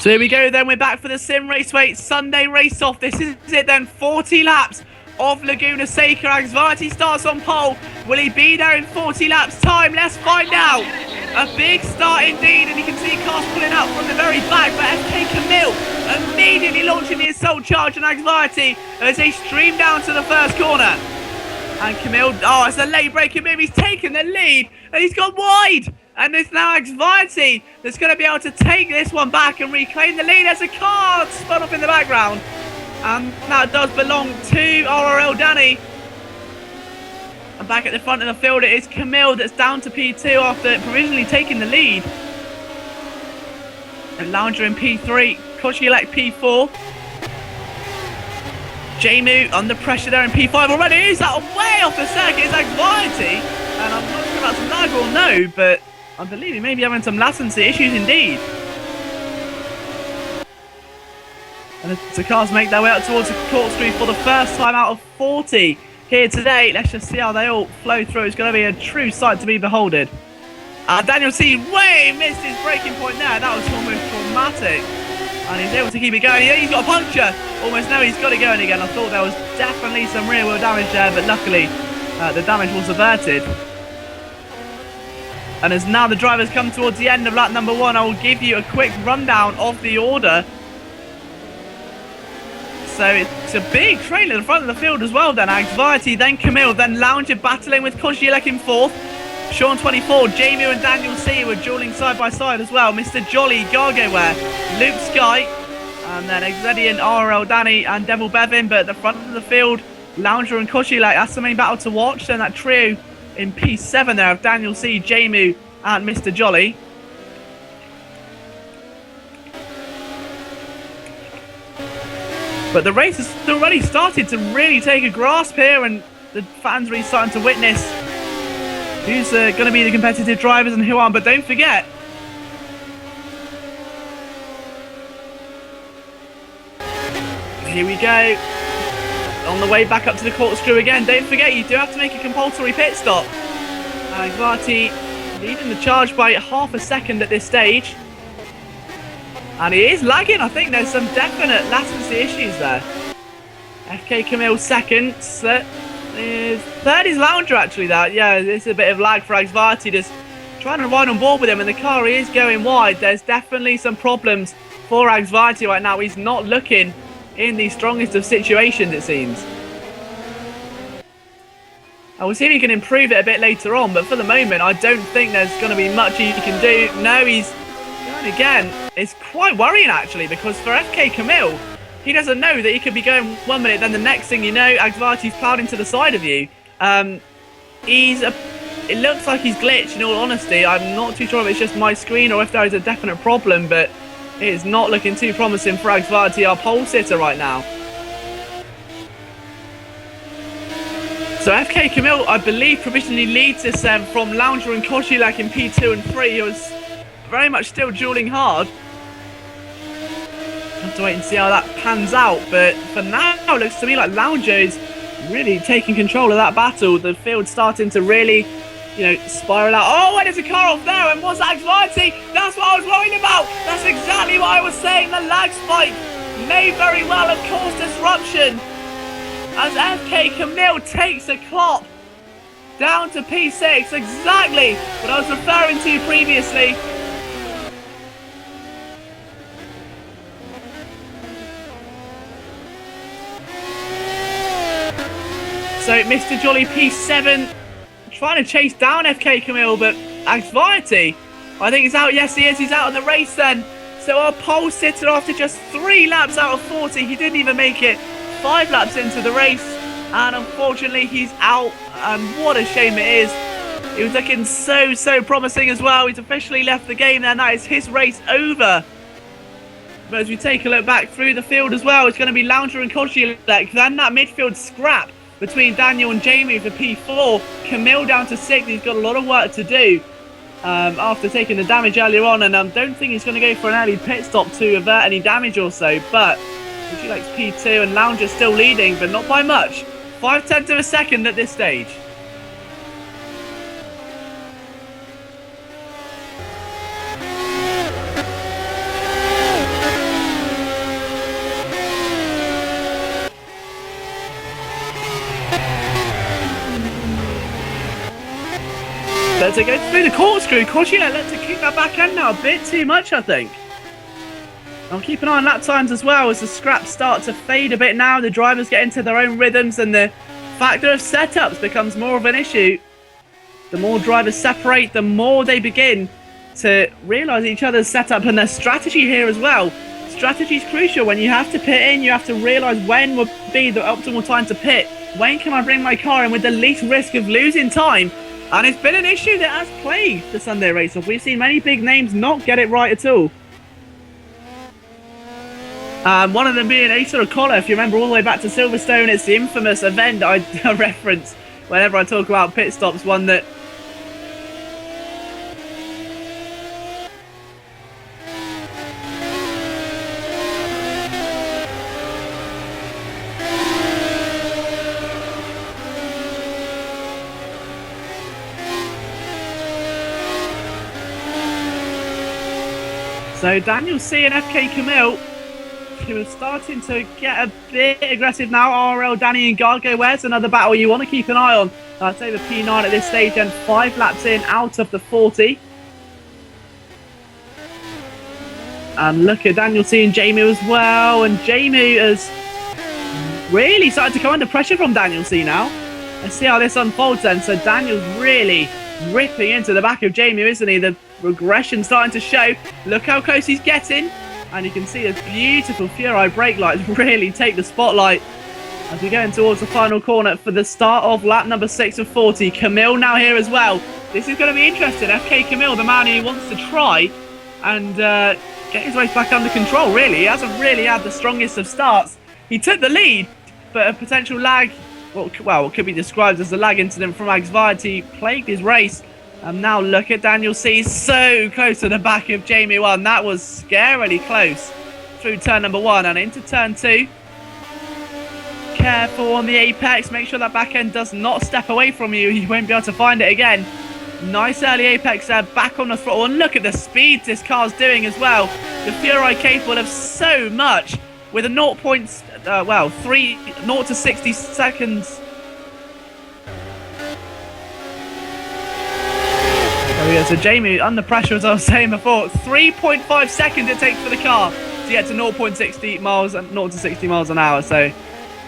So here we go then, we're back for the Simraceway Sunday race-off. This is it then, 40 laps of Laguna Seca. Agsvati starts on pole. Will he be there in 40 laps time? Let's find out. A big start indeed, and you can see cars pulling out from the very back, but FK Camille immediately launching the assault charge on Agsvati as they stream down to the first corner. And Camille, oh, it's a late breaking move. He's taken the lead, and he's gone wide. And it's now Agsvati that's going to be able to take this one back and reclaim the lead as a car spun off in the background. And that does belong to RRL Danny. And back at the front of the field, it is Camille that's down to P2 after provisionally taking the lead. And Lounger in P3, Kochielek P4. Jamu under pressure there in P5 already. Is that way off the circuit? It's Agsvati. And I'm not sure that's lag or no, but I believe he may be having some latency issues indeed. And as the cars make their way up towards the corkscrew for the first time out of 40 here today, let's just see how they all flow through. It's going to be a true sight to be beholden. Daniel C way missed his braking point there. That was almost traumatic. And he's able to keep it going. He's got a puncture. Almost no, he's got it going again. I thought there was definitely some rear wheel damage there, but luckily the damage was averted. And as now the drivers come towards the end of lap number 1, I will give you a quick rundown of the order. So it's a big train in the front of the field as well then. Anxiety, then Camille, then Lounger battling with Kozielek in 4th. Sean 24, Jamie and Daniel C were dueling side by side as well. Mr. Jolly, Gargoware, Luke Sky, and then Exedian, RL Danny and Devil Bevin. But at the front of the field, Lounger and Kozielek, that's the main battle to watch. Then that trio in P7 there of Daniel C, Jamie and Mr. Jolly. But the race has already started to really take a grasp here, and the fans are really starting to witness who's going to be the competitive drivers and who aren't. But don't forget, here we go, on the way back up to the corkscrew again. Don't forget, you do have to make a compulsory pit stop. Anxiety leading the charge by half a second at this stage. And he is lagging. I think there's some definite latency issues there. FK Camille second. Third is Lounger actually. Yeah, it's a bit of lag for Anxiety. Just trying to ride on board with him, and the car is going wide. There's definitely some problems for Anxiety right now. He's not looking in the strongest of situations, it seems. I will see if he can improve it a bit later on, but for the moment, I don't think there's going to be much he can do. No, he's going again. It's quite worrying, actually, because for FK Camille, he doesn't know that he could be going 1 minute, then the next thing you know, Anxiety's plowed into the side of you. It looks like he's glitched, in all honesty. I'm not too sure if it's just my screen or if there is a definite problem, but it is not looking too promising for Anxiety, our pole sitter right now. So FK Camille, I believe, provisionally leads this from Lounger and Kozielek in P2 and 3. He was very much still dueling hard. Have to wait and see how that pans out. But for now, it looks to me like Lounger is really taking control of that battle. The field's starting to really, spiral out. Oh, and there's a car off there. And what's Anxiety? That's what I was worried about. That's exactly what I was saying. The lag spike may very well have caused disruption, as FK Camille takes a clop down to P6, exactly what I was referring to previously. So Mr. Jolly P7 trying to chase down FK Camille, but Anxiety, I think he's out. Yes, he is. He's out of the race then. So our pole sitter, after just 3 laps out of 40, he didn't even make it 5 laps into the race, and unfortunately he's out, and what a shame it is. He was looking so promising as well. He's officially left the game then. That is his race over. But as we take a look back through the field as well, it's going to be Lounger and Kozielek. Then that midfield scrap between Daniel and Jamie for P4. Camille down to 6th. He's got a lot of work to do after taking the damage earlier on, and don't think he's going to go for an early pit stop to avert any damage or so. But Kozielek's P2 and Lounger still leading, but not by much. 0.5 of a second at this stage. But to go through the corkscrew, Kozielek lets it kick that back end now a bit too much, I think. I'll keep an eye on lap times as well as the scraps start to fade a bit now. The drivers get into their own rhythms and the factor of setups becomes more of an issue. The more drivers separate, the more they begin to realise each other's setup and their strategy here as well. Strategy is crucial. When you have to pit in, you have to realise when would be the optimal time to pit. When can I bring my car in with the least risk of losing time? And it's been an issue that has plagued the Sunday race-off. We've seen many big names not get it right at all. One of them being Ace or Collar, if you remember all the way back to Silverstone. It's the infamous event I reference whenever I talk about pit stops, one that So Daniel C and FK Camille who are starting to get a bit aggressive now. RL, Danny and Gargo, where's another battle you want to keep an eye on? I'd say the P9 at this stage and 5 laps in out of the 40. And look at Daniel C and Jamie as well. And Jamie has really started to come under pressure from Daniel C now. Let's see how this unfolds then. So Daniel's really ripping into the back of Jamie, isn't he? The regression starting to show. Look how close he's getting. And you can see the beautiful Furai brake lights really take the spotlight as we go in towards the final corner for the start of lap number 6 of 40. Camille now here as well. This is going to be interesting. FK Camille, the man who wants to try and get his race back under control, really. He hasn't really had the strongest of starts. He took the lead, but a potential lag, well, what could be described as a lag incident from anxiety plagued his race. And now look at Daniel C, so close to the back of Jamie 1. That was scarily close through turn number 1 and into turn 2. Careful on the apex. Make sure that back end does not step away from you. You won't be able to find it again. Nice early apex there, back on the throttle. And look at the speeds this car's doing as well. The Furai capable of so much with a 0 to 60 seconds. There we go. So Jamie under pressure, as I was saying before. 3.5 seconds it takes for the car to get to 0.60 miles and 0 to 60 miles an hour. So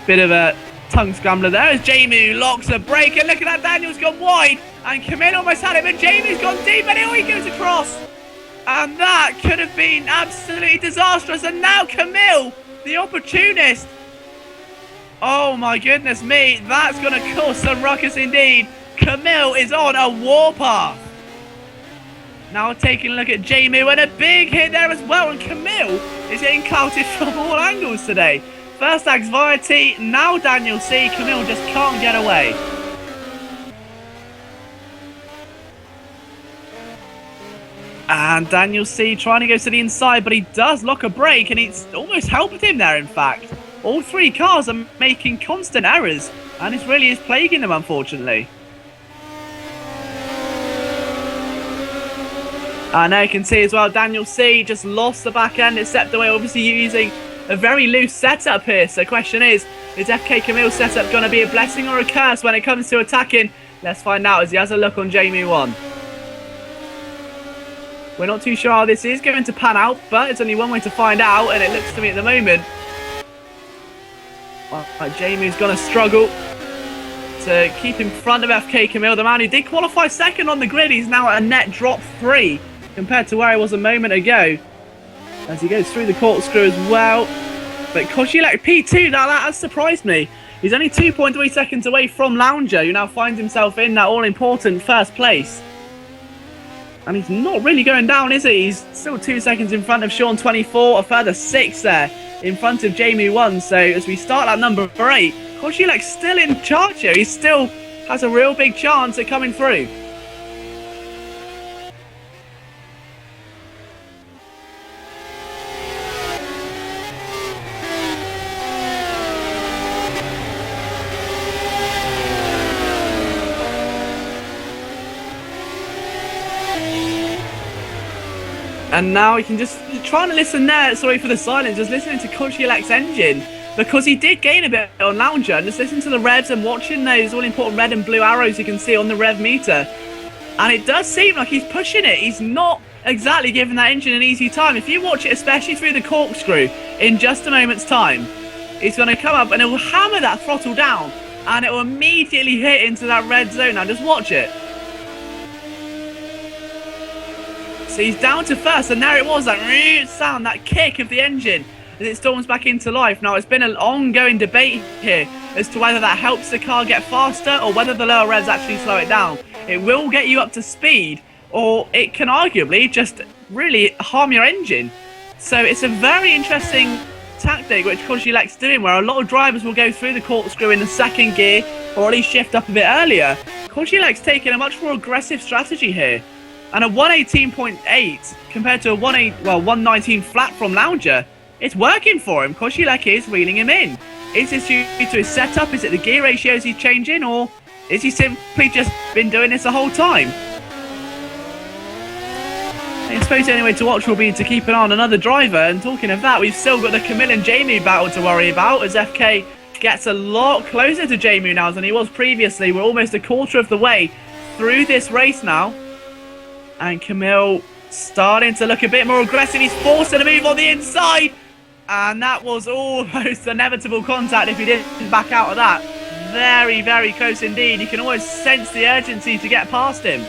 bit of a tongue scrambler there as Jamie locks the brake. And look at that, Daniel's gone wide and Camille almost had him, and Jamie's gone deep and he goes across. And that could have been absolutely disastrous. And now Camille, the opportunist. Oh my goodness me, that's going to cause some ruckus indeed. Camille is on a warpath. Now taking a look at Jamie, and a big hit there as well, and Camille is getting clouted from all angles today. First anxiety, now Daniel C. Camille just can't get away. And Daniel C trying to go to the inside, but he does lock a brake, and it's almost helped him there, in fact. All 3 cars are making constant errors, and it really is plaguing them, unfortunately. And now you can see as well, Daniel C just lost the back end. It stepped away, obviously using a very loose setup here. So the question is FK Camille's setup going to be a blessing or a curse when it comes to attacking? Let's find out as he has a look on Jamie 1. We're not too sure how this is going to pan out, but it's only one way to find out, and it looks to me at the moment like Jamie's going to struggle to keep in front of FK Camille, the man who did qualify second on the grid. He's now at a net drop 3 compared to where he was a moment ago as he goes through the corkscrew as well. But Kozielek P2, now that has surprised me. He's only 2.3 seconds away from Lounger, who now finds himself in that all-important first place. And he's not really going down, is he? He's still 2 seconds in front of Sean 24, a further 6 there in front of Jamie 1. So as we start at number 8, Kozielek's still in charge here. He still has a real big chance at coming through. And now we can just trying to listen there, sorry for the silence, just listening to Kozielek's engine, because he did gain a bit on Lounger, and just listen to the revs and watching those all-important red and blue arrows you can see on the rev meter. And it does seem like he's pushing it. He's not exactly giving that engine an easy time. If you watch it, especially through the corkscrew, in just a moment's time, it's going to come up and it will hammer that throttle down, and it will immediately hit into that red zone. Now just watch it. So he's down to first, and there it was, that sound, that kick of the engine as it storms back into life. Now, it's been an ongoing debate here as to whether that helps the car get faster or whether the lower revs actually slow it down. It will get you up to speed, or it can arguably just really harm your engine. So it's a very interesting tactic which Kozielek's doing, where a lot of drivers will go through the corkscrew in the second gear or at least shift up a bit earlier. Kozielek's taking a much more aggressive strategy here. And a 118.8 compared to a 119 flat from Lounger, it's working for him. Kozielek is reeling him in. Is this due to his setup? Is it the gear ratios he's changing? Or is he simply just been doing this the whole time? I suppose the only way to watch will be to keep an eye on another driver. And talking of that, we've still got the Camille and Jamie battle to worry about as FK gets a lot closer to Jamie now than he was previously. We're almost a quarter of the way through this race now. And Camille starting to look a bit more aggressive. He's forced to move on the inside. And that was almost inevitable contact if he didn't back out of that. Very, very close indeed. You can almost sense the urgency to get past him.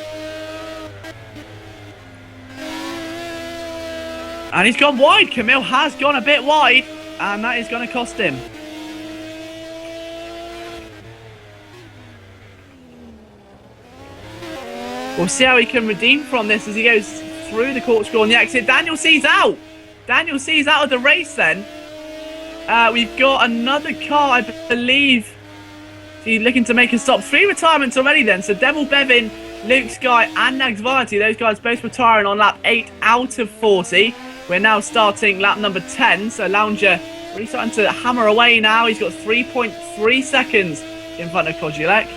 And he's gone wide. Camille has gone a bit wide. And that is going to cost him. We'll see how he can redeem from this as he goes through the corkscrew on the exit. Daniel C's out. Daniel C's out of the race then. We've got another car, I believe. He's looking to make a stop. 3 retirements already then. So Devil Bevin, Luke Sky and Nags Varty, those guys both retiring on lap 8 out of 40. We're now starting lap number 10. So Lounger really starting to hammer away now. He's got 3.3 seconds in front of Kozulek.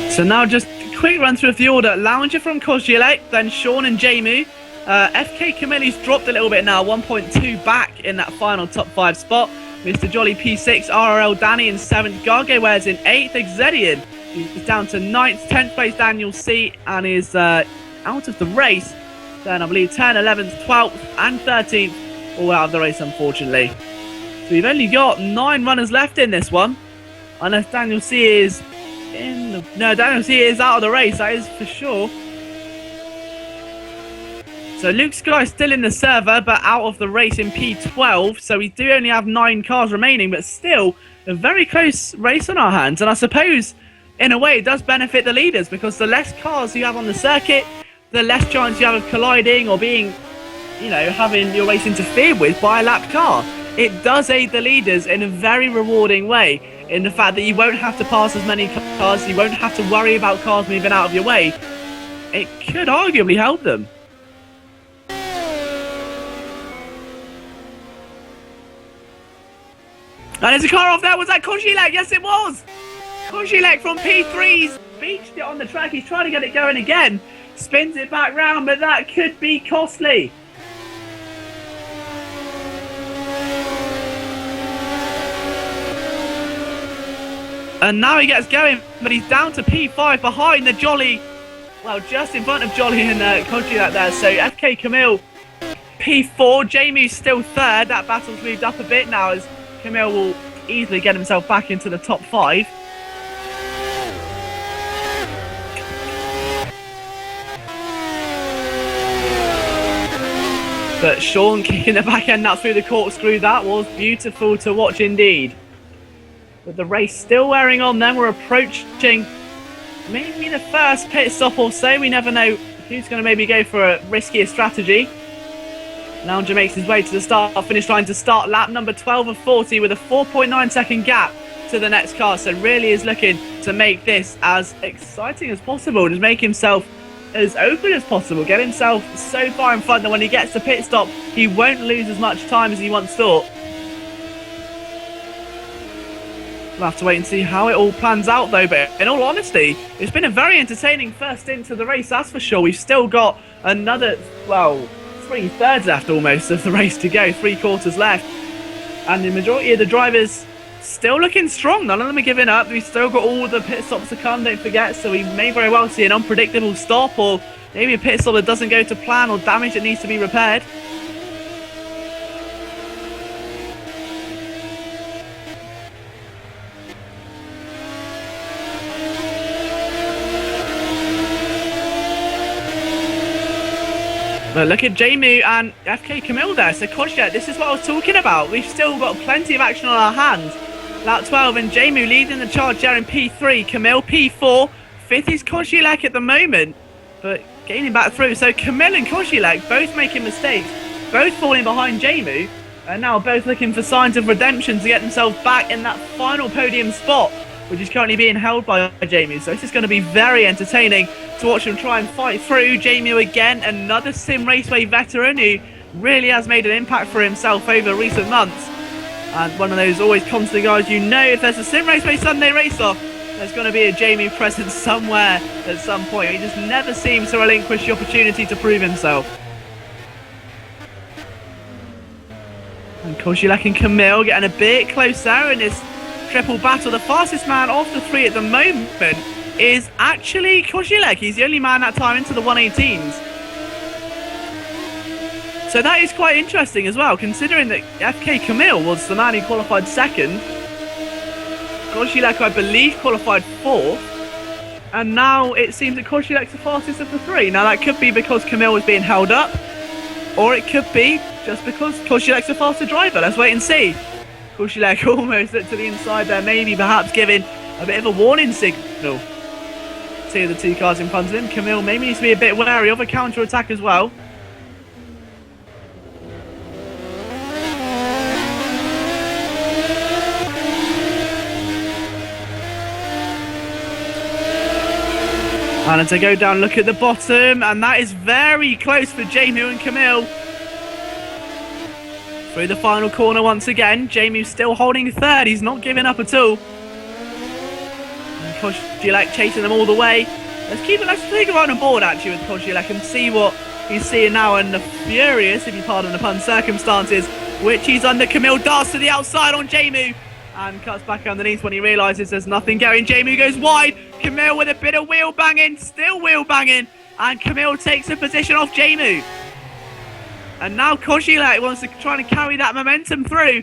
So now just a quick run through of the order. Lounger from Kozulek, then Sean and Jamu. FK Camille's dropped a little bit now, 1.2 back in that final top 5 spot. Mr. Jolly P6, RRL Danny in 7th, Gargewares in 8th, Exedian is down to 9th, 10th place Daniel C and is out of the race. Then I believe 10, 11th, 12th and 13th all out of the race unfortunately. So we've only got 9 runners left in this one. Unless Daniel C is no, Daniel C is out of the race, that is for sure. So Luke Sky still in the server, but out of the race in P12. So we do only have 9 cars remaining, but still a very close race on our hands. And I suppose, in a way, it does benefit the leaders because the less cars you have on the circuit, the less chance you have of colliding or being, having your race interfered with by a lapped car. It does aid the leaders in a very rewarding way in the fact that you won't have to pass as many cars, you won't have to worry about cars moving out of your way. It could arguably help them. And there's a car off there. Was that Kozulek? Yes, it was. Kozulek from P3's beached it on the track. He's trying to get it going again. Spins it back round, but that could be costly. And now he gets going, but he's down to P5 behind the Jolly. Well, just in front of Jolly and Kozulek there. So FK Camille, P4. Jamie's still 3rd. That battle's moved up a bit now as Camille will easily get himself back into the top 5. But Sean kicking the back end out through the corkscrew. That was beautiful to watch indeed. With the race still wearing on then, we're approaching maybe the first pit stop or so. We never know who's going to maybe go for a riskier strategy. Lounger makes his way to the finish line to start lap number 12 of 40 with a 4.9 second gap to the next car. So really is looking to make this as exciting as possible. Just make himself as open as possible. Get himself so far in front that when he gets to pit stop, he won't lose as much time as he once thought. We'll have to wait and see how it all plans out though, but in all honesty, it's been a very entertaining first stint to the race, that's for sure. We've still got another, 3/3 left almost of the race to go, 3/4 left. And the majority of the drivers still looking strong, none of them are giving up. We've still got all the pit stops to come, don't forget, so we may very well see an unpredictable stop or maybe a pit stop that doesn't go to plan or damage that needs to be repaired. But look at Jamu and FK Camille there. So Kozulek, this is what I was talking about. We've still got plenty of action on our hands. Lap 12 and Jamu leading the charge there in P3. Camille P4. 5th is Kozulek at the moment, but gaining back through. So Camille and Kozulek both making mistakes, both falling behind Jamu, and now both looking for signs of redemption to get themselves back in that final podium spot, which is currently being held by Jamu. So this is going to be very entertaining to watch him try and fight through. Jamu again, another Simraceway veteran who really has made an impact for himself over recent months. And one of those always constant guys, you know, if there's a Simraceway Sunday race-off, there's going to be a Jamie present somewhere at some point. He just never seems to relinquish the opportunity to prove himself. And Kozielek and Camille getting a bit closer in this triple battle. The fastest man of the three at the moment is actually Kozielek. He's the only man that time into the 118s. So that is quite interesting as well, considering that FK Camille was the man who qualified second. Kozielek, I believe, qualified fourth. And now it seems that Kozielek's the fastest of the three. Now that could be because Camille was being held up, or it could be just because Kozielek's the faster driver. Let's wait and see. Kozielek almost to the inside there, maybe perhaps giving a bit of a warning signal to the two cars in front of him. Camille maybe needs to be a bit wary of a counter-attack as well. And as I go down, look at the bottom, and that is very close for Jamie and Camille. Through the final corner once again. Jamie's still holding third. He's not giving up at all. And Kozielek chasing them all the way. Let's take a ride on board actually with Kozielek and see what he's seeing now. And the furious, if you pardon the pun, circumstances which he's under. Camille darts to the outside on Jamie and cuts back underneath when he realises there's nothing going. Jamie goes wide. Camille with a bit of wheel banging, still wheel banging, and Camille takes a position off Jamie. And now Kozielek wants to try and carry that momentum through.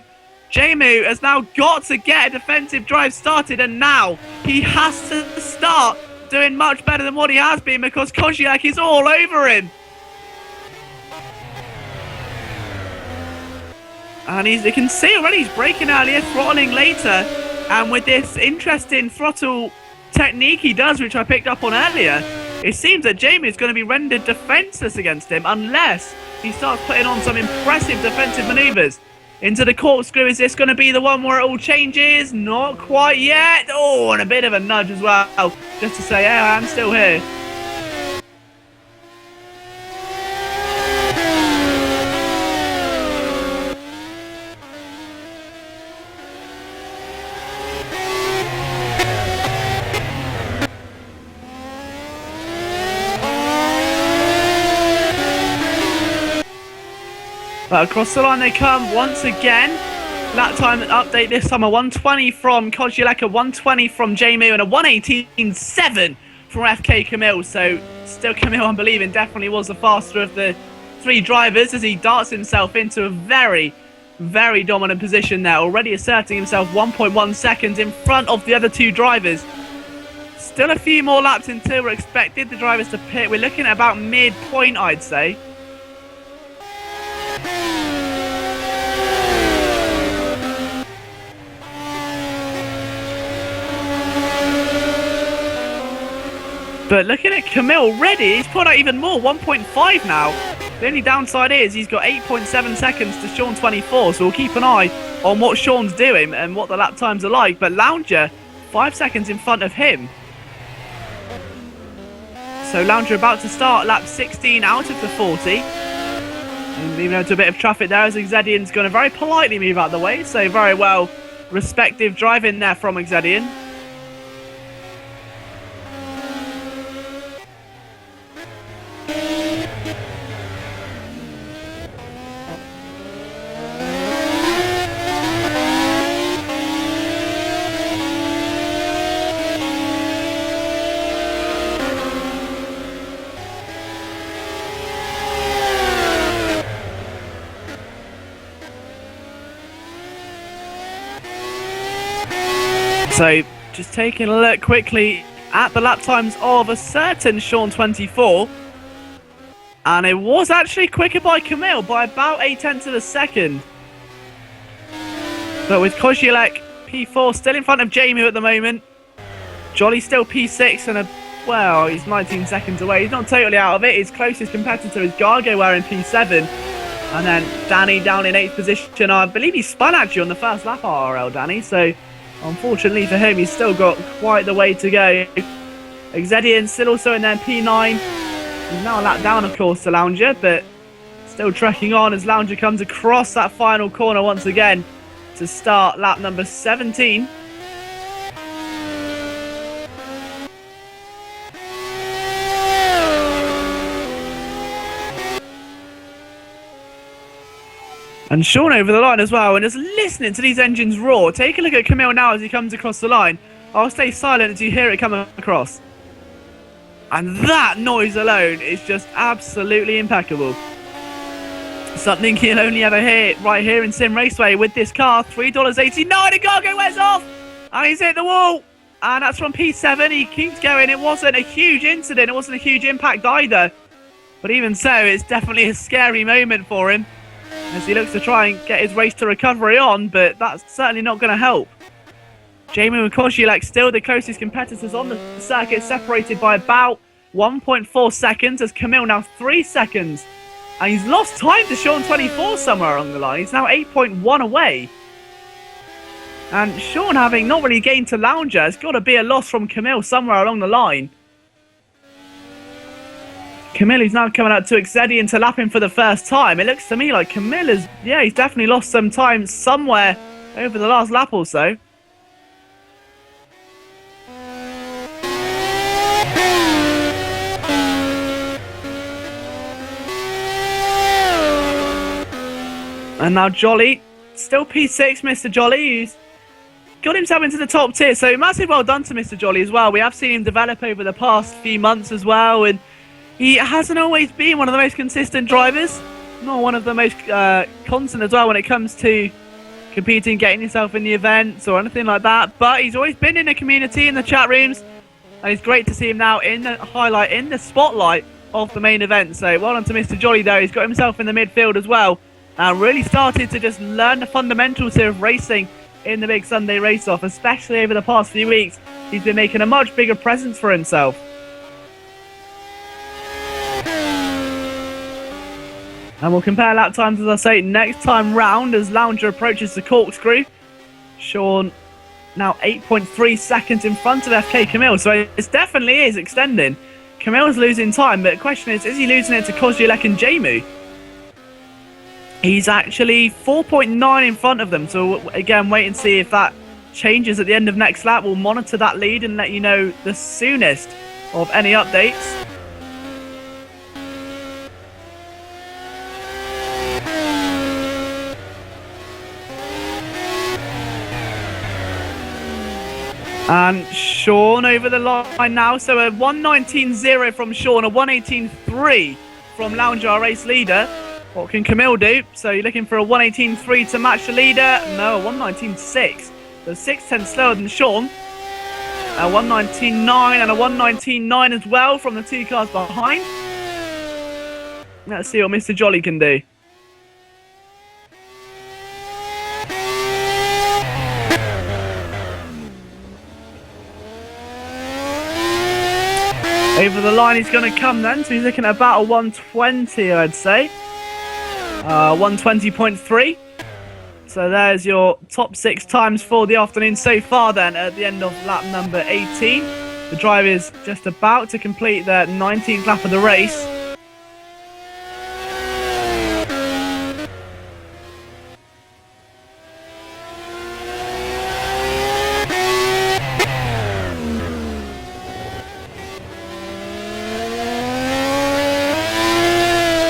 Jamie has now got to get a defensive drive started, and now he has to start doing much better than what he has been because Kozielek is all over him. And you can see already he's braking earlier, throttling later, and with this interesting throttle technique he does, which I picked up on earlier, it seems that Jamie is going to be rendered defenseless against him unless he starts putting on some impressive defensive maneuvers. Into the corkscrew, is this going to be the one where it all changes? Not quite yet. Oh, and a bit of a nudge as well, just to say, yeah, I'm still here. But across the line they come once again. Lap time update this time, a 120 from Kozielek, a 120 from Jamie, and a 118.7 from FK Camille. So still Camille, I'm believing, definitely was the faster of the three drivers as he darts himself into a very, very dominant position there, already asserting himself 1.1 seconds in front of the other two drivers. Still a few more laps until we're expected the drivers to pit. We're looking at about midpoint, I'd say. But looking at Camille already, he's put out even more, 1.5 now. The only downside is he's got 8.7 seconds to Sean 24, so we'll keep an eye on what Sean's doing and what the lap times are like. But Lounger, 5 seconds in front of him. So Lounger about to start lap 16 out of the 40. And even into a bit of traffic there as Exedian's going to very politely move out the way. So very well respective driving there from Exedian. So, just taking a look quickly at the lap times of a certain Sean 24. And it was actually quicker by Camille by about 0.8 of a second. But with Kozielek P4 still in front of Jamie at the moment. Jolly still P6 and well, he's 19 seconds away. He's not totally out of it. His closest competitor is Gargo wearing P7. And then Danny down in 8th position. I believe he spun actually on the first lap RL, Danny. So unfortunately for him, he's still got quite the way to go. Exedian still also in there, P9. He's now a lap down, of course, to Lounger, but Still trekking on as Lounger comes across that final corner once again to start lap number 17. And Sean over the line as well, and just listening to these engines roar. Take a look at Camille now as he comes across the line. I'll stay silent as you hear it come across. And that noise alone is just absolutely impeccable. Something you'll only ever hear right here in Simraceway with this car. $3.89, and Gargo wears off! And he's hit the wall! And that's from P7, he keeps going. It wasn't a huge incident, it wasn't a huge impact either. But even so, it's definitely a scary moment for him as he looks to try and get his race to recovery on, but that's certainly not going to help. Jamie and Kozulek still the closest competitors on the circuit, separated by about 1.4 seconds, as Camille now 3 seconds. And he's lost time to Sean 24 somewhere along the line. He's now 8.1 away. And Sean, having not really gained to Lounger, has got to be a loss from Camille somewhere along the line. Camille is now coming out to Exedian to lap him for the first time. It looks to me like Camille is, he's definitely lost some time somewhere over the last lap or so. And now Jolly, still P6, Mr. Jolly, who's got himself into the top tier. So massive well done to Mr. Jolly as well. We have seen him develop over the past few months as well. And he hasn't always been one of the most consistent drivers. Not one of the most constant as well when it comes to competing, getting yourself in the events or anything like that. But he's always been in the community, in the chat rooms. And it's great to see him now in the highlight, in the spotlight of the main event. So well done to Mr. Jolly though. He's got himself in the midfield as well. And really started to just learn the fundamentals here of racing in the big Sunday race-off, especially over the past few weeks. He's been making a much bigger presence for himself. And we'll compare lap times, as I say, next time round as Lounger approaches the corkscrew. Sean now 8.3 seconds in front of FK Camille, so it definitely is extending. Camille's losing time, but the question is he losing it to Kozulek and Jamu? He's actually 4.9 in front of them. So again, wait and see if that changes at the end of next lap. We'll monitor that lead and let you know the soonest of any updates. And Sean over the line now. So a 119.0 from Sean, a 118.3 from Lounger, our race leader. What can Camille do? So you're looking for a 118.3 to match the leader. No, a 119.6. So 6 tenths slower than Sean. A 119.9 and a 119.9 as well from the two cars behind. Let's see what Mr. Jolly can do. Over the line he's going to come then. So he's looking at about a 120, I'd say. 120.3. So there's your top 6 times for the afternoon so far then at the end of lap number 18. The driver is just about to complete their 19th lap of the race.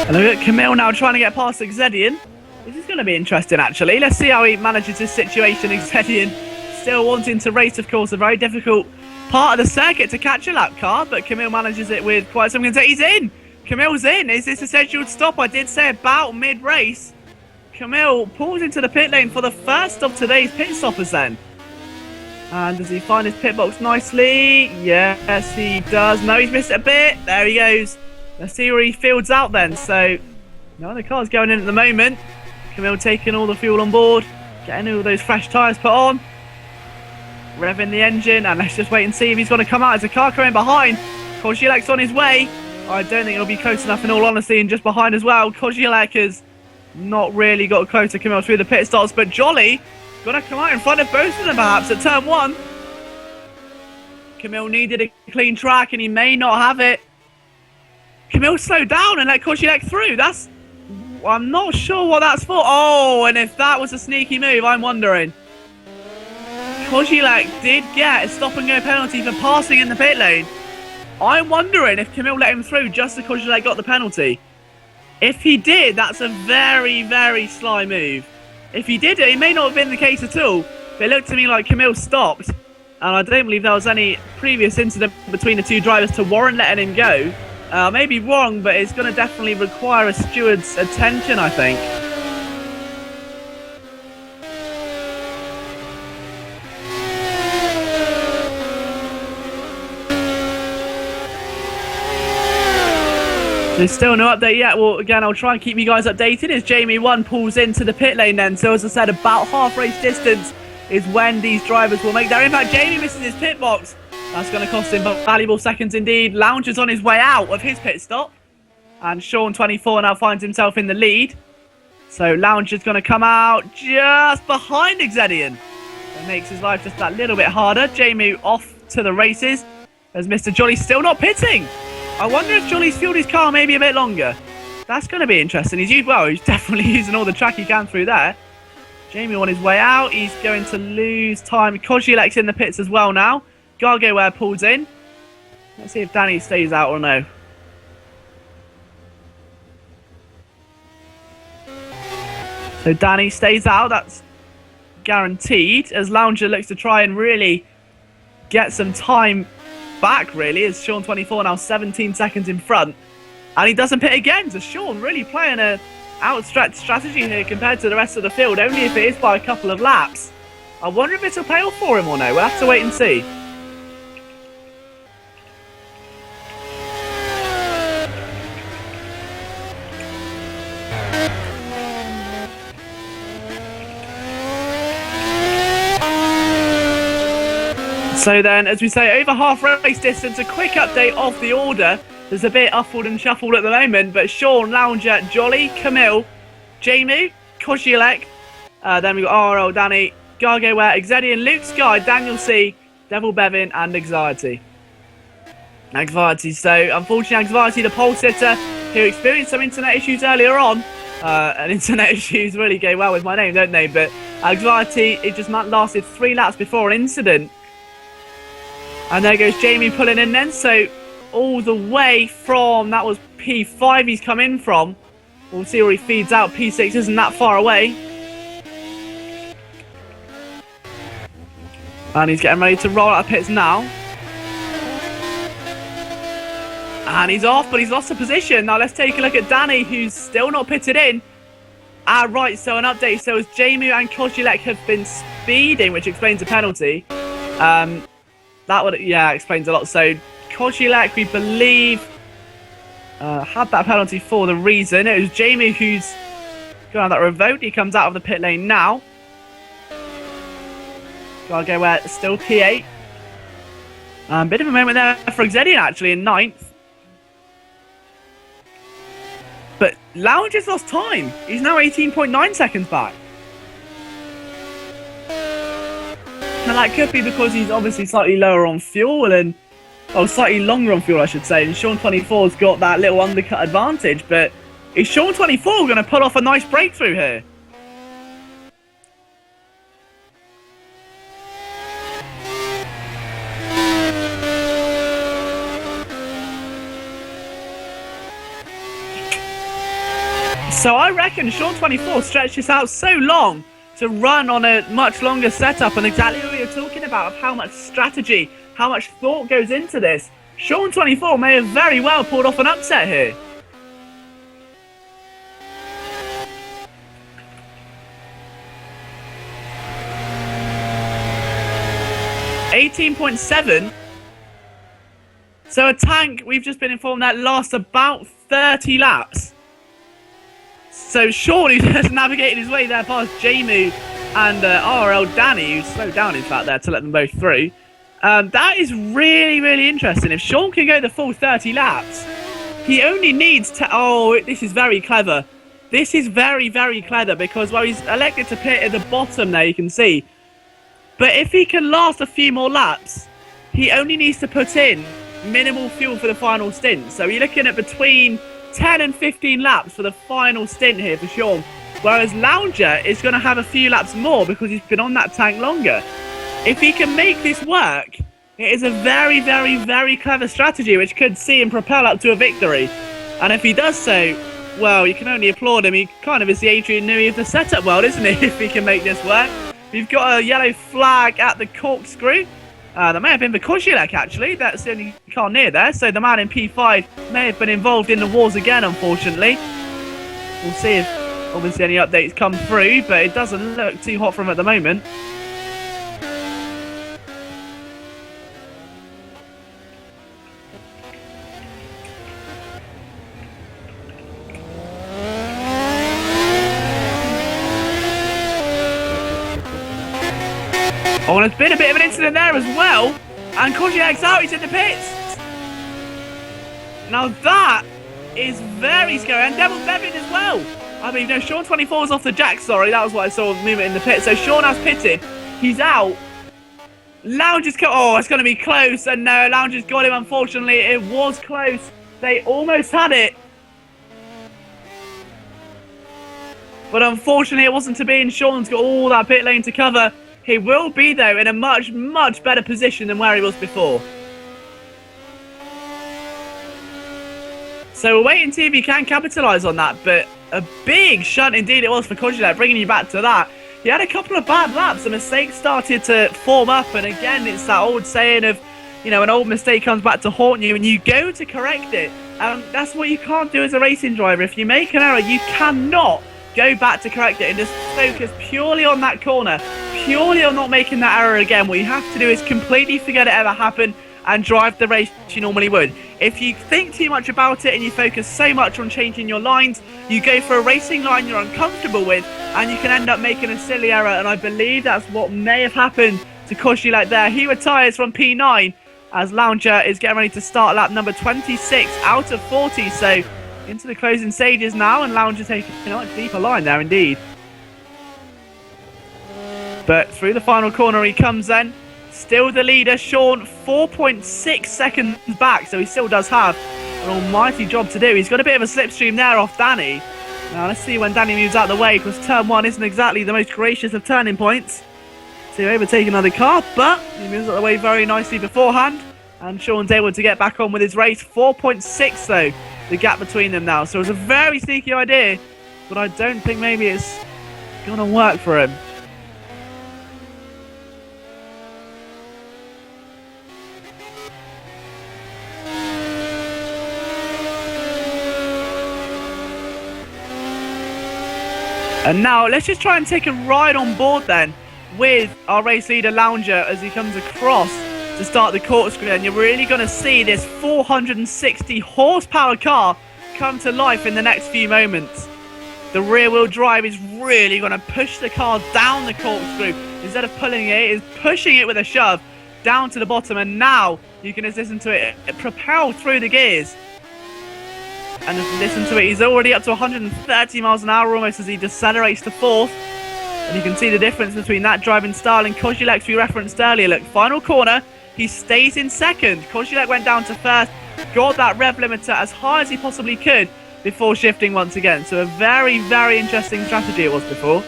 And look at Camille now trying to get past Exedian. This is going to be interesting, actually. Let's see how he manages this situation. Exedian still wanting to race, of course, a very difficult part of the circuit to catch a lap car, but Camille manages it with quite some concern. He's in! Camille's in! Is this a scheduled stop? I did say about mid-race. Camille pulls into the pit lane for the first of today's pit stoppers then. And does he find his pit box nicely? Yes, he does. No, he's missed it a bit. There he goes. Let's see where he fields out then. So, no other cars going in at the moment. Camille taking all the fuel on board, getting all those fresh tyres put on, revving the engine, and let's just wait and see if he's going to come out. There's a car coming behind. Kozulek's on his way. I don't think it'll be close enough in all honesty, and just behind as well. Kozulek has not really got close to Camille through the pit stops, but Jolly going to come out in front of both of them perhaps at turn 1. Camille needed a clean track and he may not have it. Camille slowed down and let Kozulek through. That's I'm not sure what that's for. Oh, and if that was a sneaky move, I'm wondering. Kozilek did get a stop-and-go penalty for passing in the pit lane. I'm wondering if Camille let him through just because Kozilek got the penalty. If he did, that's a very, very sly move. If he did it may not have been the case at all. But it looked to me like Camille stopped. And I don't believe there was any previous incident between the two drivers to warrant letting him go. I may be wrong, but it's going to definitely require a steward's attention, I think. There's still no update yet. Well, again, I'll try and keep you guys updated as Jamie 1 pulls into the pit lane then. So, as I said, about half race distance is when these drivers will make their impact. Jamie misses his pit box. That's going to cost him valuable seconds indeed. Lounger's on his way out of his pit stop. And Sean 24 now finds himself in the lead. So Lounger's going to come out just behind Exedian. That makes his life just that little bit harder. Jamie off to the races as Mr. Jolly's still not pitting. I wonder if Jolly's fueled his car maybe a bit longer. That's going to be interesting. He's definitely using all the track he can through there. Jamie on his way out. He's going to lose time. Kozilek's in the pits as well now. Gargoware pulls in. Let's see if Danny stays out or no. So Danny stays out. That's guaranteed. As Lounger looks to try and really get some time back, really. As Sean 24 now 17 seconds in front. And he doesn't pit again. So Sean really playing a outstretched strategy here compared to the rest of the field. Only if it is by a couple of laps. I wonder if it'll pay off for him or no. We'll have to wait and see. So then, as we say, over half race distance, a quick update of the order. There's a bit uffled and shuffled at the moment, but Sean, Lounger, Jolly, Camille, Jamie, Kozilek, then we've got RL, Danny, Gargoware, Exedian, Luke Sky, Daniel C, Devil Bevin, and Anxiety. So unfortunately, Anxiety, the pole sitter, who experienced some internet issues earlier on, and internet issues really go well with my name, don't they? But Anxiety, it just lasted 3 laps before an incident. And there goes Jamie pulling in then. So all the way from, that was P5 he's come in from. We'll see where he feeds out. P6 isn't that far away. And he's getting ready to roll out of pits now. And he's off, but he's lost a position. Now let's take a look at Danny, who's still not pitted in. Right, so an update. So as Jamie and Kozilek have been speeding, which explains the penalty. That would, explains a lot. So Kozilek, we believe, had that penalty for the reason. It was Jamie who's going on that revoked. He comes out of the pit lane now. Gargoware still P8. Bit of a moment there for Exedian actually in 9th. But Lounger's lost time. He's now 18.9 seconds back. Now that could be because he's obviously slightly lower on fuel and, slightly longer on fuel, I should say. And Sean 24's got that little undercut advantage. But is Sean 24 going to pull off a nice breakthrough here? So I reckon Sean 24 stretched this out so long to run on a much longer setup, and exactly what you're talking about, of how much strategy, how much thought goes into this. Sean 24 may have very well pulled off an upset here. (18.7). So a tank, we've just been informed, that lasts about 30 laps. So Sean, who's just navigated his way there past Jamie and RL Danny, who's slowed down in fact there to let them both through. That is really, really interesting. If Sean can go the full 30 laps, he only needs to... Oh, this is very clever. This is very, very clever because, well, he's elected to pit at the bottom there, you can see. But if he can last a few more laps, he only needs to put in minimal fuel for the final stint. So you're looking at between 10 and 15 laps for the final stint here for Sean. Whereas Lounger is going to have a few laps more because he's been on that tank longer. If he can make this work, it is a very, very, very clever strategy which could see him propel up to a victory. And if he does so, well, you can only applaud him. He kind of is the Adrian Newey of the setup world, isn't he, if he can make this work. We've got a yellow flag at the corkscrew. That may have been for Kozulek, actually. That's the only car near there. So the man in P5 may have been involved in the wars again, unfortunately. We'll see if, obviously, any updates come through, but it doesn't look too hot for him at the moment. Oh, and there's been a bit of an incident there as well. And Kozulek's out, he's in the pits. Now that is very scary. And Devil Bevin as well. I mean, no, Sean 24 is off the jack, sorry. That was what I saw movement in the pit. So Sean has pitted. He's out. Lounge is oh, it's going to be close. And no, Lounge has got him, unfortunately. It was close. They almost had it. But unfortunately, it wasn't to be. And Sean's got all that pit lane to cover. He will be, though, in a much, much better position than where he was before. So we'll wait and see if he can capitalise on that. But a big shunt indeed it was for Kozulek, bringing you back to that. He had a couple of bad laps. The mistakes started to form up. And again, it's that old saying of, you know, an old mistake comes back to haunt you and you go to correct it. And that's what you can't do as a racing driver. If you make an error, you cannot go back to correct it and just focus purely on that corner, purely on not making that error again. What you have to do is completely forget it ever happened and drive the race you normally would. If you think too much about it and you focus so much on changing your lines, you go for a racing line you're uncomfortable with and you can end up making a silly error, and I believe that's what may have happened to Kozulek there. He retires from P9 as Lounger is getting ready to start lap number 26 out of 40, so into the closing stages now, and Lounger taking a much deeper line there indeed. But through the final corner he comes then. Still the leader, Sean, 4.6 seconds back, so he still does have an almighty job to do. He's got a bit of a slipstream there off Danny. Now let's see when Danny moves out of the way, because turn 1 isn't exactly the most gracious of turning points. So he overtakes another car, but he moves out of the way very nicely beforehand. And Sean's able to get back on with his race. 4.6 though, the gap between them now. So it's a very sneaky idea, but I don't think maybe it's going to work for him. And now let's just try and take a ride on board then with our race leader Lounger as he comes across to start the corkscrew, and you're really going to see this 460 horsepower car come to life in the next few moments. The rear wheel drive is really going to push the car down the corkscrew. Instead of pulling it, it's pushing it with a shove down to the bottom, and now you can just listen to it propel through the gears. And listen to it, he's already up to 130 miles an hour almost as he decelerates to 4th. And you can see the difference between that driving style and Kozulek's we referenced earlier. Look, final corner, he stays in 2nd. Kozulek went down to 1st, got that rev limiter as high as he possibly could before shifting once again. So a very, very interesting strategy it was before.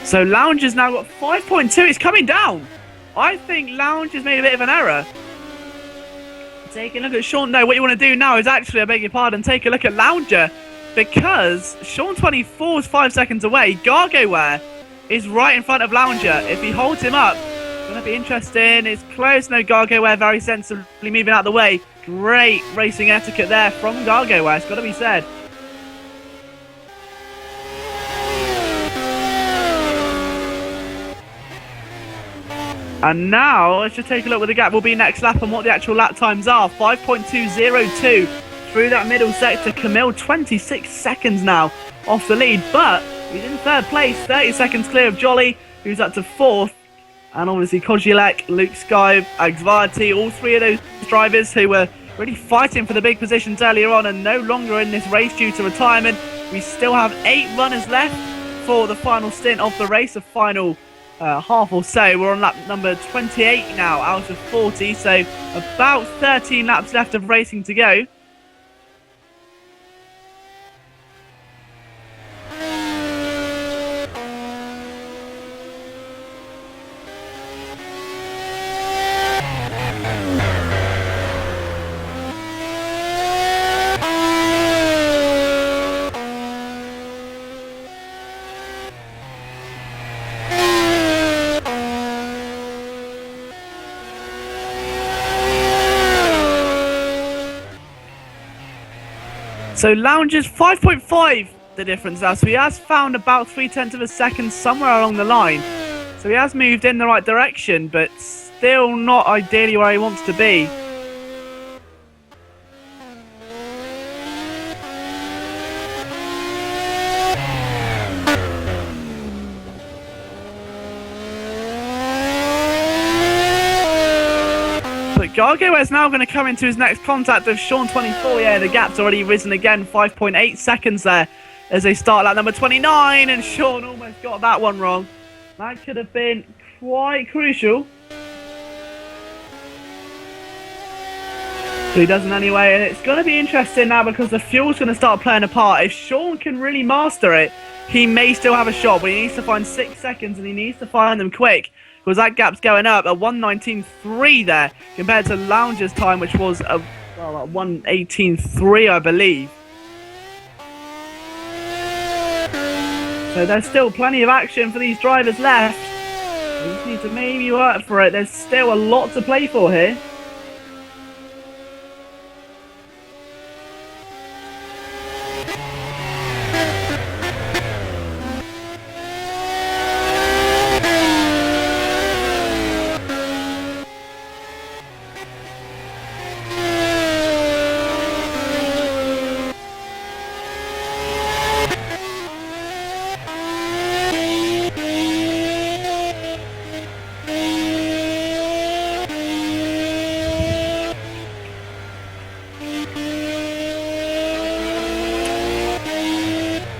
So Lounge has now got 5.2. It's coming down. I think Lounge has made a bit of an error. Taking a look at Sean. No, what you want to do now is actually, I beg your pardon, take a look at Lounger, because Sean 24 is 5 seconds away. Gargoware is right in front of Lounger. If he holds him up, it's going to be interesting. It's close. No, Gargoware very sensibly moving out of the way. Great racing etiquette there from Gargoware. It's got to be said. And now, let's just take a look where the gap will be next lap and what the actual lap times are. 5.202 through that middle sector. Camille, 26 seconds now off the lead, but he's in 3rd place, 30 seconds clear of Jolly, who's up to 4th. And obviously Kozulek, Luke Sky, Axvarti, all 3 of those drivers who were really fighting for the big positions earlier on and no longer in this race due to retirement. We still have 8 runners left for the final stint of the race, the final half or so. We're on lap number 28 now out of 40, so about 13 laps left of racing to go. So Lounger's 5.5 the difference now, so he has found about 0.3 of a second somewhere along the line. So he has moved in the right direction, but still not ideally where he wants to be. But Gargo is now going to come into his next contact of Sean 24. Yeah, the gap's already risen again, 5.8 seconds there as they start lap number 29, and Sean almost got that one wrong. That could have been quite crucial. But he doesn't anyway, and it's going to be interesting now because the fuel's going to start playing a part. If Sean can really master it, he may still have a shot, but he needs to find 6 seconds and he needs to find them quick, because that gap's going up at 1:19.3 there compared to Lounger's time, which was at 1:18.3, I believe. So there's still plenty of action for these drivers left. We just need to maybe work for it. There's still a lot to play for here.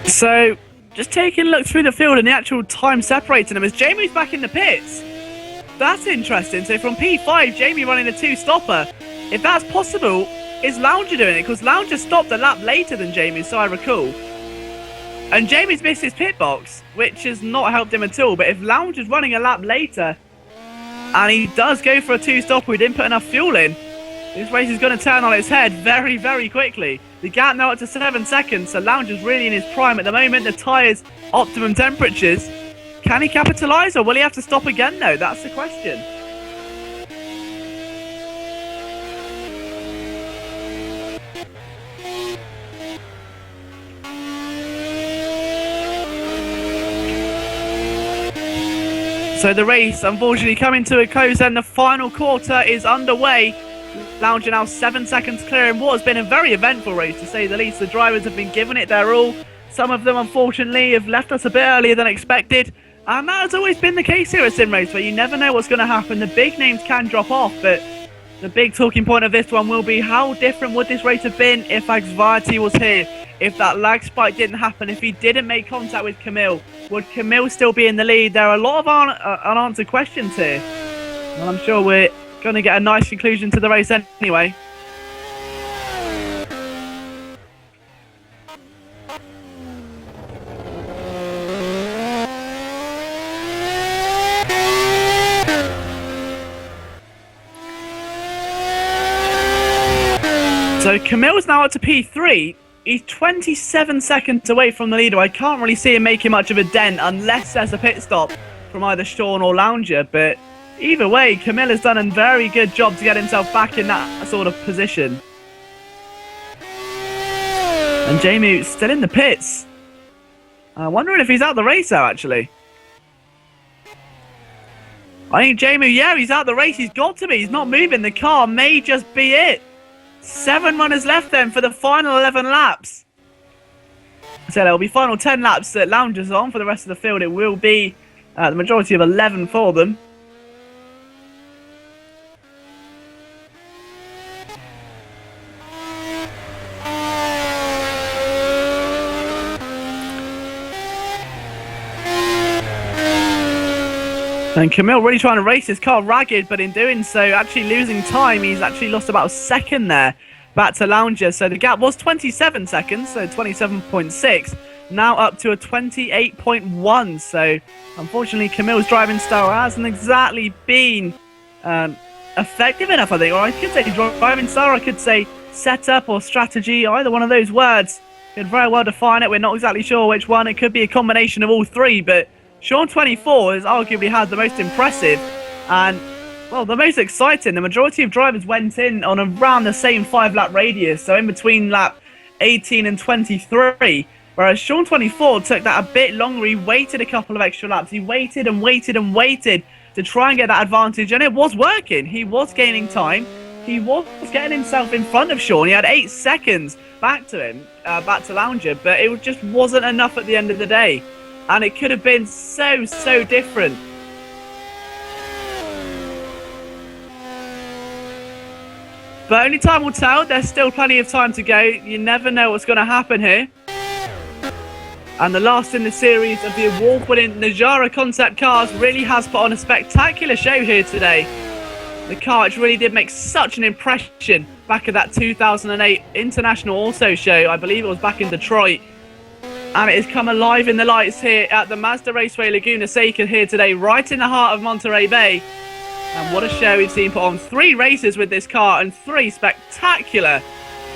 So, just taking a look through the field and the actual time separating them as Jamie's back in the pits. That's interesting. So from P5, Jamie running a 2-stopper. If that's possible, is Lounger doing it? Because Lounger stopped a lap later than Jamie, so I recall. And Jamie's missed his pit box, which has not helped him at all. But if Lounger's running a lap later, and he does go for a 2-stopper, he didn't put enough fuel in, this race is going to turn on its head very, very quickly. The gap now up to 7 seconds, so Lounger's really in his prime at the moment. The tyres, optimum temperatures. Can he capitalise, or will he have to stop again, though? That's the question. So the race, unfortunately, coming to a close, and the final quarter is underway. Lounger now 7 seconds clear in what has been a very eventful race, to say the least. The drivers have been giving it their all. Some of them, unfortunately, have left us a bit earlier than expected. And that has always been the case here at Simraceway. You never know what's going to happen. The big names can drop off, but the big talking point of this one will be how different would this race have been if Anxiety was here? If that lag spike didn't happen, if he didn't make contact with Camille, would Camille still be in the lead? There are a lot of unanswered questions here. And I'm sure we're going to get a nice conclusion to the race anyway. So Camille's now up to P3. He's 27 seconds away from the leader. I can't really see him making much of a dent unless there's a pit stop from either Sean or Lounger. But either way, Camille has done a very good job to get himself back in that sort of position. And Jamie still in the pits. I'm wondering if he's out the race now, actually. I think Jamie, yeah, he's out the race. He's got to be. He's not moving. The car may just be it. 7 runners left then for the final 11 laps. So there'll be final 10 laps that Lounger's on. For the rest of the field, it will be the majority of 11 for them. And Camille really trying to race his car ragged, but in doing so, actually losing time. He's actually lost about a second there back to Lounger. So the gap was 27 seconds, so 27.6. Now up to a 28.1. So unfortunately, Camille's driving style hasn't exactly been effective enough, I think. Or I could say driving style, I could say setup or strategy. Either one of those words could very well define it. We're not exactly sure which one. It could be a combination of all three, but Sean 24 has arguably had the most impressive and, well, the most exciting. The majority of drivers went in on around the same 5-lap radius, so in between lap 18 and 23. Whereas Sean 24 took that a bit longer. He waited a couple of extra laps. He waited and waited and waited to try and get that advantage, and it was working. He was gaining time. He was getting himself in front of Sean. He had 8 seconds back to him, back to Lounger, but it just wasn't enough at the end of the day. And it could have been so different. But only time will tell. There's still plenty of time to go. You never know what's going to happen here. And the last in the series of the award-winning Najara concept cars really has put on a spectacular show here today. The car which really did make such an impression back at that 2008 International Auto Show. I believe it was back in Detroit. And it has come alive in the lights here at the Mazda Raceway Laguna Seca here today, right in the heart of Monterey Bay. And what a show we've seen put on. 3 races with this car and 3 spectacular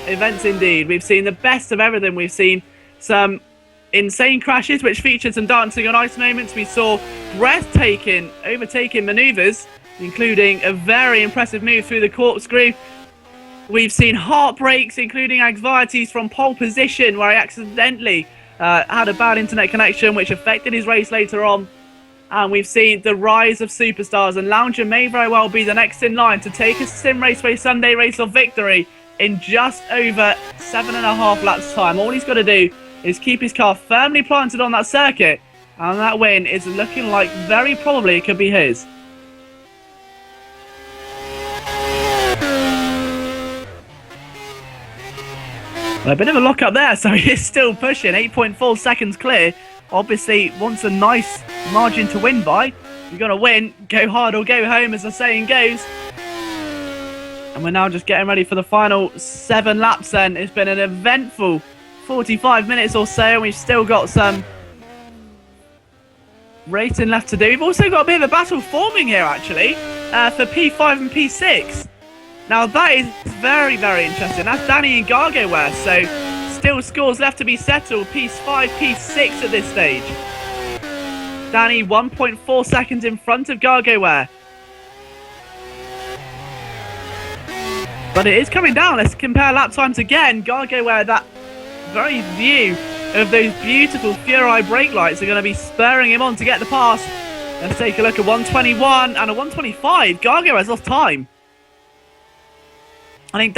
events indeed. We've seen the best of everything. We've seen some insane crashes which featured some dancing on ice moments. We saw breathtaking overtaking manoeuvres, including a very impressive move through the corkscrew. We've seen heartbreaks, including anxieties from pole position, where he accidentally had a bad internet connection which affected his race later on. And we've seen the rise of superstars, and Lounger may very well be the next in line to take a Simraceway Sunday race of victory in just over 7.5 laps time. All he's got to do is keep his car firmly planted on that circuit, and that win is looking like very probably it could be his. A bit of a lock up there, so he is still pushing. 8.4 seconds clear. Obviously wants a nice margin to win by. You're going to win, go hard or go home, as the saying goes. And we're now just getting ready for the final 7 laps then. It's been an eventful 45 minutes or so, and we've still got some racing left to do. We've also got a bit of a battle forming here, actually, for P5 and P6. Now, that is very interesting. That's Danny and Gargoware, so still scores left to be settled. P5, P6 at this stage. Danny 1.4 seconds in front of Gargoware. But it is coming down. Let's compare lap times again. Gargoware, that very view of those beautiful Furai brake lights are going to be spurring him on to get the pass. Let's take a look at 121 and a 125. Gargoware's lost time. I think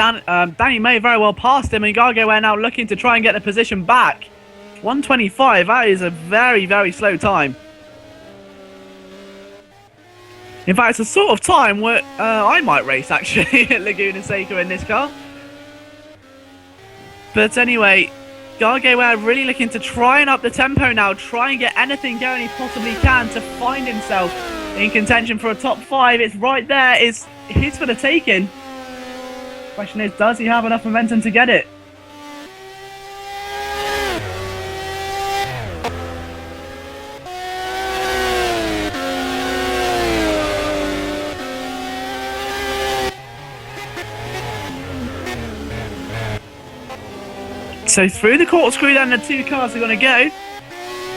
Danny may very well passed him, and Gargoware now looking to try and get the position back. 125, that is a very slow time. In fact, it's a sort of time where I might race, actually, at Laguna Seca in this car. But anyway, Gargoware really looking to try and up the tempo now, try and get anything going he possibly can to find himself in contention for a top 5. It's right there, it's his for the taking. Question is, does he have enough momentum to get it? So through the corkscrew then the 2 cars are going to go.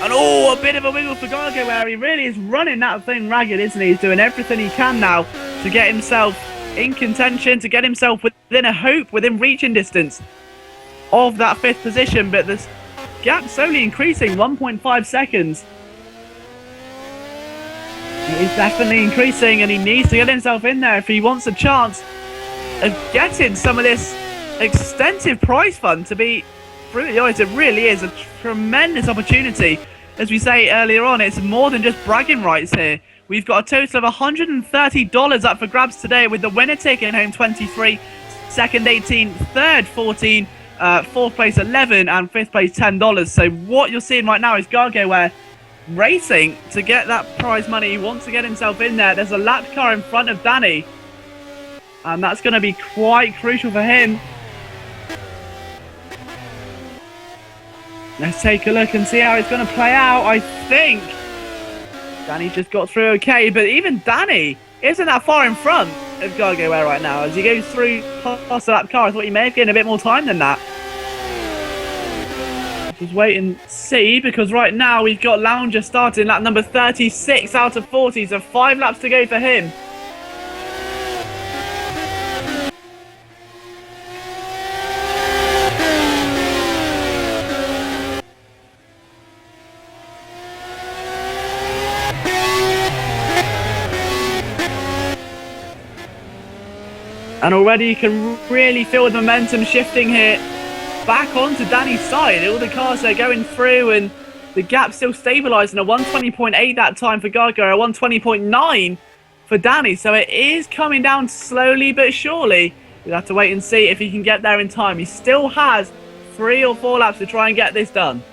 And a bit of a wiggle for Gargoware. He really is running that thing ragged, isn't he? He's doing everything he can now to get himself in contention, to get himself within a hope, within reaching distance of that 5th position. But this gap slowly increasing, 1.5 seconds. It is definitely increasing, and he needs to get himself in there if he wants a chance of getting some of this extensive prize fund to be brutally honest. It really is a tremendous opportunity. As we say earlier on, it's more than just bragging rights here. We've got a total of $130 up for grabs today, with the winner taking home 23, second 18, third 14, 4th place 11, and 5th place $10. So what you're seeing right now is Gargoware racing to get that prize money. He wants to get himself in there. There's a lap car in front of Danny, and that's going to be quite crucial for him. Let's take a look and see how it's going to play out. I think Danny just got through okay, but even Danny isn't that far in front of Gargoware right now. As he goes through past the lap car, I thought he may have gained a bit more time than that. Just wait and see, because right now we've got Lounger starting lap number 36 out of 40, so 5 laps to go for him. And already you can really feel the momentum shifting here back onto Danny's side. All the cars are going through and the gap still stabilising at 120.8 that time for Gargoware, 120.9 for Danny. So it is coming down slowly but surely. We'll have to wait and see if he can get there in time. He still has 3 or 4 laps to try and get this done.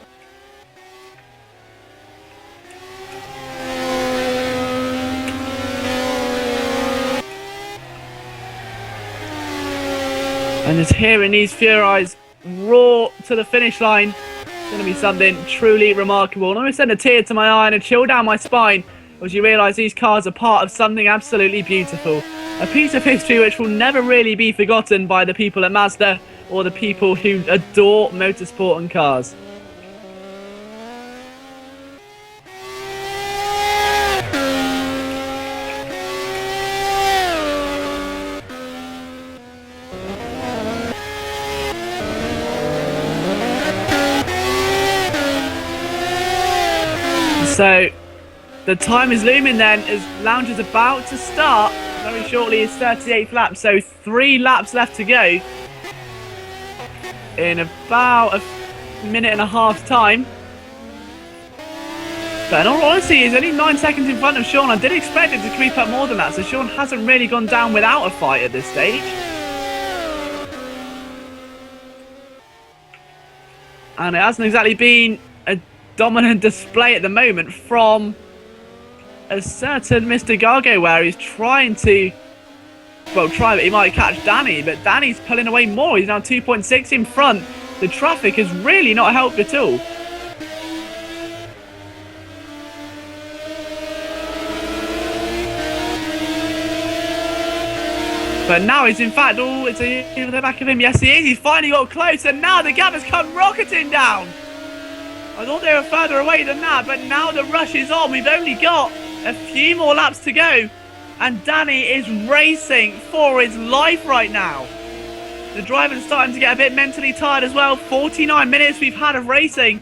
And just hearing these Furies roar to the finish line, it's going to be something truly remarkable. And I'm going to send a tear to my eye and a chill down my spine as you realise these cars are part of something absolutely beautiful. A piece of history which will never really be forgotten by the people at Mazda or the people who adore motorsport and cars. So the time is looming then as Lounge is about to start very shortly his 38th lap. So 3 laps left to go in about a minute and a half time. But in all honesty, he's only 9 seconds in front of Sean. I did expect him to creep up more than that. So Sean hasn't really gone down without a fight at this stage. And it hasn't exactly been a dominant display at the moment from a certain Mr. Gargoware. He's trying to, well, but he might catch Danny, but Danny's pulling away more. He's now 2.6 in front. The traffic has really not helped at all. But now he's in fact, oh, it's in the back of him. Yes, he is. He's finally got close, and now the gap has come rocketing down. I thought they were further away than that, but now the rush is on. We've only got a few more laps to go, and Danny is racing for his life right now. The driver's starting to get a bit mentally tired as well. 49 minutes we've had of racing.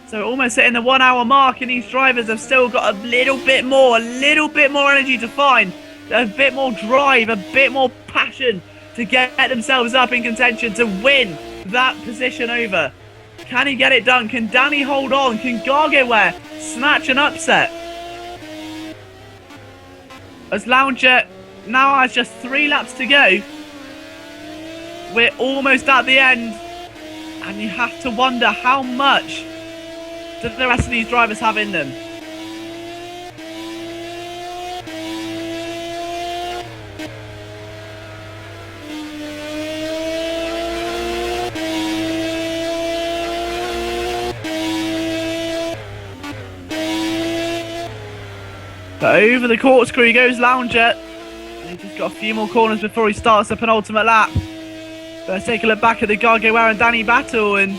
So almost hitting the 1 hour mark, and these drivers have still got a little bit more energy to find. A bit more drive, a bit more passion to get themselves up in contention to win that position over. Can he get it done? Can Danny hold on? Can Gargoware snatch an upset? As Lounger now has just 3 laps to go, we're almost at the end, and you have to wonder how much do the rest of these drivers have in them. But over the corkscrew goes Lounger. He's just got a few more corners before he starts the penultimate lap. But let's take a look back at the Gargoware and Danny battle. And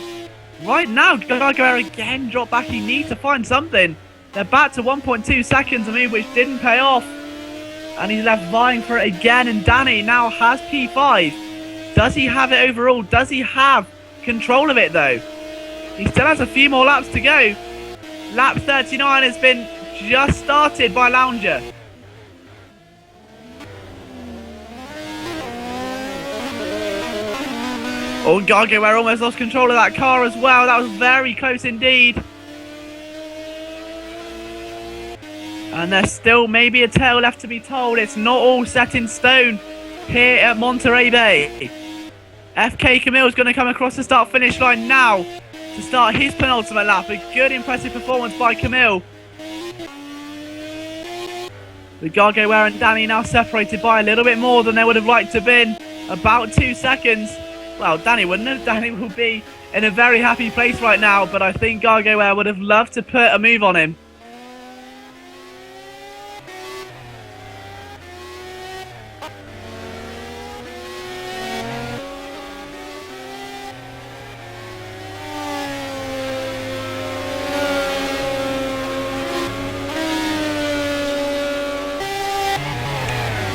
right now, Gargoware again dropped back. He needs to find something. They're back to 1.2 seconds, which didn't pay off. And he's left vying for it again. And Danny now has P5. Does he have it overall? Does he have control of it, though? He still has a few more laps to go. Lap 39 has been just started by Lounger. Oh, Gargoware almost lost control of that car as well. That was very close indeed. And there's still maybe a tale left to be told. It's not all set in stone here at Monterey Bay. FK Camille's going to come across the start-finish line now to start his penultimate lap. A good, impressive performance by Camille. The Gargaware and Danny now separated by a little bit more than they would have liked to have been. About 2 seconds. Well, Danny wouldn't have. Danny will be in a very happy place right now, but I think Gargaware would have loved to put a move on him.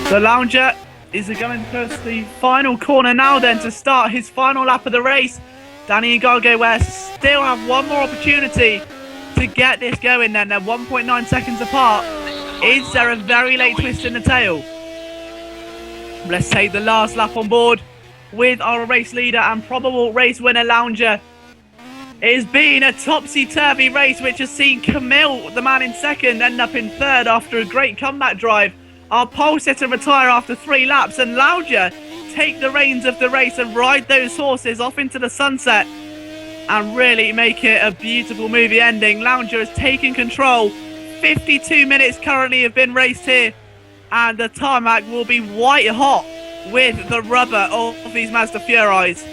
The Lounger is going to push the final corner now then to start his final lap of the race. Danny and Gargaware still have one more opportunity to get this going then. They're 1.9 seconds apart. Is there a very late twist in the tail? Let's take the last lap on board with our race leader and probable race winner Lounger. It has been a topsy-turvy race which has seen Camille, the man in second, end up in third after a great comeback drive. Our pole sitter retire after 3 laps and Lounger take the reins of the race and ride those horses off into the sunset and really make it a beautiful movie ending. Lounger has taken control. 52 minutes currently have been raced here and the tarmac will be white hot with the rubber of these Mazda Furies.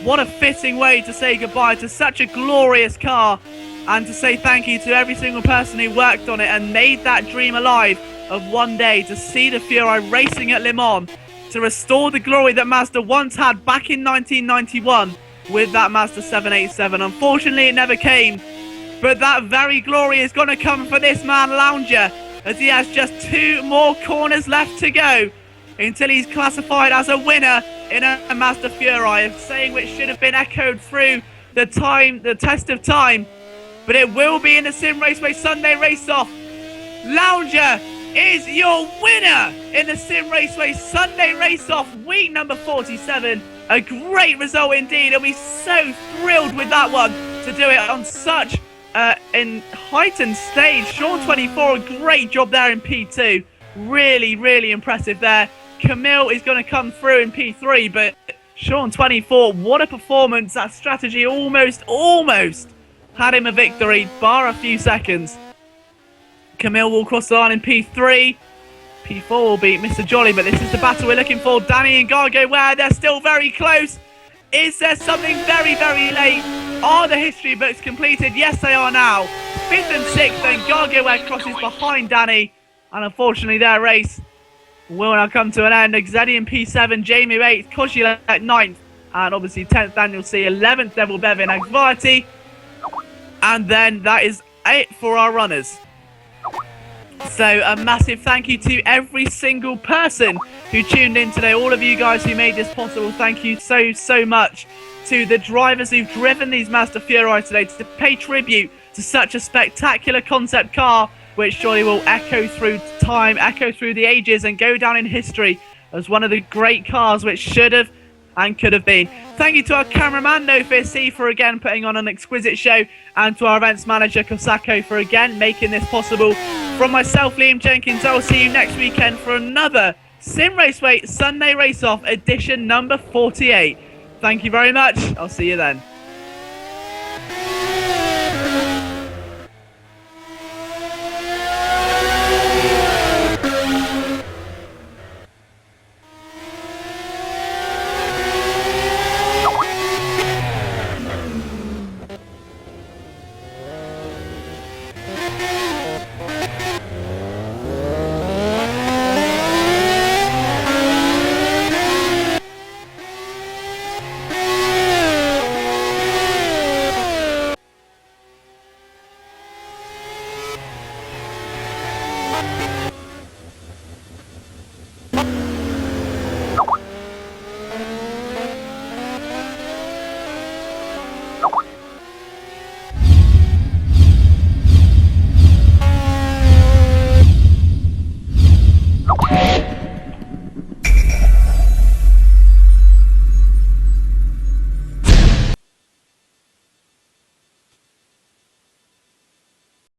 What a fitting way to say goodbye to such a glorious car and to say thank you to every single person who worked on it and made that dream alive of one day to see the Fury racing at Le Mans, to restore the glory that Mazda once had back in 1991 with that Mazda 787. Unfortunately, it never came, but that very glory is going to come for this man Lounger, as he has just 2 more corners left to go until he's classified as a winner in a Mazda Fury, a saying which should have been echoed through the test of time, but it will be in the Simraceway Sunday race-off. Lounger is your winner in the Simraceway Sunday race-off, week number 47. A great result indeed, and we're so thrilled with that one to do it on such an heightened stage. Sean 24, a great job there in P2. Really, really impressive there. Camille is going to come through in P3, but Sean 24, what a performance. That strategy almost had him a victory, bar a few seconds. Camille will cross the line in P3. P4 will beat Mr. Jolly, but this is the battle we're looking for. Danny and Gargaware, they're still very close. Is there something very, very late? Are the history books completed? Yes, they are now. 5th and 6th, then Gargaware crosses behind Danny. And unfortunately, their race will now come to an end. Xedi in P7, Jamie 8th, Koshila at 9th. And obviously 10th, Daniel C, 11th, Devil Bevan, Anxiety. And then that is it for our runners. So a massive thank you to every single person who tuned in today. All of you guys who made this possible. Thank you so much to the drivers who've driven these Mazda Fury today to pay tribute to such a spectacular concept car, which surely will echo through time, echo through the ages, and go down in history as one of the great cars which should have and could have been. Thank you to our cameraman, NoFC, for again putting on an exquisite show, and to our events manager, Kosako, for again making this possible. From myself, Liam Jenkins, I'll see you next weekend for another Simraceway Sunday Race-Off edition number 48. Thank you very much. I'll see you then.